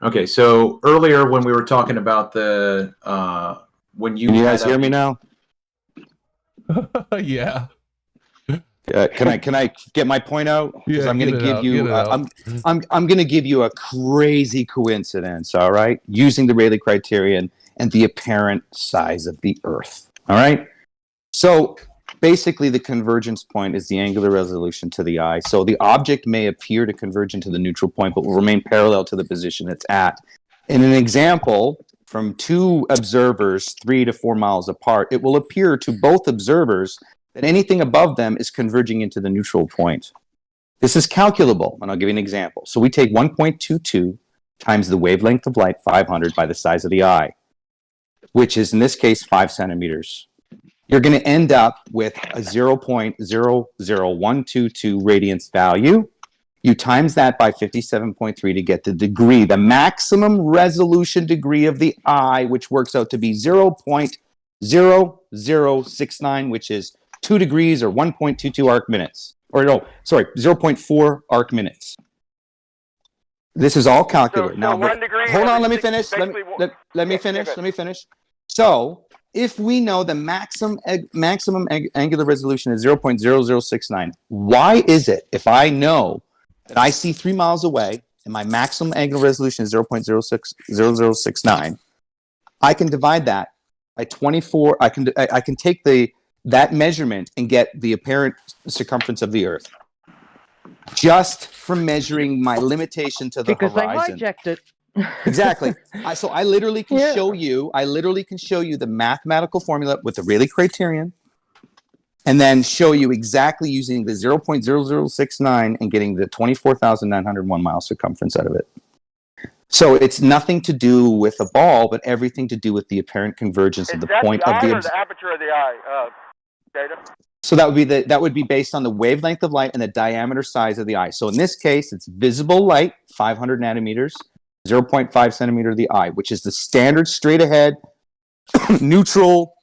Okay. So earlier when we were talking about the when you Can you guys hear me now? Yeah. Can I get my point out? Because Yeah, I'm going get to it give out, you get it out. I'm going to give you a crazy coincidence. All right, using the Rayleigh criterion and the apparent size of the Earth. All right. So basically, the convergence point is the angular resolution to the eye. So the object may appear to converge into the neutral point, but will remain parallel to the position it's at. In an example, from two observers 3 to 4 miles apart, it will appear to both observers that anything above them is converging into the neutral point. This is calculable, and I'll give you an example. So we take 1.22 times the wavelength of light, 500, by the size of the eye, which is, in this case, 5 centimeters. You're going to end up with a 0.00122 radiance value. You times that by 57.3 to get the degree, the maximum resolution degree of the eye, which works out to be 0.0069, which is 2 degrees or 1.22 arc minutes. Or no, sorry, 0.4 arc minutes. This is all calculated. So now, 1 degree hold on, let me every finish. six- Let me basically finish. Let me finish. So, if we know the maximum angular resolution is 0.0069, why is it, if I know that I see 3 miles away and my maximum angular resolution is 0.0069, I can divide that by 24. I can take that measurement and get the apparent circumference of the Earth just from measuring my limitation to the horizon. They hijacked it. Exactly. So I literally can show you. I literally can show you the mathematical formula with the Rayleigh criterion, and then show you exactly using the 0.0069 and getting the 24,901 mile circumference out of it. So it's nothing to do with a ball, but everything to do with the apparent convergence of the point of the. The aperture of the eye, Data. So that would be based on the wavelength of light and the diameter size of the eye. So in this case, it's visible light, 500 nanometers. 0.5 centimeter of the eye, which is the standard straight ahead neutral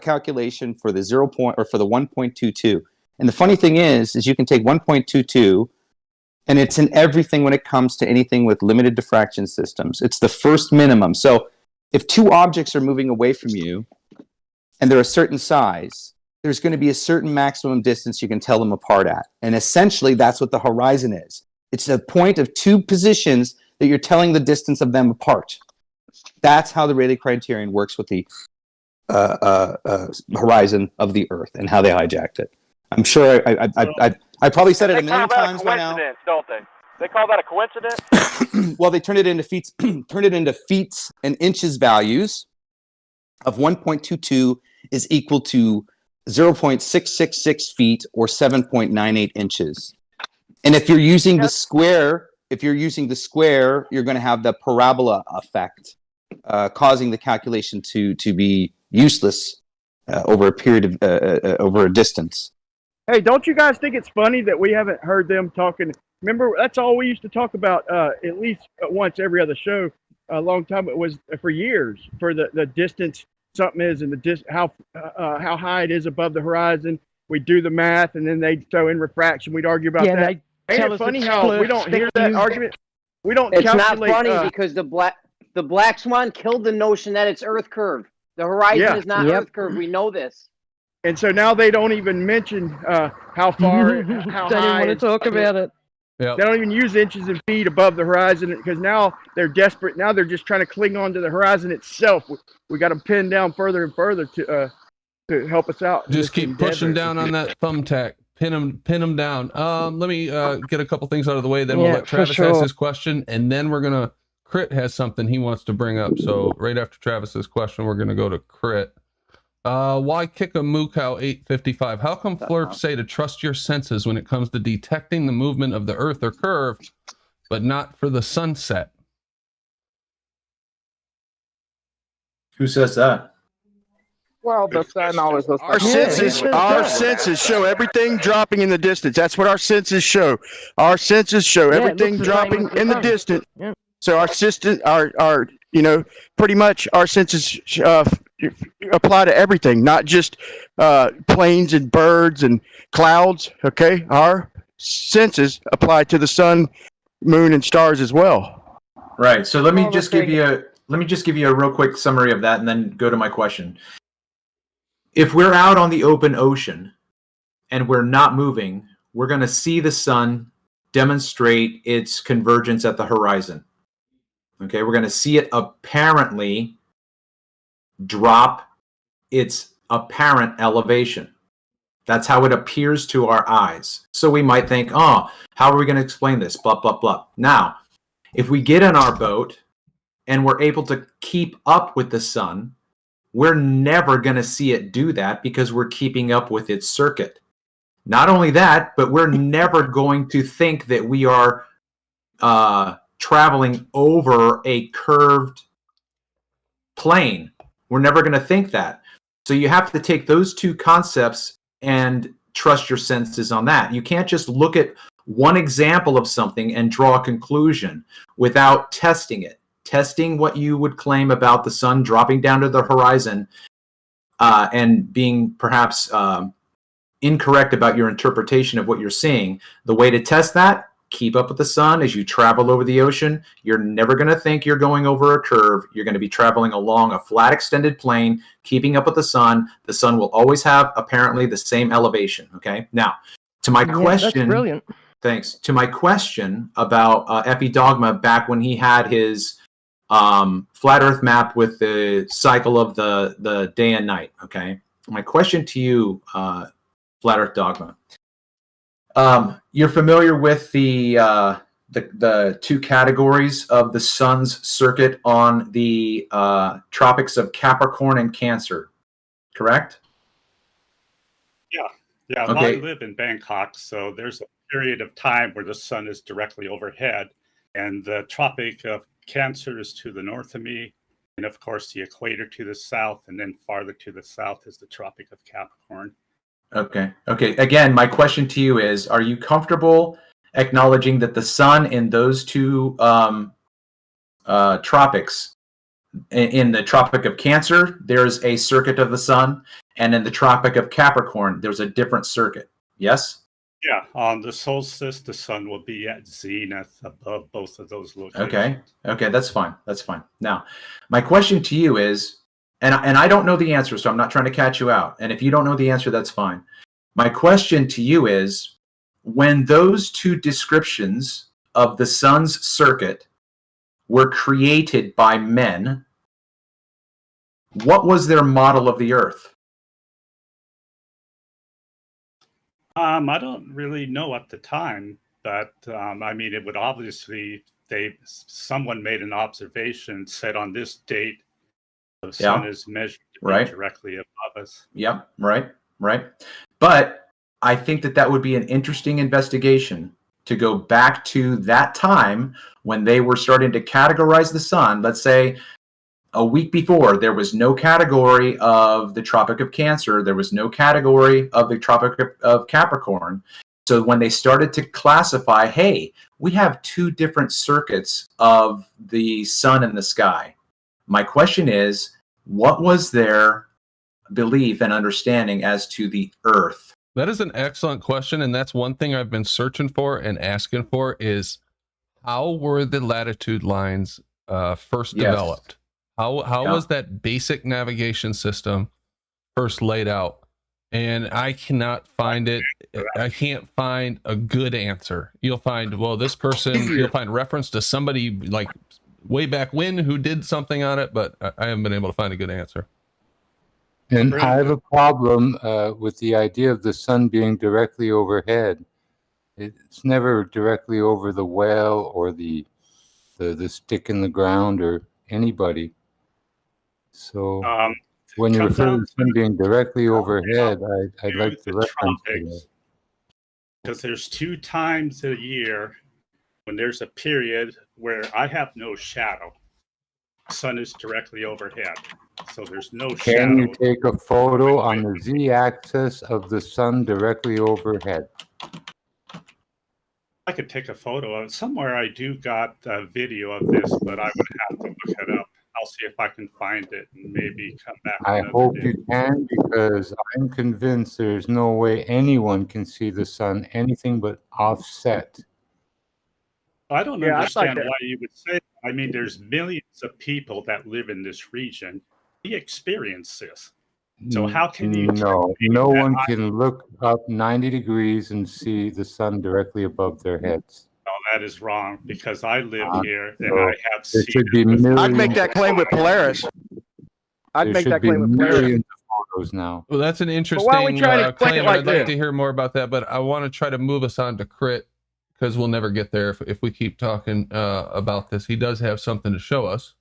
calculation for the 1.22. And the funny thing is you can take 1.22, and it's in everything when it comes to anything with limited diffraction systems. It's the first minimum. So if two objects are moving away from you and they're a certain size, there's going to be a certain maximum distance you can tell them apart at. And essentially that's what the horizon is. It's a point of two positions that you're telling the distance of them apart. That's how the Rayleigh criterion works with the horizon of the Earth and how they hijacked it. I'm sure I probably said it a million times by now. Don't they? They call that a coincidence? Well, they turned it into feet and inches values of 1.22 is equal to 0.666 feet or 7.98 inches. And if you're using the square, you're going to have the parabola effect, causing the calculation to be useless over a period of over a distance. Hey, don't you guys think it's funny that we haven't heard them talking? Remember, that's all we used to talk about at least once every other show a long time. It was for years for the distance something is and how high it is above the horizon. We do the math, and then they'd throw in refraction. We'd argue about that. Ain't it funny how we don't hear that argument? We don't. It's calculate, not funny because the black swan killed the notion that it's Earth curve. The horizon is not Earth curve. We know this. And so now they don't even mention how far, how Don't even high. want to talk about it. Yep. They don't even use inches and feet above the horizon because now they're desperate. Now they're just trying to cling on to the horizon itself. We got them pinned down further and further to help us out. Just keep pushing down on that thumbtack. Pin them down. Let me get a couple things out of the way, then we'll let Travis ask his question, and then we're gonna. Crit has something he wants to bring up. So right after Travis's question, we're gonna go to Crit. Why kick a moo cow 855? How come Flurp say to trust your senses when it comes to detecting the movement of the Earth or curve, but not for the sunset? Who says that? Well, the sun always looks Our senses show everything dropping in the distance. That's what our senses show. Our senses show everything dropping in the distance. Yeah. So our system, our pretty much our senses apply to everything, not just planes and birds and clouds. Okay, our senses apply to the sun, moon, and stars as well. Right. So let me just give you a real quick summary of that, and then go to my question. If we're out on the open ocean and we're not moving, we're going to see the sun demonstrate its convergence at the horizon. Okay, we're going to see it apparently drop its apparent elevation. That's how it appears to our eyes. So we might think, oh, how are we going to explain this? Blah, blah, blah. Now, if we get in our boat and we're able to keep up with the sun, we're never going to see it do that because we're keeping up with its circuit. Not only that, but we're never going to think that we are traveling over a curved plane. We're never going to think that. So you have to take those two concepts and trust your senses on that. You can't just look at one example of something and draw a conclusion without testing it. Testing what you would claim about the sun dropping down to the horizon and being perhaps incorrect about your interpretation of what you're seeing. The way to test that, keep up with the sun as you travel over the ocean. You're never going to think you're going over a curve. You're going to be traveling along a flat extended plane, keeping up with the sun. The sun will always have apparently the same elevation. Okay. Now, to my question. That's brilliant. Thanks. To my question about Epi Dogma back when he had his flat Earth map with the cycle of the day and night. Okay. My question to you, Flat Earth Dogma. You're familiar with the two categories of the sun's circuit on the tropics of Capricorn and Cancer, correct? Yeah. Okay. I live in Bangkok, so there's a period of time where the sun is directly overhead, and the Tropic of Cancer is to the north of me, and of course the equator to the south, and then farther to the south is the Tropic of Capricorn. Okay. Again, my question to you is, are you comfortable acknowledging that the sun in those two tropics, in the Tropic of Cancer, there's a circuit of the sun, and in the Tropic of Capricorn, there's a different circuit? Yes? Yeah, on the solstice, the sun will be at zenith above both of those locations. Okay, that's fine. Now, my question to you is, and I don't know the answer, so I'm not trying to catch you out. And if you don't know the answer, that's fine. My question to you is, when those two descriptions of the sun's circuit were created by men, what was their model of the Earth? I don't really know at the time, but I mean, it would obviously, someone made an observation, said on this date, the sun is measured to be directly above us. Yep, right. But I think that would be an interesting investigation to go back to that time when they were starting to categorize the sun. Let's say a week before, there was no category of the Tropic of Cancer. There was no category of the Tropic of Capricorn. So when they started to classify, hey, we have two different circuits of the sun in the sky. My question is, what was their belief and understanding as to the Earth? That is an excellent question, and that's one thing I've been searching for and asking for is, how were the latitude lines first developed? How was that basic navigation system first laid out? and I cannot find it. I can't find a good answer. You'll find, well, this person, you'll find reference to somebody like way back when who did something on it, but I haven't been able to find a good answer. And I have a problem with the idea of the sun being directly overhead. It's never directly over the well or the stick in the ground or anybody. So when you refer to the sun being directly overhead, I'd like to reference to that. Because there's 2 times a year when there's a period where I have no shadow. The sun is directly overhead, so there's no shadow. Can you take a photo on the z-axis of the sun directly overhead? I could take a photo of it. Somewhere I do got a video of this, but I would have to look it up. I'll see if I can find it and maybe come back. I hope you can, because I'm convinced there's no way anyone can see the sun anything but offset. I don't understand why you would say that. I mean, there's millions of people that live in this region. We experience this. So how can you? No one can look up 90 degrees and see the sun directly above their heads. No, that is wrong, because I live here and I have seen I'd make that claim with Polaris. I'd make that claim with Polaris. Photos now. Well, that's an interesting But why don't we try to explain claim. it like I'd like this? to hear more about that, but I want to try to move us on to Crit, because we'll never get there if we keep talking about this. He does have something to show us.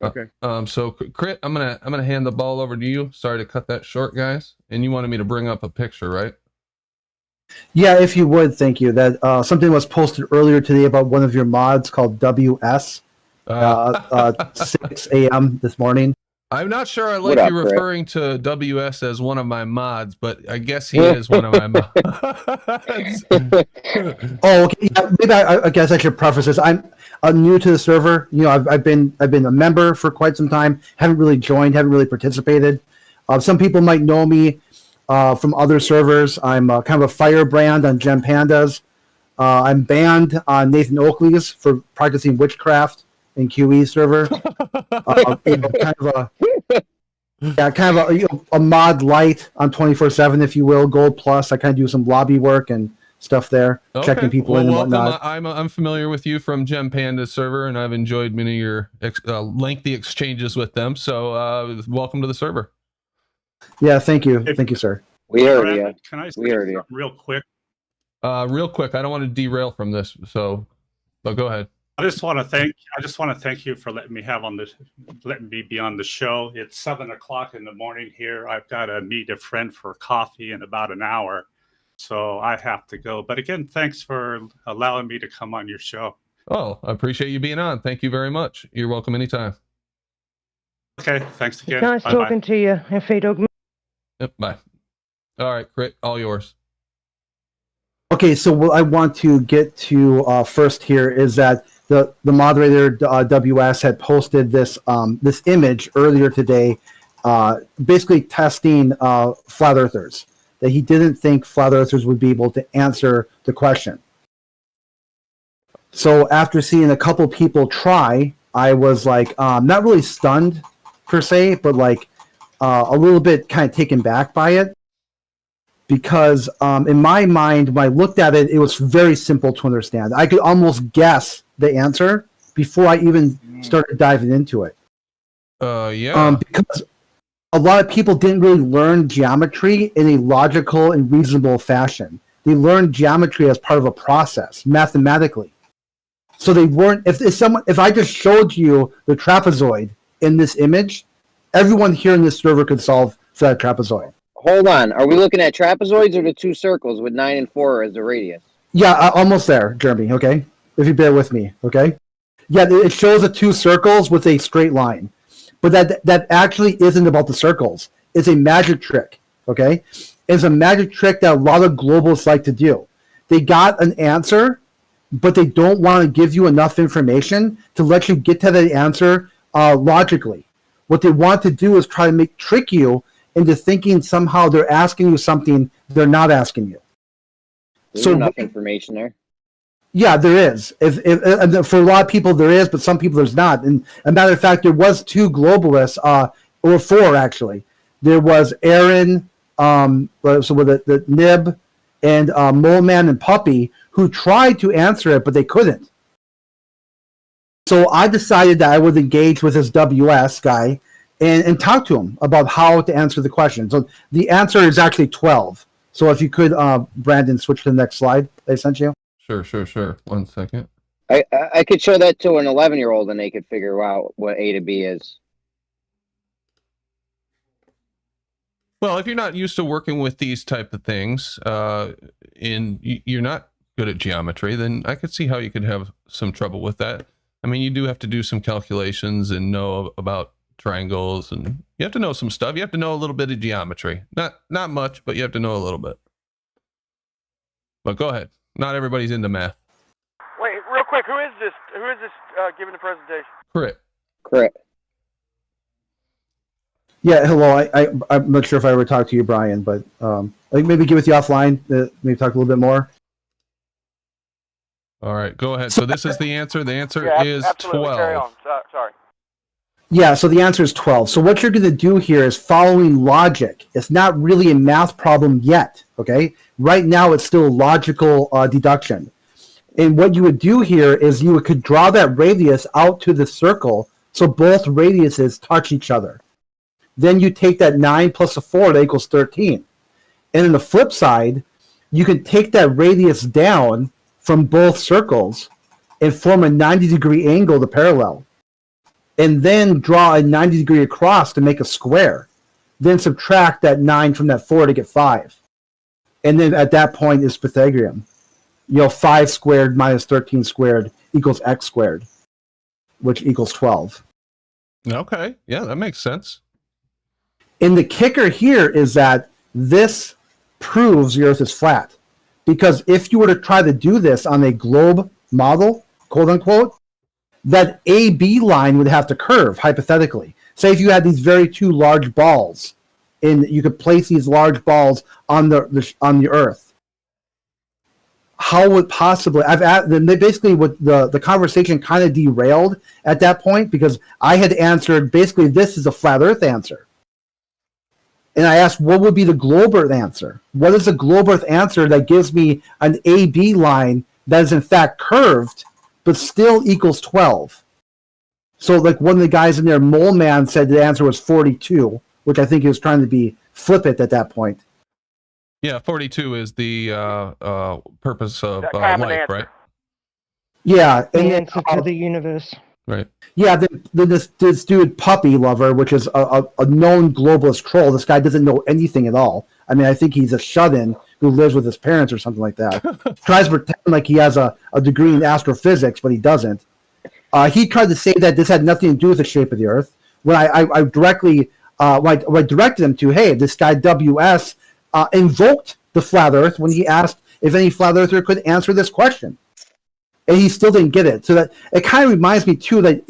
Okay. So Crit, I'm gonna hand the ball over to you. Sorry to cut that short, guys. And you wanted me to bring up a picture, right? Yeah, if you would, thank you. That something was posted earlier today about one of your mods called WS. 6 a.m. this morning. I'm not sure I like you referring to WS as one of my mods, but I guess he is one of my mods. Oh, okay. Yeah, maybe I guess I should preface this. I'm new to the server. You know, I've been a member for quite some time. Haven't really joined. Haven't really participated. Some people might know me from other servers. I'm kind of a firebrand on Gem Pandas. I'm banned on Nathan Oakley's for practicing witchcraft in QE server. Kind of a mod light on 24/7, if you will, Gold Plus. I kind of do some lobby work and stuff there, checking people in and whatnot. I'm familiar with you from Gem Panda server, and I've enjoyed many of your lengthy exchanges with them. So welcome to the server. Yeah, thank you, thank you, sir. We heard you. Can I say something real quick? Real quick. I don't want to derail from this, but go ahead. I just want to thank you for letting me be on the show. It's 7 o'clock in the morning here. I've got to meet a friend for coffee in about an hour, so I have to go. But again, thanks for allowing me to come on your show. Oh, I appreciate you being on. Thank you very much. You're welcome anytime. Okay, thanks again. Nice Bye-bye. talking to you, F.A. Dogman. Yep, bye. All right, Crit, all yours. Okay, so what I want to get to first here is that the moderator WS had posted this this image earlier today, basically testing flat earthers, that he didn't think flat earthers would be able to answer the question. So after seeing a couple people try, I was like not really stunned per se, but like a little bit kind of taken back by it. Because in my mind, when I looked at it, it was very simple to understand. I could almost guess the answer before I even started diving into it. Yeah. Because a lot of people didn't really learn geometry in a logical and reasonable fashion. They learned geometry as part of a process, mathematically. So they weren't. If I just showed you the trapezoid in this image, everyone here in this server could solve for that trapezoid. Hold on. Are we looking at trapezoids or the 2 circles with 9 and 4 as the radius? Yeah, almost there, Jeremy, okay? If you bear with me, okay? Yeah, it shows the 2 circles with a straight line. But that actually isn't about the circles. It's a magic trick, okay? It's a magic trick that a lot of globalists like to do. They got an answer, but they don't want to give you enough information to let you get to that answer logically. What they want to do is try to trick you into thinking somehow they're asking you something they're not asking you. There's enough information there. Yeah, there is. If for a lot of people there is, but some people there's not. And as a matter of fact, there was 2 globalists, or 4 actually. There was Aaron so with the Nib and Mole Man and Puppy, who tried to answer it, but they couldn't. So I decided that I would engage with this WS guy and talk to him about how to answer the question. So the answer is actually 12. So if you could, Brandon, switch to the next slide I sent you. Sure. 1 second. I could show that to an 11-year-old and they could figure out what A to B is. Well, if you're not used to working with these type of things, and you're not good at geometry, then I could see how you could have some trouble with that. I mean, you do have to do some calculations and know about triangles, and you have to know some stuff. You have to know a little bit of geometry. Not much, but you have to know a little bit. But go ahead. Not everybody's into math. Wait, real quick, who is this giving the presentation? Correct. Yeah, hello. I'm not sure if I ever talked to you, Brian, but I think maybe give it to you offline. Maybe talk a little bit more. All right, go ahead. So this is the answer. The answer is absolutely. 12. Carry on. Sorry. Yeah, so the answer is 12. So what you're going to do here is following logic. It's not really a math problem yet, okay? Right now, it's still logical deduction. And what you would do here is you could draw that radius out to the circle so both radiuses touch each other. Then you take that 9 plus a 4, that equals 13. And on the flip side, you can take that radius down from both circles and form a 90-degree angle to parallel. And then draw a 90-degree across to make a square. Then subtract that 9 from that 4 to get 5. And then at that point is Pythagorean. 5 squared minus 13 squared equals x squared, which equals 12. Okay, yeah, that makes sense. And the kicker here is that this proves the Earth is flat. Because if you were to try to do this on a globe model, quote unquote, that AB line would have to curve, hypothetically. Say if you had these very two large balls, and you could place these large balls on the Earth. How would possibly, basically the conversation kind of derailed at that point because I had answered, basically this is a flat Earth answer. And I asked, what would be the globe Earth answer? What is the globe Earth answer that gives me an AB line that is in fact curved, but still equals 12? So like one of the guys in there, Mole Man, said the answer was 42, which I think he was trying to be flippant at that point. Yeah, 42 is the purpose of life, right? Yeah. The answer to the universe. Right. Yeah, this dude Puppy Lover, which is a known globalist troll. This guy doesn't know anything at all. I mean, I think he's a shut-in who lives with his parents or something like that. Tries to pretend like he has a degree in astrophysics, but he doesn't. He tried to say that this had nothing to do with the shape of the Earth. When I directly directed him to, hey, this guy WS invoked the flat Earth when he asked if any flat earther could answer this question. And he still didn't get it. So that it kind of reminds me too that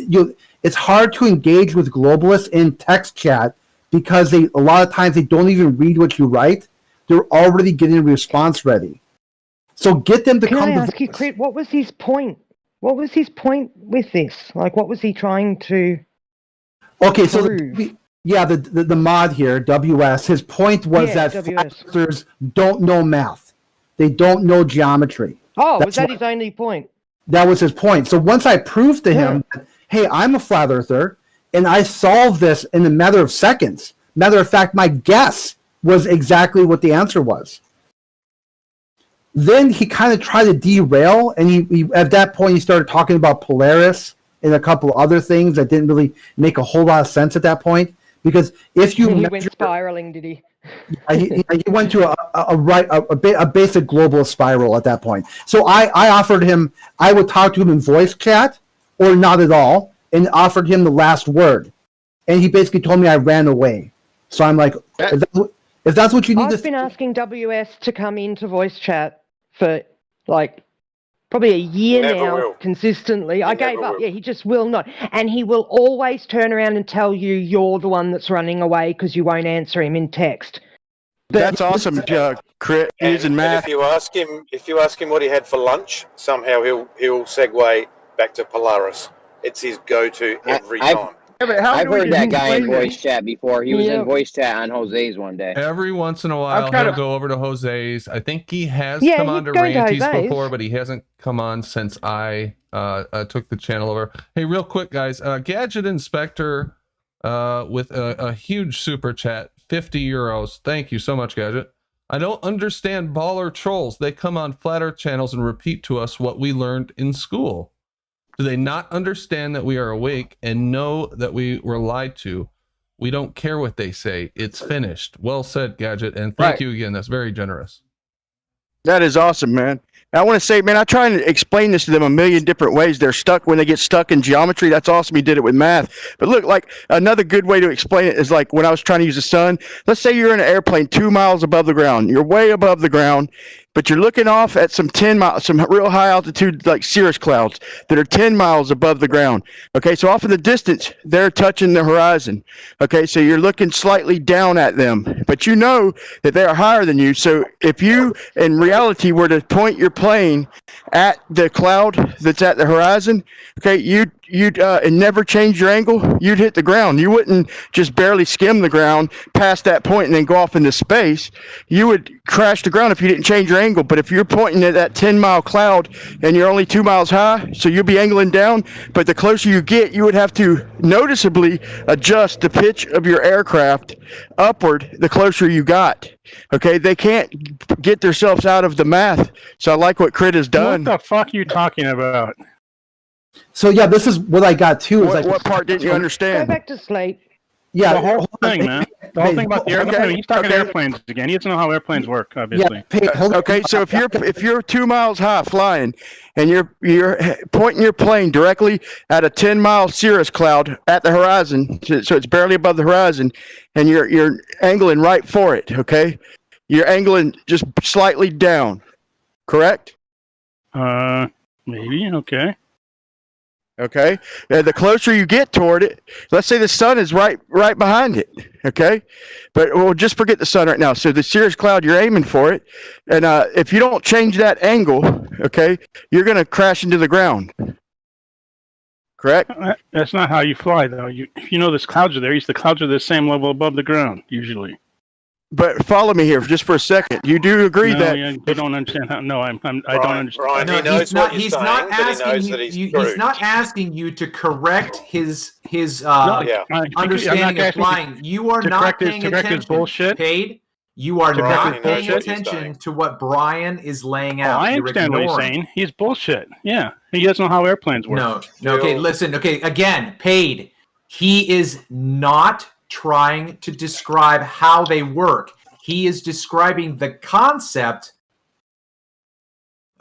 it's hard to engage with globalists in text chat because a lot of times they don't even read what you write. They're already getting a response ready. So get them to come. Can I ask you, Crit, what was his point? What was his point with this? Like, what was he trying to? Okay, so the mod here, WS. His point was that flat earthers don't know math. They don't know geometry. Oh, was that his only point? That was his point. So once I proved to him, hey, I'm a flat earther, and I solved this in a matter of seconds. Matter of fact, my guess was exactly what the answer was. Then he kind of tried to derail, and he at that point he started talking about Polaris and a couple of other things that didn't really make a whole lot of sense at that point. Because if you he went spiraling, did he? He went to a basic global spiral at that point. So I offered him, I would talk to him in voice chat or not at all, and offered him the last word. And he basically told me I ran away. So I'm like, if that's what you need I've been asking WS to come into voice chat for like probably a year now consistently. I gave up. Yeah, he just will not. And he will always turn around and tell you you're the one that's running away because you won't answer him in text. But that's awesome, Crit, using math. And if you ask him what he had for lunch, somehow he'll segue back to Polaris. It's his go-to every time. I've heard that guy in voice chat before. He was in voice chat on Jose's one day. Every once in a while, he'll go over to Jose's. I think he has Yeah, come on he's to going to Ranty's Jose's. before, but he hasn't come on since I took the channel over. Hey, real quick, guys. Gadget Inspector with a huge super chat, 50 euros. Thank you so much, Gadget. I don't understand baller trolls. They come on flat earth channels and repeat to us what we learned in school. Do they not understand that we are awake and know that we were lied to? We don't care what they say. It's finished. Well said, Gadget. And thank you again. That's very generous. That is awesome, man. I want to say, man, I try and explain this to them a million different ways. They're stuck when they get stuck in geometry. That's awesome. He did it with math. But look, like another good way to explain it is like when I was trying to use the sun. Let's say you're in an airplane 2 miles above the ground. You're way above the ground, but you're looking off at some 10 miles, some real high altitude like cirrus clouds that are 10 miles above the ground. Okay, so off in the distance, they're touching the horizon. Okay, so you're looking slightly down at them, but you know that they are higher than you. So if you, in reality, were to point your plane at the cloud that's at the horizon, okay, you'd and never change your angle, you'd hit the ground. You wouldn't just barely skim the ground past that point and then go off into space. You would crash the ground if you didn't change your angle. But if you're pointing at that 10-mile cloud and you're only 2 miles high, so you'll be angling down, but the closer you get, you would have to noticeably adjust the pitch of your aircraft upward the closer you got. Okay, they can't get themselves out of the math. So I like what Crit has done. What the fuck are you talking about? So yeah, this is what I got too. What part didn't you understand? Go back to sleep. Yeah, the whole thing, man. The whole thing about the airplane. I mean, he's talking airplanes again. He doesn't know how airplanes work, obviously. Okay, so if you're 2 miles high flying, and you're pointing your plane directly at a 10-mile cirrus cloud at the horizon, so it's barely above the horizon, and you're angling right for it. Okay, you're angling just slightly down. Correct? Maybe. Okay. Okay, the closer you get toward it, let's say the sun is right behind it. Okay, but we'll just forget the sun right now. So the cirrus cloud, you're aiming for it, and if you don't change that angle, okay, you're gonna crash into the ground. Correct? That's not how you fly, though. If you know there's clouds are there, the clouds are the same level above the ground usually. But follow me here just for a second. You do agree that you don't understand how? No, I don't understand. Brian, No, he knows he's not. what you're He's saying, not but he asking knows you. that he's He's not asking you to correct his understanding of flying. You are not paying attention. Bullshit. Paid. You are not paying bullshit. attention to what Brian is laying Oh, out. I You're understand what he's ignoring. saying. He's bullshit. Yeah, he doesn't know how airplanes work. No. Okay, listen. Okay, again, paid. He is not trying to describe how they work. He is describing the concept.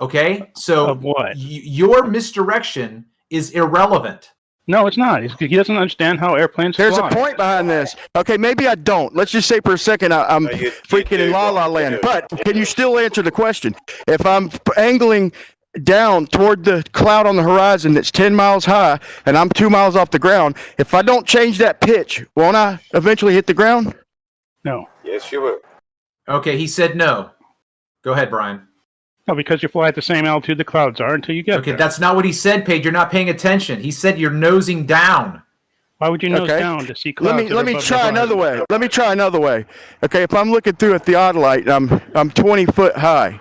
Okay, so Of what? Your misdirection is irrelevant. No, it's not. He doesn't understand how airplanes there's fly. a point behind this. Okay, maybe I don't. Let's just say for a second I'm freaking in La La Land. But can you still answer the question? If I'm angling down toward the cloud on the horizon that's 10 miles high and I'm 2 miles off the ground, if I don't change that pitch, won't I eventually hit the ground? No. Yes, you will. Okay, he said no. Go ahead, Brian. No, because you fly at the same altitude the clouds are until you get Okay, there. that's not what he said, Paige. You're not paying attention. He said you're nosing down. Why would you nose Okay. down to see clouds? Let me try another way. Let me try another way. Okay, if I'm looking through a theodolite and I'm 20 foot high.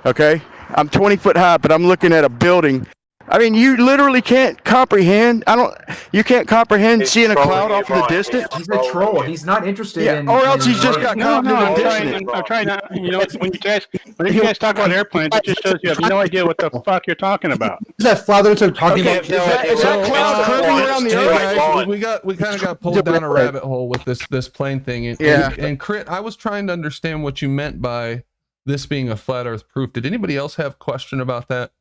Okay? I'm 20 foot high, but I'm looking at a building. I mean, you literally can't comprehend. You can't comprehend seeing a cloud off in the distance. He's a troll. He's not interested in. Or else he's just got cognitive dissonance. I'm trying not. You know, when you guys talk about airplanes, it just shows you have no idea what the fuck you're talking about. Is that flat earth are talking Okay, about? is that cloud curving around the Hey earth? guys, we kind of got pulled down a rabbit hole with this plane thing. And Crit, I was trying to understand what you meant by this being a flat earth proof. Did anybody else have a question about that?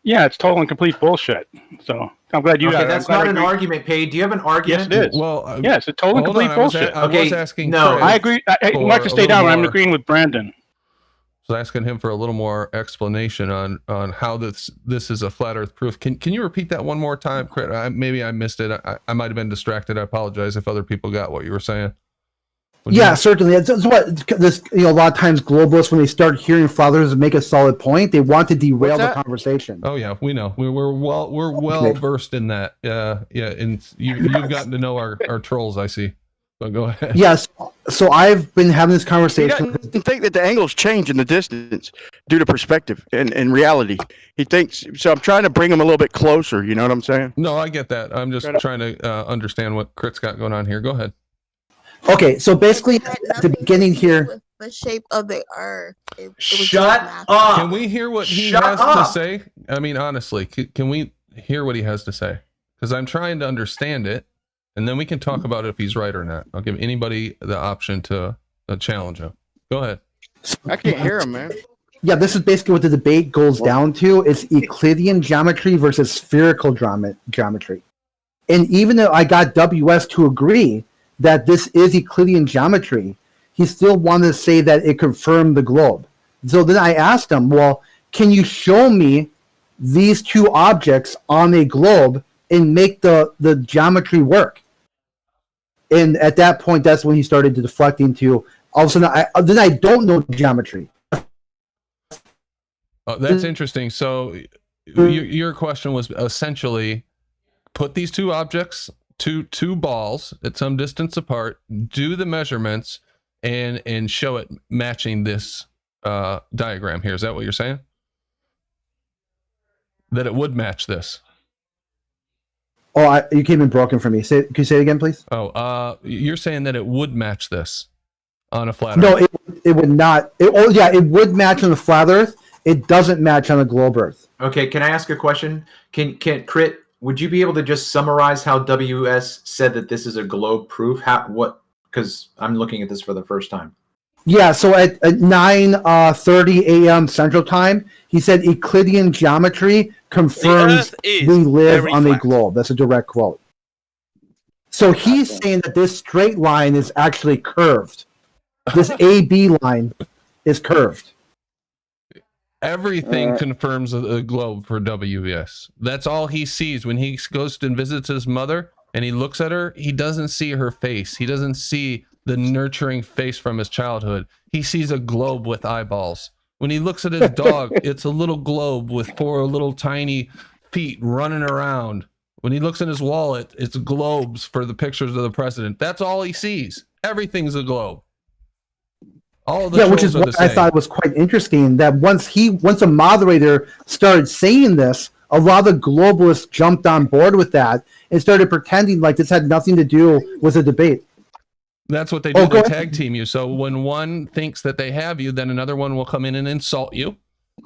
Yeah, it's total and complete bullshit. So I'm glad you. Okay, that's not an agree. argument, Paige. Do you have an argument? Yes, it is. Well, yes, it's total and complete bullshit. I was asking. No, Crit I agree. I'd like to stay down. I'm agreeing with Brandon. So asking him for a little more explanation on how this is a flat earth proof. Can you repeat that one more time, Crit? Maybe I missed it. I might have been distracted. I apologize if other people got what you were saying. Yeah, certainly. It's what this, a lot of times globalists, when they start hearing fathers make a solid point, they want to derail the conversation. Oh yeah, we know. We're well versed in that. Yeah, and you've gotten to know our trolls, I see. But go ahead. Yes. So I've been having this conversation. He doesn't think that the angles change in the distance due to perspective and reality. He thinks so. I'm trying to bring him a little bit closer. You know what I'm saying? No, I get that. I'm just trying to understand what Crit's got going on here. Go ahead. Okay, so basically at the beginning here, the shape of the earth. Shut up. Can we hear what he has to say? I mean, honestly, can we hear what he has to say? Because I'm trying to understand it, and then we can talk about it if he's right or not. I'll give anybody the option to challenge him. Go ahead. I can't hear him, man. Yeah, this is basically what the debate goes down to. It's Euclidean geometry versus spherical geometry. And even though I got WS to agree that this is Euclidean geometry, he still wanted to say that it confirmed the globe. So then I asked him, well, can you show me these two objects on a globe and make the geometry work? And at that point, that's when he started to deflecting to, all of a sudden, I don't know geometry. Oh, that's interesting. So your question was essentially, put these two objects, two balls at some distance apart, do the measurements, and show it matching this diagram here. Is that what you're saying? That it would match this? Oh, you came in broken for me. Can you say it again, please? Oh, you're saying that it would match this on a flat Earth? No, it would not. It would match on the flat Earth. It doesn't match on a globe Earth. Okay, can I ask a question? Can Crit, would you be able to just summarize how WS said that this is a globe proof? Because I'm looking at this for the first time. Yeah, so at 9:30 a.m. Central Time, he said Euclidean geometry confirms we live on a globe. That's a direct quote. So he's saying that this straight line is actually curved. This AB line is curved. Everything confirms a globe for WS. That's all he sees when he goes and visits his mother and he looks at her. He doesn't see her face. He doesn't see the nurturing face from his childhood. He sees a globe with eyeballs. When he looks at his dog, it's a little globe with 4 little tiny feet running around. When he looks in his wallet, it's globes for the pictures of the president. That's all he sees. Everything's a globe. All of the which is what I thought was quite interesting. That once a moderator started saying this, a lot of the globalists jumped on board with that and started pretending like this had nothing to do with the debate. That's what they do. They tag team you. So when one thinks that they have you, then another one will come in and insult you.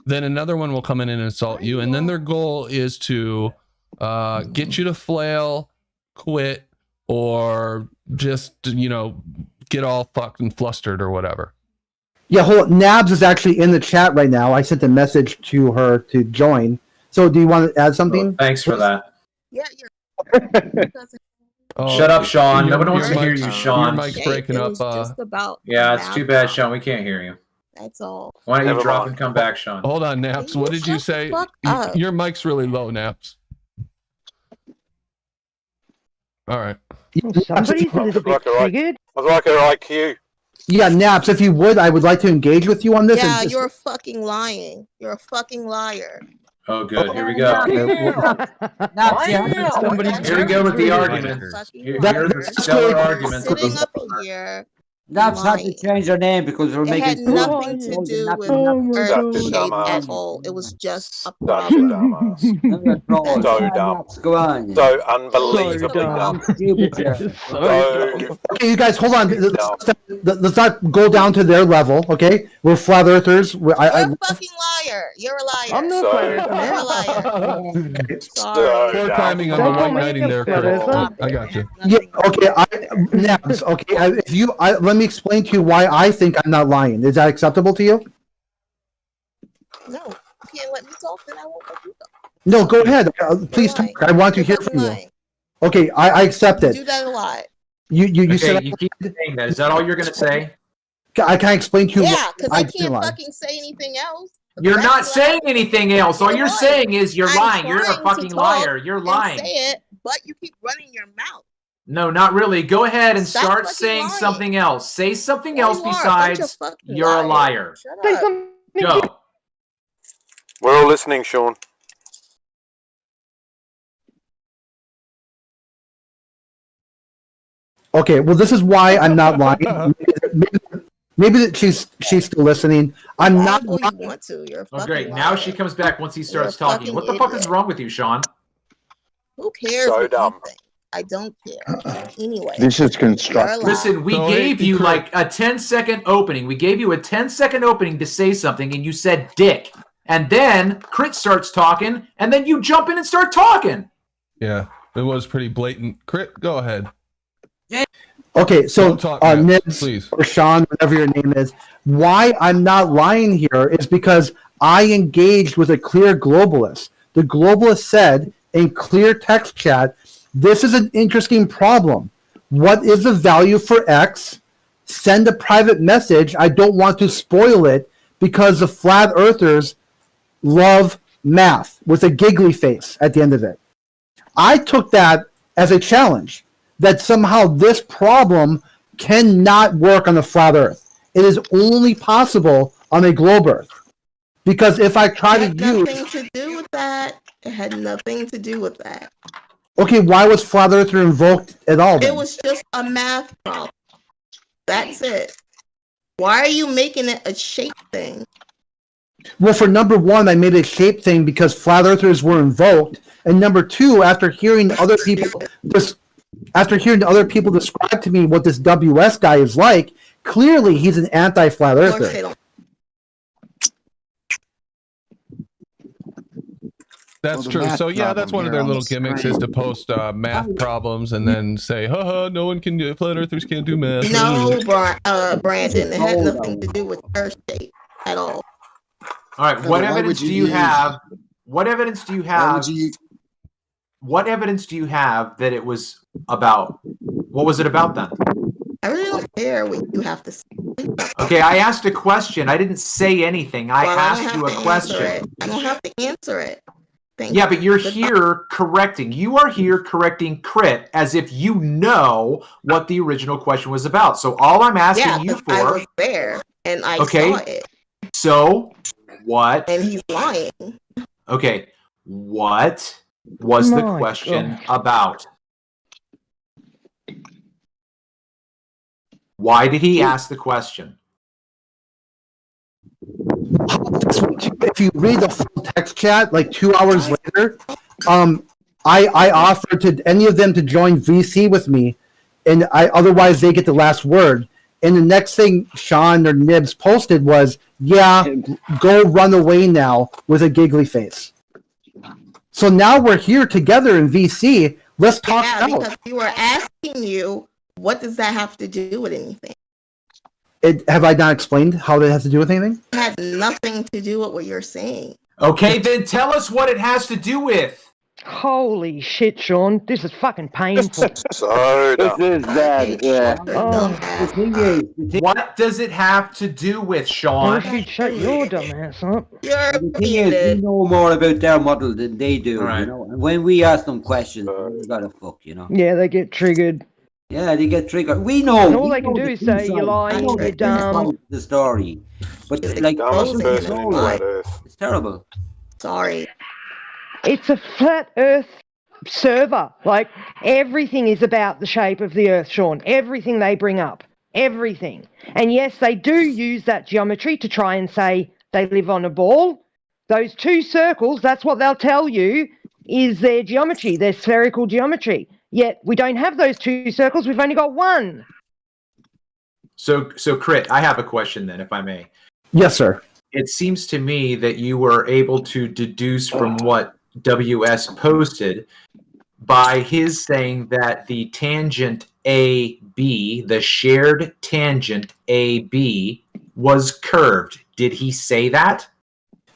Then another one will come in and insult you. And then their goal is to get you to flail, quit, or just, get all fucked and flustered or whatever. Yeah, hold on. Nabs is actually in the chat right now. I sent a message to her to join. So do you want to add something? Thanks for that. Yeah. Shut up, Sean. Nobody wants to hear you, Sean. Your mic's breaking up. Yeah, it's too bad, Sean. We can't hear you. That's all. Why don't you drop and come back, Sean? Hold on, Naps. What did you say? Your mic's really low, Naps. All right. Somebody's a little bit triggered. I was like an IQ. Yeah, Naps, if you would, I would like to engage with you on this. Yeah, you're fucking lying. You're a fucking liar. Oh, good. Here we go. Here we go with the arguments. Here are the stellar arguments. Sitting up here. That's not to change your name because we're making. It had nothing to do with Earth shape at all. It was just a problem. So dumb. Go on. So unbelievably dumb. Okay, you guys, hold on. Let's not go down to their level, okay? We're flat earthers. You're a fucking liar. You're a liar. I'm not flat You're a liar. Sorry. Poor timing on the white knighting there, Chris. I got you. Yeah, okay. Naps, okay. Let me explain to you why I think I'm not lying. Is that acceptable to you? No, you can't let me talk, then I won't let you talk. No, go ahead. Please talk. I want to hear from you. Okay, I accept it. You do that a lot. You said you keep saying that. Is that all you're going to say? I can't explain to you. Yeah, because I can't fucking say anything else. You're not saying anything else. All you're saying is you're lying. You're a fucking liar. You're lying. Say it, but you keep running your mouth. No, not really. Go ahead and Stop start fucking saying lying. something else. Say something Well, else you are a bunch of besides fucking you're a liar. Shut up. Go. We're all listening, Sean. Okay, well, this is why I'm not lying. Maybe that she's still listening. I'm not. All you want to. You're a Oh, fucking great. liar. Now she comes back once he starts You're a talking. fucking What the fuck is idiot. wrong with you, Sean? Who cares what you think? I don't care. Anyway. This is constructive. Listen, we gave you like a 10-second opening. We gave you a 10-second opening to say something, and you said dick. And then Crit starts talking, and then you jump in and start talking. Yeah, it was pretty blatant. Crit, go ahead. Okay, so Don't talk, Nibs please. or Sean, whatever your name is, why I'm not lying here is because I engaged with a clear globalist. The globalist said in clear text chat, this is an interesting problem. What is the value for X? Send a private message. I don't want to spoil it because the flat earthers love math with a giggly face at the end of it. I took that as a challenge that somehow this problem cannot work on a flat earth. It is only possible on a globe earth. Because if I try to use... Nothing to do with that. It had nothing to do with that. Okay, why was flat earther invoked at all then? It was just a math problem. That's it. Why are you making it a shape thing? Well, for number one, I made a shape thing because flat earthers were invoked. And number two, after hearing other people describe to me what this WS guy is like, clearly he's an anti-flat earther. That's true. So yeah, that's one of their little gimmicks is to post math problems and then say, haha, no one can do flat earthers can't do math. No, Brandon, it had nothing to do with earth shape at all. All right, what evidence do you have? What evidence do you have? What evidence do you have that it was about? What was it about then? I really don't care what you have to say. Okay, I asked a question. I didn't say anything. I asked you a question. I don't have to answer it. Yeah, but you're here correcting. You are here correcting Crit as if you know what the original question was about. So all I'm asking you for... I was there, and I saw it. So, what... And he's lying. Okay, what was the question about? Why did he ask the question? If you read the full text chat, like 2 hours later, I offered to any of them to join VC with me, and otherwise they get the last word. And the next thing Sean or Nibs posted was, yeah, go run away now with a giggly face. So now we're here together in VC. Let's talk out. Because we were asking you, what does that have to do with anything? Have I not explained how that has to do with anything? It has nothing to do with what you're saying. Okay, then tell us what it has to do with. Holy shit, Sean. This is fucking painful. So this is bad, yeah. The thing is, what does it have to do with, Sean? You should shut your dumb ass up. the thing is, we know more about their model than they do, right. you know. And when we ask them questions, we gotta fuck, you know. Yeah, they get triggered. Yeah, they get triggered. We know. And all they can do is say, you're lying, you're dumb. The story. But like, it's terrible. Sorry. It's a flat earth server. Like, everything is about the shape of the earth, Sean. Everything they bring up. Everything. And yes, they do use that geometry to try and say they live on a ball. Those 2 circles, that's what they'll tell you is their geometry, their spherical geometry. Yet we don't have those 2 circles. We've only got 1. So Crit, I have a question then, if I may. Yes, sir. It seems to me that you were able to deduce from what WS posted by his saying that the tangent AB, the shared tangent AB, was curved. Did he say that?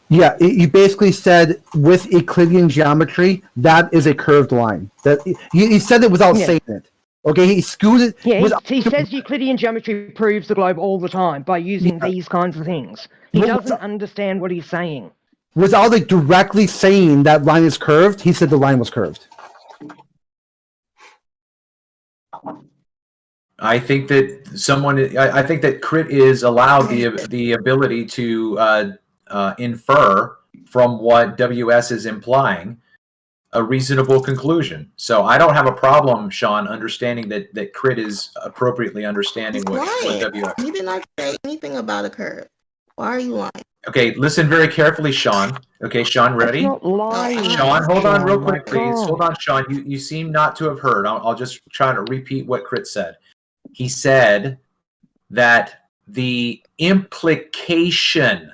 Yeah, he basically said with Euclidean geometry, that is a curved line. That he said it without saying it. Okay, he scooted. Yeah, he says Euclidean geometry proves the globe all the time by using these kinds of things. He doesn't understand what he's saying. Without like directly saying that line is curved, he said the line was curved. I think that I think that crit is allowed the ability to infer from what WS is implying a reasonable conclusion. So I don't have a problem, Sean, understanding that crit is appropriately understanding what WS. You did not say anything about a curve. Why are you lying? Okay, listen very carefully, Sean. Okay, Sean, ready? Not lying. Sean, hold on real Oh my quick, please. God. Hold on, Sean. You seem not to have heard. I'll just try to repeat what Crit said. He said that the implication,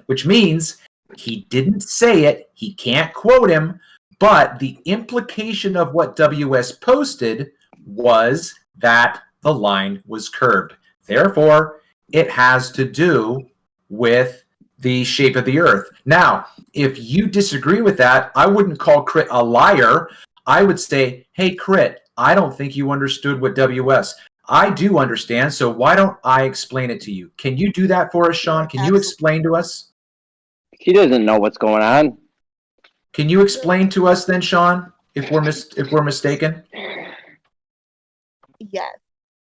which means he didn't say it, he can't quote him, but the implication of what WS posted was that the line was curved. Therefore, it has to do with the shape of the Earth. Now, if you disagree with that, I wouldn't call Crit a liar. I would say, hey, Crit, I don't think you understood what WS. I do understand, so why don't I explain it to you? Can you do that for us, Sean? Can you explain to us? He doesn't know what's going on. Can you explain to us then, Sean, if we're mistaken? Yes,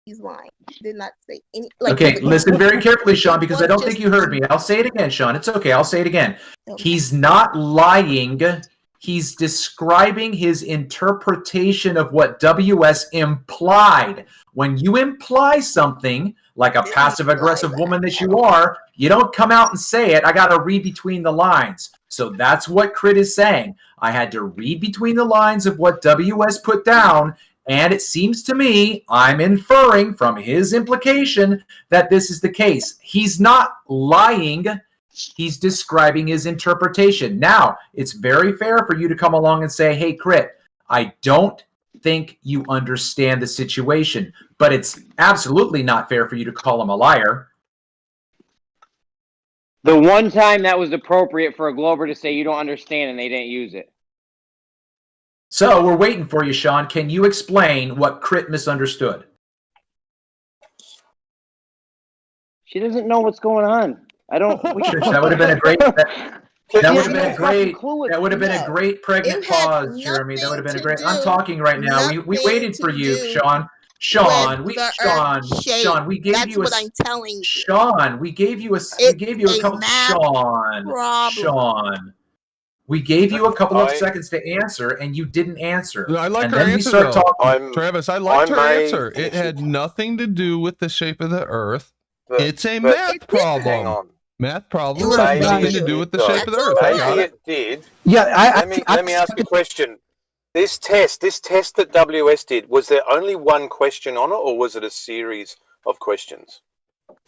he's lying. He did not say any. Okay, listen very carefully, Sean, because I don't think you heard me. I'll say it again, Sean. It's okay. I'll say it again. He's not lying. He's describing his interpretation of what WS implied. When you imply something, like a passive-aggressive woman that you are, you don't come out and say it. I got to read between the lines. So that's what Crit is saying. I had to read between the lines of what WS put down, and it seems to me, I'm inferring from his implication that this is the case. He's not lying. He's describing his interpretation. Now, it's very fair for you to come along and say, hey, Crit, I don't think you understand the situation, but it's absolutely not fair for you to call him a liar. The one time that was appropriate for a Glober to say you don't understand and they didn't use it. So we're waiting for you, Sean. Can you explain what Crit misunderstood? She doesn't know what's going on. I don't. That would have been a great. That would have been a great. That would have been a great pregnant pause, Jeremy. That would have been a great. I'm talking right now. We waited for you, Sean. Sean, we gave you a. What I'm telling you. Sean, we gave you a couple. Sean, we gave you a couple of seconds to answer, and you didn't answer. I like and her then answer, though. Travis, I liked her answer. It had nothing to do with the shape of the Earth. It's a math problem. Hang on. Math problems have nothing to do with the shape of the Earth. I got Maybe it. it did. Yeah, Let me ask a question. This test that WS did, was there only one question on it, or was it a series of questions?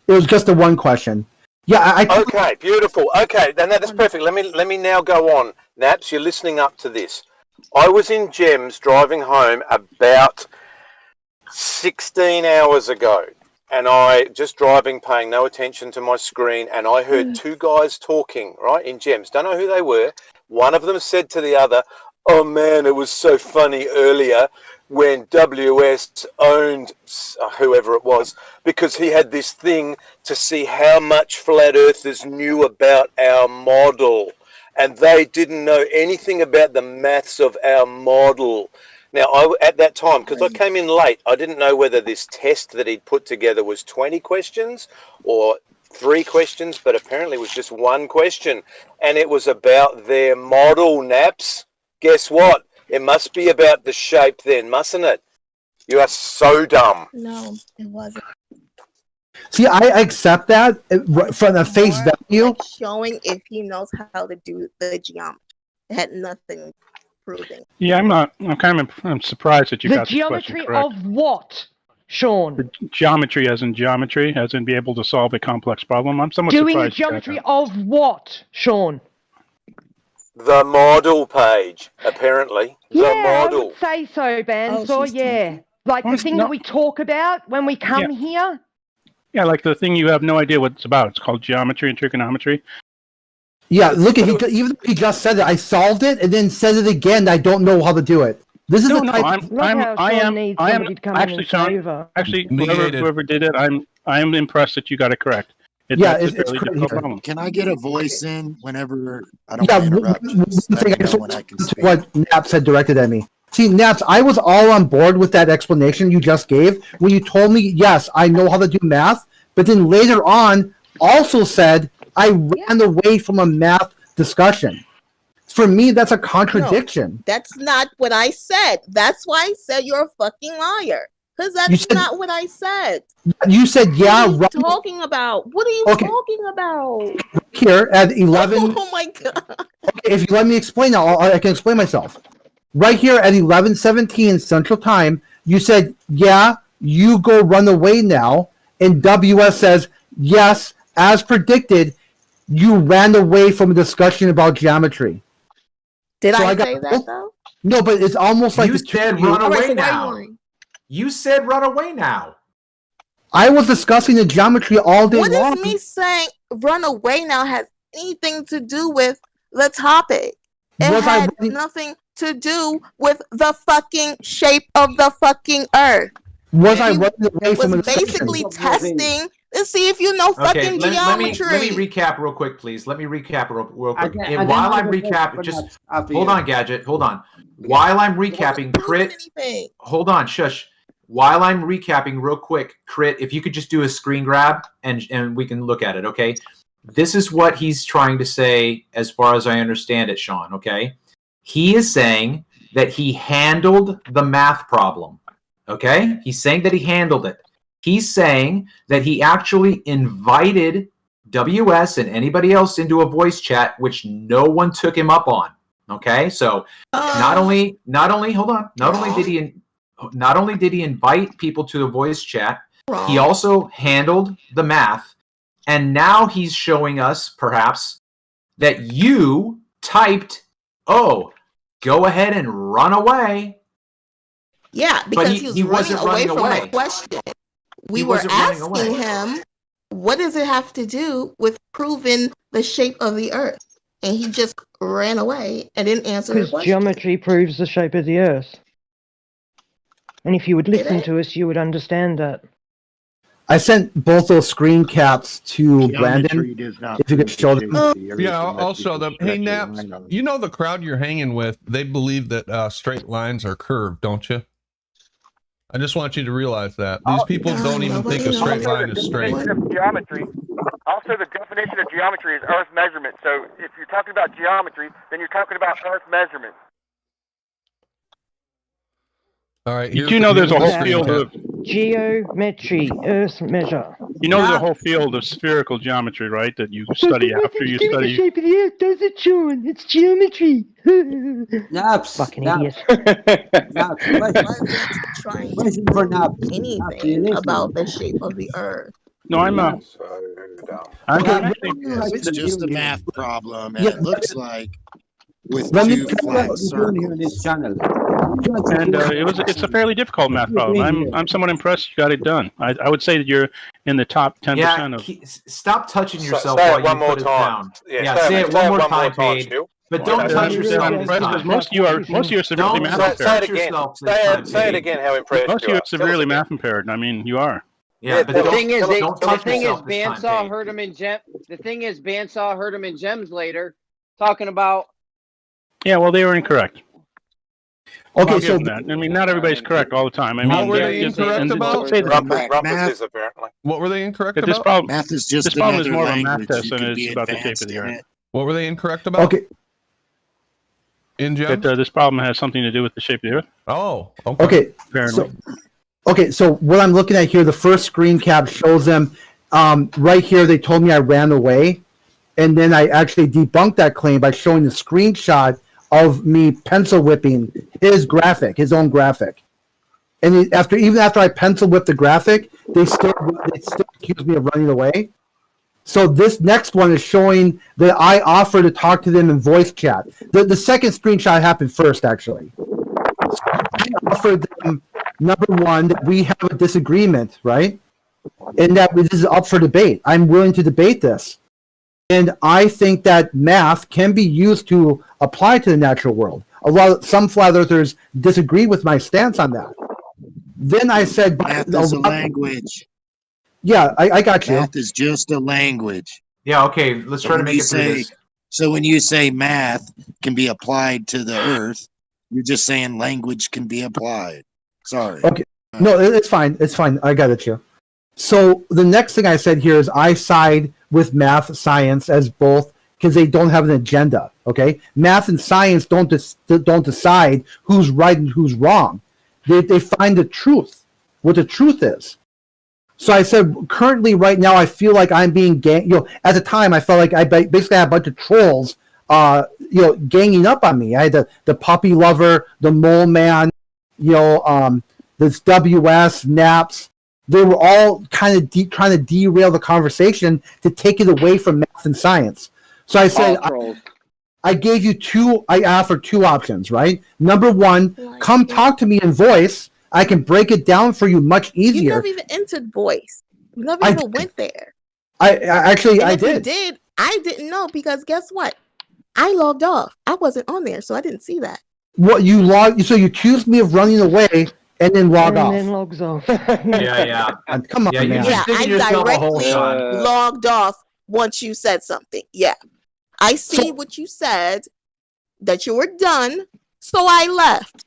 It was just the one question. Yeah, Okay, beautiful. Okay, then that's perfect. Let me now go on. Naps, you're listening up to this. I was in Gems driving home about 16 hours ago. And I just driving, paying no attention to my screen, and I heard two guys talking, right, in Gems. Don't know who they were. One of them said to the other, oh man, it was so funny earlier when WS owned whoever it was, because he had this thing to see how much flat earthers knew about our model. And they didn't know anything about the maths of our model. Now, at that time, because I came in late, I didn't know whether this test that he'd put together was 20 questions or 3 questions, but apparently it was just one question. And it was about their model, Naps. Guess what? It must be about the shape then, mustn't it? You are so dumb. No, it wasn't. See, I accept that from the face value. Showing if he knows how to do the geometry. It had nothing proving. Yeah, I'm surprised that you got this question geometry correct. of what, Sean? The geometry, as in be able to solve a complex problem. I'm somewhat Doing the surprised. geometry of what, Sean? The model page, apparently. The model. I would say so, Bansaw, yeah. Like the thing that we talk about when we come here. Yeah, like the thing you have no idea what it's about. It's called geometry and trigonometry. Yeah, look at even if he just said it, I solved it and then said it again. I don't know how to do it. This is Actually, whoever did it, I am impressed that you got it correct. It's a fairly difficult problem. Can I get a voice in whenever I don't want to interrupt? What Naps had directed at me. See, Naps, I was all on board with that explanation you just gave when you told me, yes, I know how to do math, but then later on also said I ran away from a math discussion. For me, that's a contradiction. No, that's not what I said. That's why I said you're a fucking liar. Because that's not what I said. You said, yeah. What are you talking about? What are you talking about? Here at 11. Oh my God. Okay, if you let me explain now, I can explain myself. Right here at 11:17 Central Time, you said, yeah, you go run away now. And WS says, yes, as predicted, you ran away from a discussion about geometry. Did I say that though? No, but it's almost like you said run away now. You said run away now. I was discussing the geometry all day long. What does me saying run away now has anything to do with the topic? It had nothing to do with the fucking shape of the fucking earth. Was I running away from a basically testing to see if you know fucking geometry. Let me recap real quick, please. Let me recap real quick. And while I'm recapping, just hold on, Gadget. Hold on. While I'm recapping, Crit. Hold on, shush. While I'm recapping real quick, Crit, if you could just do a screen grab and we can look at it, okay? This is what he's trying to say as far as I understand it, Sean, okay? He is saying that he handled the math problem, okay? He's saying that he handled it. He's saying that he actually invited WS and anybody else into a voice chat, which no one took him up on, okay? So not only did he invite people to the voice chat, he also handled the math. And now he's showing us, perhaps, that you typed, oh, go ahead and run away. Yeah, because he was running away from the question. We were asking him, what does it have to do with proving the shape of the earth? And he just ran away and didn't answer the question. Because geometry proves the shape of the earth. And if you would listen to us, you would understand that. I sent both those screen caps to Brandon. If you could show them. Yeah, I'll show them. Hey, Naps, you know the crowd you're hanging with, they believe that straight lines are curved, don't you? I just want you to realize that. These people don't even think a straight line is straight. Geometry. Also, the definition of geometry is earth measurement. So if you're talking about geometry, then you're talking about earth measurement. All right. You do know there's a whole field of geometry, earth measure. You know there's a whole field of spherical geometry, right? That you study after you study. The shape of the earth, does it, Sean? It's geometry. Naps. Fucking idiot. Naps. Trying to prove anything about the shape of the earth. No, I'm it's just a math problem, and it looks like with two flat circles. And it's a fairly difficult math problem. I'm somewhat impressed you got it done. I would say that you're in the top 10% of. Stop touching yourself Say while it one you more put it time. down. Yeah, say it one more time, Paige. Stu. But don't touch yourself. I'm impressed because most of you are severely math impaired. Say it again. How impressed Most of you you are severely math impaired. I mean, you are. Yeah, the thing is, Bandsaw heard him in Gem. The thing is, Bandsaw heard him in Gems later, talking about. Yeah, well, they were incorrect. Okay, so that. I mean, not everybody's correct all the time. I mean, what were they incorrect about? What were they incorrect about? This problem, math is just this problem is another more of a math language. test You than could it be is about the shape advanced of the in earth. it. What were they incorrect about? Okay. In Gems? That this problem has something to do with the shape of the earth. Oh, okay. Okay. Apparently. So what I'm looking at here, the first screen cap shows them right here. They told me I ran away, and then I actually debunked that claim by showing the screenshot of me pencil whipping his own graphic. And even after I pencil whipped the graphic, they still accuse me of running away. So this next one is showing that I offered to talk to them in voice chat. The second screenshot happened first, actually. So I offered them, number one, that we have a disagreement, right? And that this is up for debate. I'm willing to debate this. And I think that math can be used to apply to the natural world. Some flat earthers disagree with my stance on that. Then I said, math is a language. Yeah, I got you. Math is just a language. Yeah, okay, let's try to make it through this. So when you say math can be applied to the earth, You're just saying language can be applied. Sorry. Okay. No, it's fine. It's fine. I got it, you. So the next thing I said here is I side with math, science as both because they don't have an agenda. Okay, math and science don't decide who's right and who's wrong. They find the truth, what the truth is. So I said, currently, right now, I feel like I'm being at the time, I felt like I basically had a bunch of trolls, ganging up on me. I had the puppy lover, the mole man, this WS, Naps. They were all kind of trying to derail the conversation to take it away from math and science. So I said, I gave you I offered two options, right? Number one, come talk to me in voice. I can break it down for you much easier. You never even entered voice. You never even went there. I did. You did. I didn't know because guess what? I logged off. I wasn't on there, so I didn't see that. What you logged? So you accused me of running away and then log off. And then logs off. Yeah. Come on, man. Yeah, I directly logged off once you said something. Yeah, I see what you said, that you were done, so I left.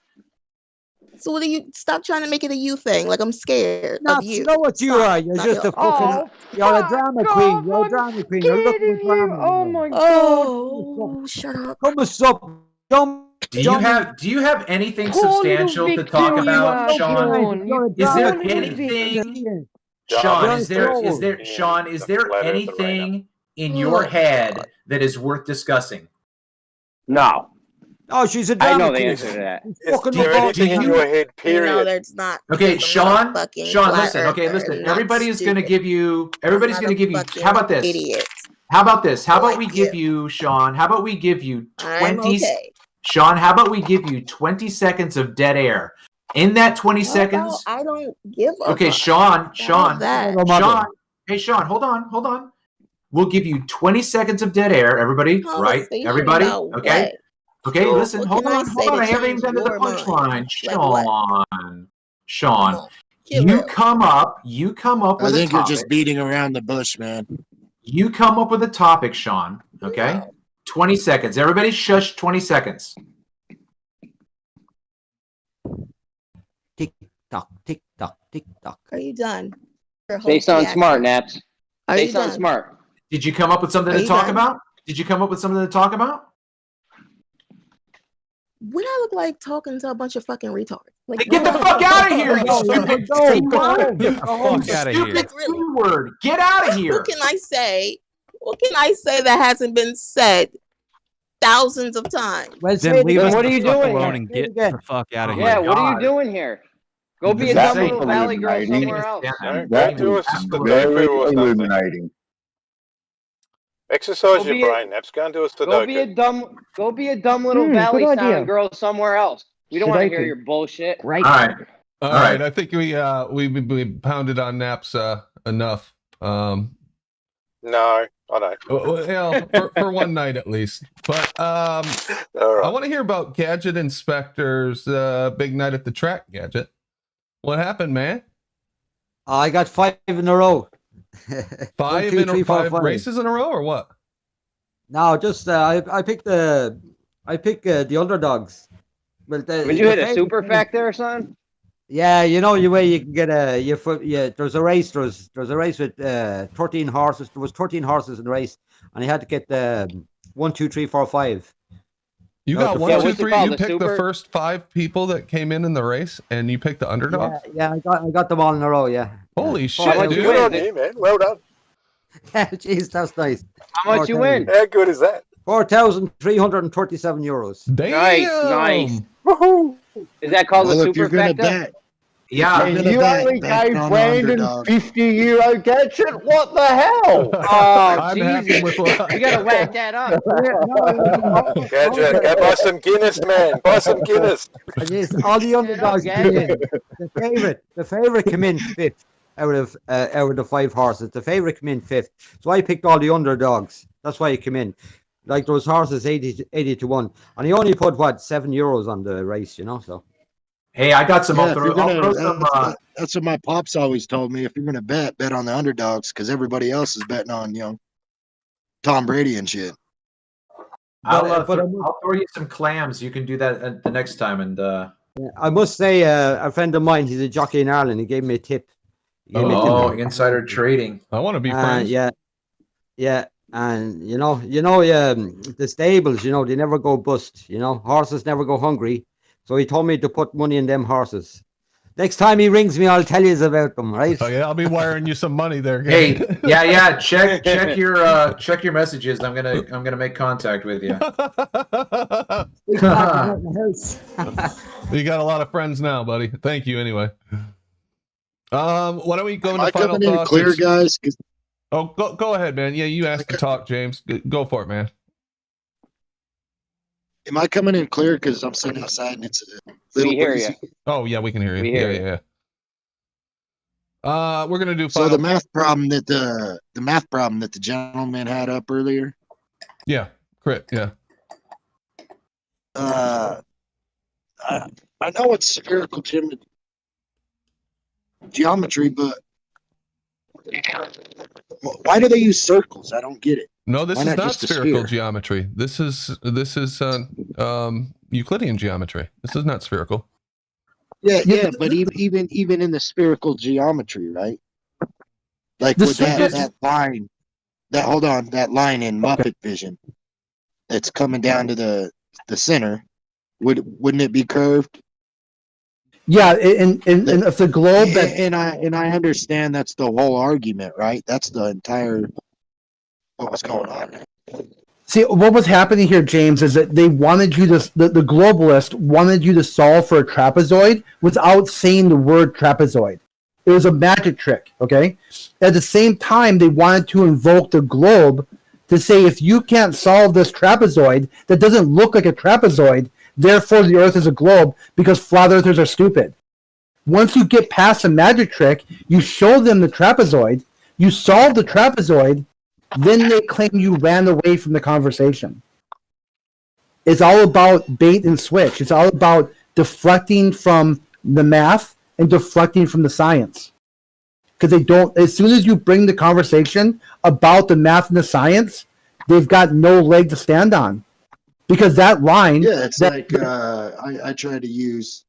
So what do you stop trying to make it a you thing? Like I'm scared of you. You know what you are? You're just a fucking. You're a drama queen. You're a drama queen. You're looking for drama. Oh my god! Oh, shut up. Come and stop. Do you have anything substantial to talk about, Sean? Is there anything, Sean? Is there anything in your head that is worth discussing? No. Oh, she's a drama I know the queen. answer to that. Is there anything in your head, period? No, there's not. Okay, Sean, listen. Okay, listen. Everybody's going to give you. How about this? Idiot. How about this? How about we give you, Sean? How about we give you 20? Sean, how about we give you 20 seconds of dead air? In that 20 seconds, I don't give a Okay, fuck. Sean. Hey, Sean, hold on. We'll give you 20 seconds of dead air, everybody. Right? Everybody? Okay. Okay, listen, hold on. I haven't even done to the punchline. Sean. You come up with a topic. I think you're just beating around the bush, man. You come up with a topic, Sean. Okay? 20 seconds. Everybody shush 20 seconds. Tick tock, tick tock, tick tock. Are you done? They sound smart, Naps. They sound smart. Did you come up with something to talk about? What I look like talking to a bunch of fucking retards? Like, get the fuck out of here, you stupid Get the fuck out of here. Word. Get out of here. What can I say? What can I say that hasn't been said thousands of times? Then leave us what are you doing alone and get the fuck out of here. Yeah, what are you doing here? Go be a dumb little valley girl somewhere else. That very illuminating. Exercise your brain, Naps. Go and do a Sudoku. Go be a dumb little valley sounding girl somewhere else. We don't want to hear your bullshit. Right. All right. I think we pounded on Naps enough. No, I don't. Well, for one night at least. But I want to hear about Gadget Inspector's big night at the track, Gadget. What happened, man? I got 5 in a row. 5 races in a row, or what? No, just I picked the underdogs. Well, Did you hit a super factor or something? Yeah, you know your way you can get there's a race. There's a race with 13 horses. There was 13 horses in the race, and you had to get 1, 2, 3, 4, 5. You got 1, 2, 3. You picked the first 5 people that came in the race, and you picked the underdog. Yeah, I got them all in a row. Yeah. Holy shit, dude! Good on you, man. Well done. Jeez, that's nice. How much you win? How good is that? €4,337. Damn. Nice. Woohoo! Is that called a super factor? Yeah. And you only gave Brandon €50 gadget? What the hell? Oh, Jesus. You gotta whack that up. Gadget, go buy some Guinness, man. Buy some Guinness. All the underdogs came in. The favorite came in 5th out of the 5 horses. The favorite came in 5th. So I picked all the underdogs. That's why he came in. Like those horses 80 to 1. And he only put €7 on the race, you know, so. Hey, I got some. That's what my pops always told me. If you're gonna bet on the underdogs, because everybody else is betting on Tom Brady and shit. I'll throw you some clams. You can do that the next time. And I must say, a friend of mine, he's a jockey in Ireland. He gave me a tip. Insider trading. I want to be friends. Yeah, and the stables, they never go bust. Horses never go hungry. So he told me to put money in them horses. Next time he rings me, I'll tell you about them, right? Oh yeah, I'll be wiring you some money there. Hey, yeah. Check your messages. I'm gonna make contact with you. You got a lot of friends now, buddy. Thank you anyway. Why don't we go into final thoughts? Clear, guys. Oh, go ahead, man. Yeah, you asked to talk, James. Go for it, man. Am I coming in clear? Because I'm sitting outside and it's a little breezy. Oh yeah, we can hear you. Yeah. We're gonna do so the math problem that the gentleman had up earlier. Yeah, correct. Yeah. I know it's spherical geometry, but why do they use circles? I don't get it. No, this is not spherical geometry. This is Euclidean geometry. This is not spherical. Yeah, but even in the spherical geometry, right? Like with that line, that line in Muppet Vision, that's coming down to the center. Wouldn't it be curved? Yeah, and if the globe and I understand that's the whole argument, right? That's the entire what was going on. See, what was happening here, James, is that they wanted you to, the globalist wanted you to solve for a trapezoid without saying the word trapezoid. It was a magic trick, okay? At the same time, they wanted to invoke the globe to say, if you can't solve this trapezoid that doesn't look like a trapezoid, therefore the Earth is a globe, because flat earthers are stupid. Once you get past the magic trick, you show them the trapezoid, you solve the trapezoid, then they claim you ran away from the conversation. It's all about bait and switch. It's all about deflecting from the math and deflecting from the science. Because they don't, as soon as you bring the conversation about the math and the science, they've got no leg to stand on. Because that line... Yeah, it's like I try to use...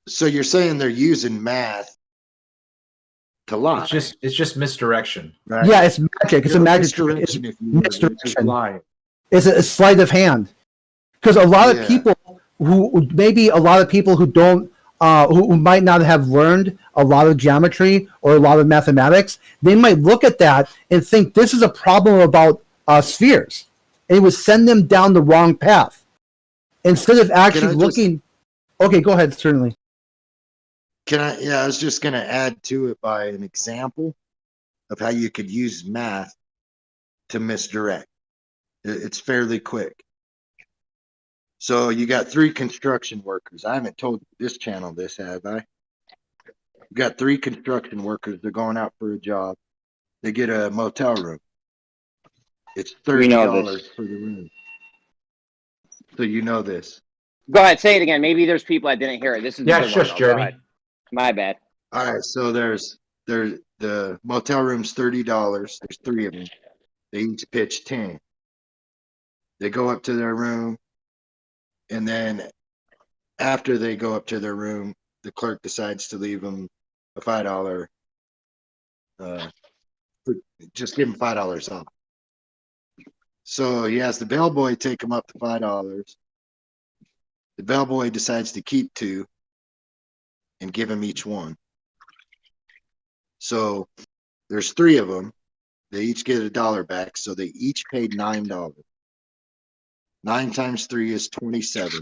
So you're saying they're using math to lie. It's just misdirection. Right? Yeah, it's magic. It's a magic trick. It's misdirection. It's a sleight of hand. Because a lot of people who don't, who might not have learned a lot of geometry or a lot of mathematics, they might look at that and think this is a problem about spheres. And it would send them down the wrong path. Instead of actually looking... Okay, go ahead, certainly. I was just going to add to it by an example of how you could use math to misdirect. It's fairly quick. So you got 3 construction workers. I haven't told this channel this, have I? You got 3 construction workers. They're going out for a job. They get a motel room. It's $30 for the room. So you know this. Go ahead, say it again. Maybe there's people that didn't hear it. This is shush, Jeremy. My bad. All right, so there's the motel room's $30. There's 3 of them. They each pitch 10. They go up to their room, and then after they go up to their room, the clerk decides to leave them a $5. Just give them $5 off. So he has the bellboy take him up to $5. The bellboy decides to keep 2 and give him each 1. So there's 3 of them. They each get $1 back, so they each paid $9. 9 times 3 is 27.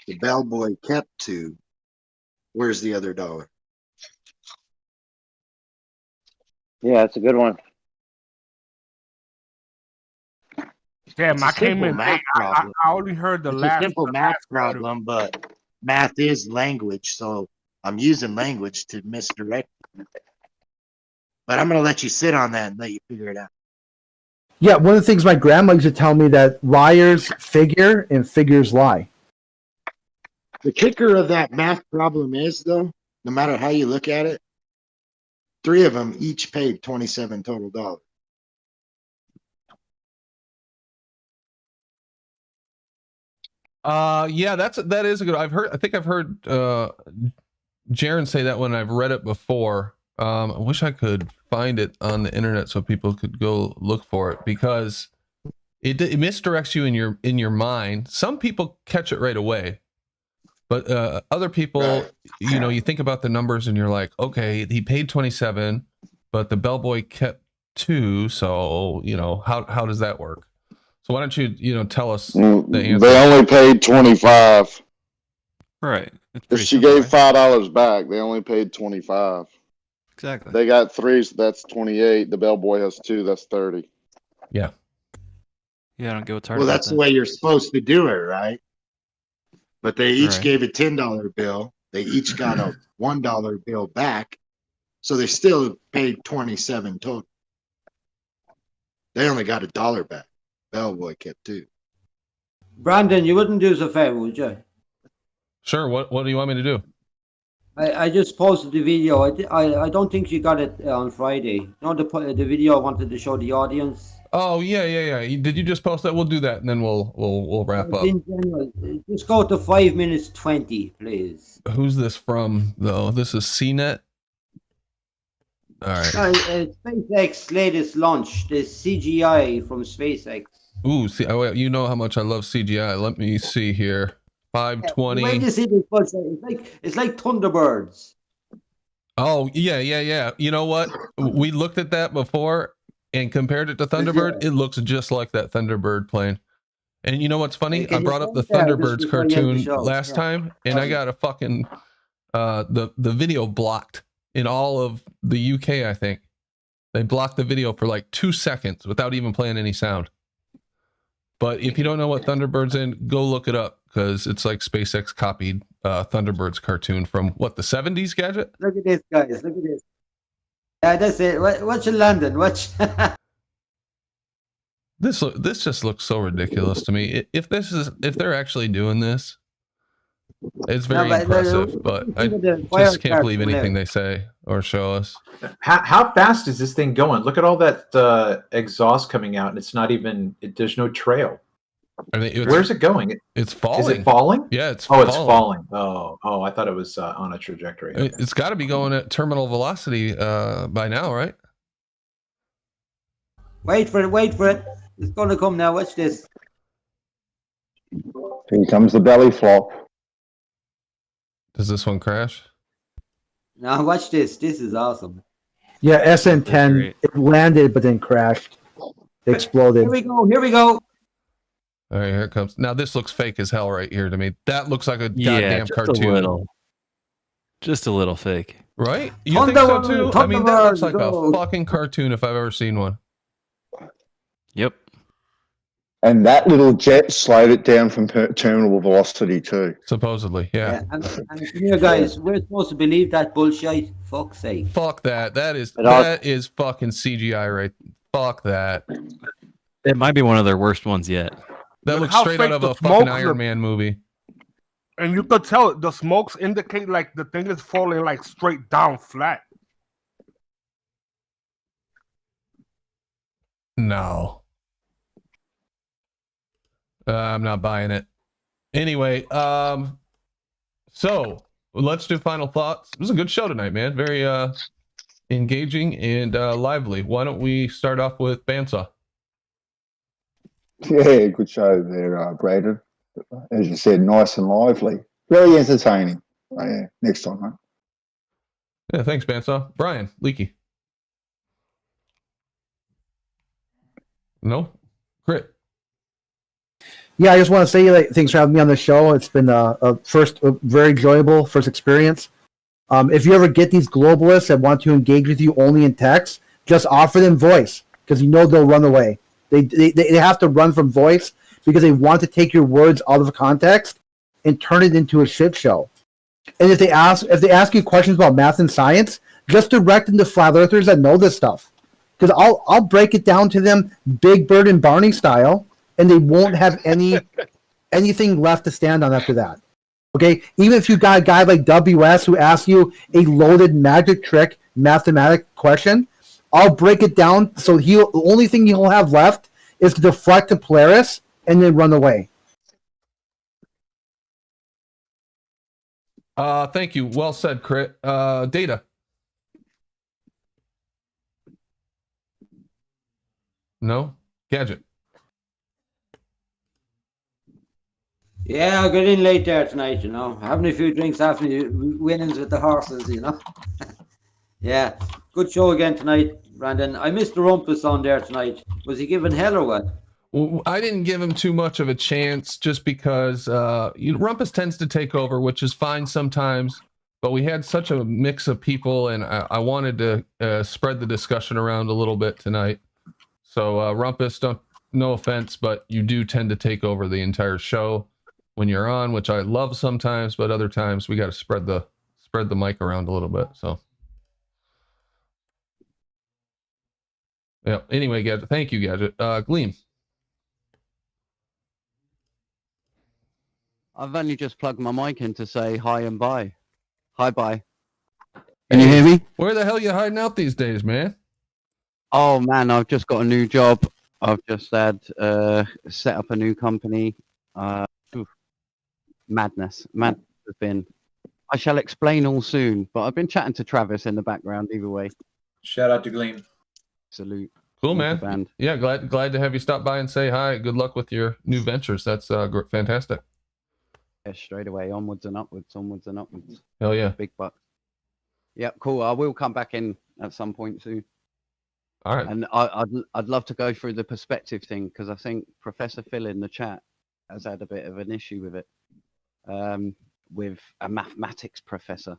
The bellboy kept 2. Where's the other $1? Yeah, that's a good one. Damn, I came in. I only heard the last. It's a simple math problem, but math is language, so I'm using language to misdirect. But I'm going to let you sit on that and let you figure it out. Yeah, one of the things my grandma used to tell me that liars figure and figures lie. The kicker of that math problem is, though, no matter how you look at it, 3 of them each paid $27 total. Yeah, that is a good. I think I've heard Jaron say that when I've read it before. I wish I could find it on the internet so people could go look for it, because it misdirects you in your mind. Some people catch it right away, but other people, you think about the numbers and you're like, okay, he paid 27, but the bellboy kept 2, so how does that work? So why don't you tell us the answer? They only paid 25. Right. If she gave $5 back, they only paid 25. Exactly. They got 3, so that's 28. The bellboy has 2, that's 30. Yeah. Yeah, I don't get what's hard Well, about that's that. the way you're supposed to do it, right? But they each Right. gave a $10 bill. They each got a $1 bill back, so they still paid 27 total. They only got $1 back. Bellboy kept 2. Brandon, you wouldn't do us a favor, would you? Sure. What do you want me to do? I just posted the video. I don't think you got it on Friday. No, the video I wanted to show the audience. Oh yeah. Did you just post that? We'll do that, and then we'll wrap up. In general, just go to 5 minutes 20, please. Who's this from though? This is CNET. All right. SpaceX latest launch, the CGI from SpaceX. Ooh, see, you know how much I love CGI. Let me see here. 520. When you see this, it's like Thunderbirds. Oh yeah. You know what? We looked at that before and compared it to Thunderbird. It looks just like that Thunderbird plane. And you know what's funny? I brought up the Thunderbirds cartoon last time, and I got a fucking the video blocked in all of the UK. I think they blocked the video for like 2 seconds without even playing any sound. But if you don't know what Thunderbird's in, go look it up, because it's like SpaceX copied Thunderbird's cartoon from what, the 70s, Gadget? Look at this, guys. Look at this. Yeah, that's it. Watch in London. Watch. This just looks so ridiculous to me. If they're actually doing this, it's very impressive. But I just can't believe anything they say or show us. How fast is this thing going? Look at all that exhaust coming out, and it's not even. There's no trail. Where's it going? It's falling. Is it falling? Yeah, it's falling. falling. It's falling. Oh, I thought it was on a trajectory. Okay. It's got to be going at terminal velocity by now, right? Wait for it. It's going to come now. Watch this. Here comes the belly flop. Does this one crash? Now watch this. This is awesome. Yeah, SN10. It landed but then crashed. It exploded. Here we go. All right, here it comes. Now this looks fake as hell right here to me. That looks like a goddamn cartoon. Just a little fake. Right? You think so too? I mean, that looks like a fucking cartoon if I've ever seen one. Yep. And that little jet slowed it down from terminal velocity too. Supposedly, yeah. And you guys, we're supposed to believe that bullshit. Fuck's sake. Fuck that. That is fucking CGI, right? Fuck that. It might be one of their worst ones yet. That looks straight out of a fucking Iron Man movie. And you could tell the smokes indicate like the thing is falling like straight down flat. No. I'm not buying it. Anyway, so let's do final thoughts. It was a good show tonight, man. Very engaging and lively. Why don't we start off with Bandsaw? Yeah, good show there, Braden. As you said, nice and lively. Very entertaining. Oh, yeah, next time, mate. Yeah, thanks, Bandsaw. Brian, Leaky. No? Crit. Yeah, I just want to say thanks for having me on the show. It's been a very enjoyable first experience. If you ever get these globalists that want to engage with you only in text, just offer them voice, because they'll run away. They have to run from voice because they want to take your words out of context and turn it into a shit show. And if they ask you questions about math and science, just direct them to flat earthers that know this stuff. Because I'll break it down to them Big Bird and Barney style, and they won't have anything left to stand on after that. Okay? Even if you got a guy like WS who asks you a loaded magic trick mathematic question, I'll break it down so the only thing he'll have left is to deflect to Polaris and then run away. Thank you. Well said, Crit. Data. No? Gadget. Yeah, I got in late there tonight, having a few drinks after the winnings with the horses, Yeah, good show again tonight, Brandon. I missed the Rumpus on there tonight. Was he given hell or what? Well, I didn't give him too much of a chance just because Rumpus tends to take over, which is fine sometimes. But we had such a mix of people, and I wanted to spread the discussion around a little bit tonight. So Rumpus, no offense, but you do tend to take over the entire show when you're on, which I love sometimes, but other times we got to spread the mic around a little bit. So yeah. Anyway, Gadget, thank you, Gadget. Gleam. I've only just plugged my mic in to say hi and bye. Hi, bye. Can you hear me? Where the hell you hiding out these days, man? Oh man, I've just got a new job. I've just had set up a new company. Madness has been. I shall explain all soon. But I've been chatting to Travis in the background either way. Shout out to Gleam. Salute. Cool, man. Yeah, glad to have you stop by and say hi. Good luck with your new ventures. That's fantastic. Yeah, straight away, onwards and upwards, onwards and upwards. Hell yeah. Big bucks. Yeah, cool. I will come back in at some point soon. All right. And I'd love to go through the perspective thing because I think Professor Phil in the chat has had a bit of an issue with it, with a mathematics professor.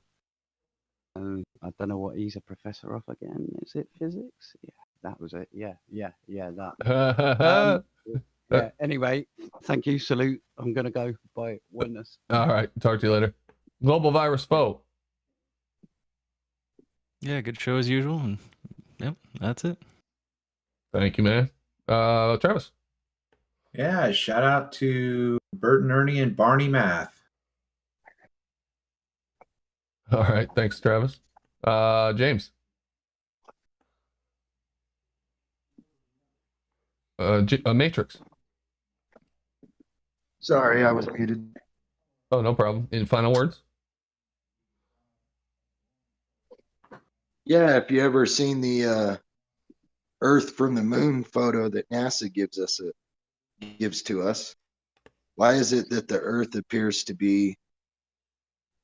I don't know what he's a professor of again. Is it physics? Yeah, that was it. Yeah, that. Yeah. Anyway, thank you. Salute. I'm gonna go. Bye. Witness. All right. Talk to you later. Global virus foe. Yeah, good show as usual. And yep, that's it. Thank you, man. Travis. Yeah, shout out to Bert and Ernie and Barney Math. All right. Thanks, Travis. James. Matrix. Sorry, I was muted. Oh, no problem. Any final words? Yeah, if you ever seen the Earth from the moon photo that NASA gives to us, why is it that the Earth appears to be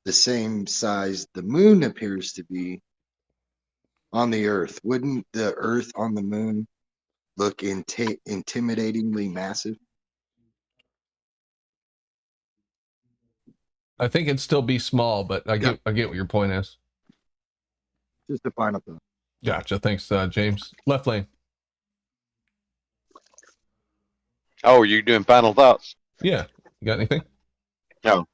the same size the moon appears to be on the Earth? Wouldn't the Earth on the moon look intimidatingly massive? I think it'd still be small, but I get what your point is. Just a final thought. Gotcha. Thanks, James. Left lane. Oh, you doing final thoughts? Yeah. You got anything? No.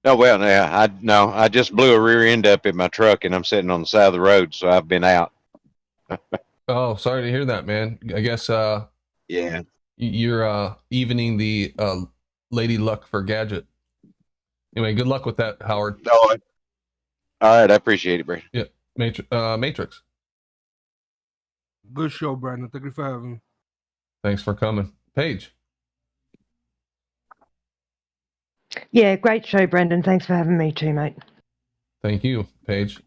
Well, yeah, I just blew a rear end up in my truck and I'm sitting on the side of the road, so I've been out. Oh, sorry to hear that, man. I guess yeah. You're evening the lady luck for Gadget. Anyway, good luck with that, Howard. All right, I appreciate it, Brandon. Yeah. Matrix. Good show, Brandon. Thank you for having me. Thanks for coming. Paige. Yeah, great show, Brendan. Thanks for having me too, mate. Thank you, Paige.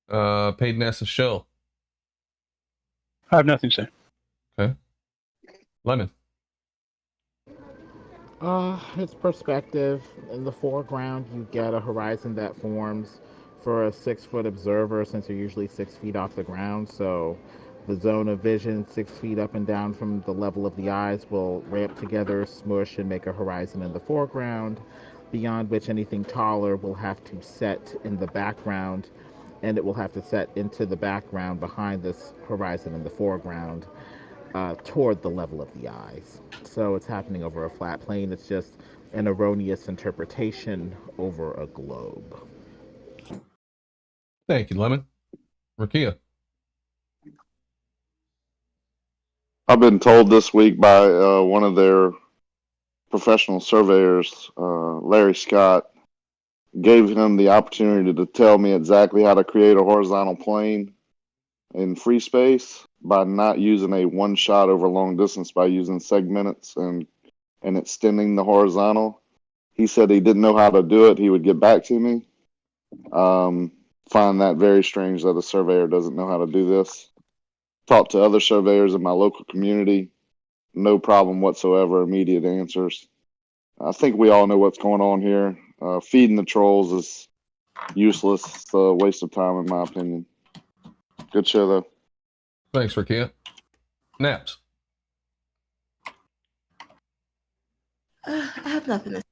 Paid Nessa Show. I have nothing to say. Okay. Lemon. It's perspective. In the foreground, you get a horizon that forms for a 6-foot observer, since you're usually 6 feet off the ground. So the zone of vision 6 feet up and down from the level of the eyes will ramp together, smush, and make a horizon in the foreground, beyond which anything taller will have to set in the background, and it will have to set into the background behind this horizon in the foreground, toward the level of the eyes. So it's happening over a flat plane. It's just an erroneous interpretation over a globe. Thank you, Lemon. Rakia. I've been told this week by one of their professional surveyors, Larry Scott, gave him the opportunity to tell me exactly how to create a horizontal plane in free space by not using a one shot over long distance, by using segments and extending the horizontal. He said he didn't know how to do it. He would get back to me. Find that very strange that a surveyor doesn't know how to do this. Talk to other surveyors in my local community. No problem whatsoever. Immediate answers. I think we all know what's going on here. Feeding the trolls is useless. It's a waste of time, in my opinion. Good show, though. Thanks, Rakia. Naps. I have nothing to say.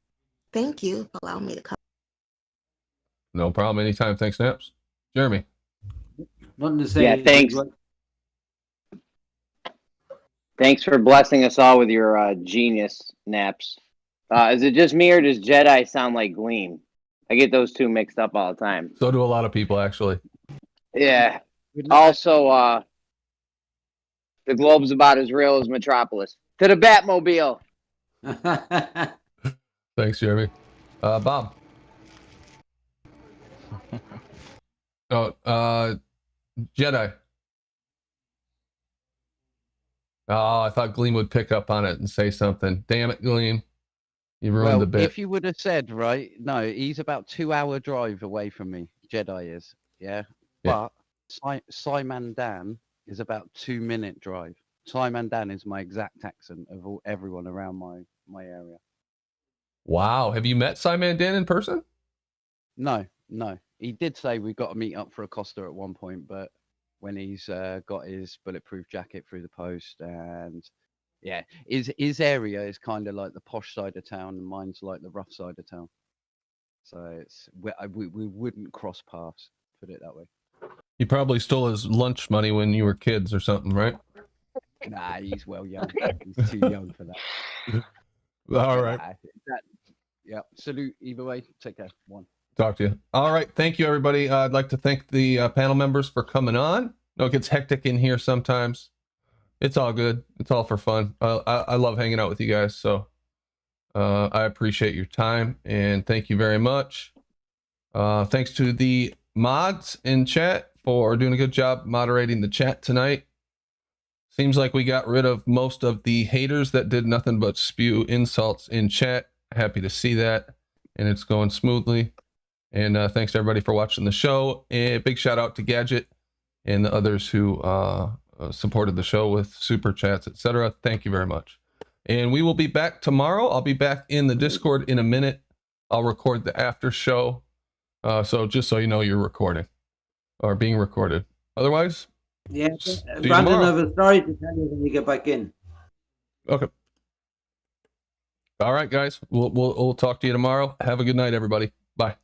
Thank you for allowing me to come. No problem. Anytime. Thanks, Naps. Jeremy. Nothing to say. Yeah, thanks. Thanks for blessing us all with your genius, Naps. Is it just me, or does Jedi sound like Gleam? I get those two mixed up all the time. So do a lot of people, actually. Yeah. Also, the globe's about as real as Metropolis. To the Batmobile. Thanks, Jeremy. Bob. Jedi. Oh, I thought Gleam would pick up on it and say something. Damn it, Gleam. You ruined the bit. If you would have said, right, no, he's about 2-hour drive away from me. Jedi is, yeah. But Simon Dan is about 2-minute drive. Simon Dan is my exact accent of everyone around my area. Wow. Have you met Simon Dan in person? No. He did say we've got to meet up for a Costa at one point, but when he's got his bulletproof jacket through the post, and yeah, his area is kind of like the posh side of town, and mine's like the rough side of town. So we wouldn't cross paths, put it that way. You probably stole his lunch money when you were kids or something, right? Nah, he's well young. He's too young for that. All right. Yeah. Salute either way. Take care. One. Talk to you. All right. Thank you, everybody. I'd like to thank the panel members for coming on. No, it gets hectic in here sometimes. It's all good. It's all for fun. I love hanging out with you guys. So I appreciate your time and thank you very much. Thanks to the mods in chat for doing a good job moderating the chat tonight. Seems like we got rid of most of the haters that did nothing but spew insults in chat. Happy to see that. And it's going smoothly. And thanks to everybody for watching the show. And big shout out to Gadget and the others who supported the show with super chats, etc. Thank you very much. And we will be back tomorrow. I'll be back in the Discord in a minute. I'll record the after show. So just so you know, you're recording or being recorded. Otherwise, yeah, Brandon, I have a story to tell you when you get back in. Okay. All right, guys. We'll talk to you tomorrow. Have a good night, everybody. Bye.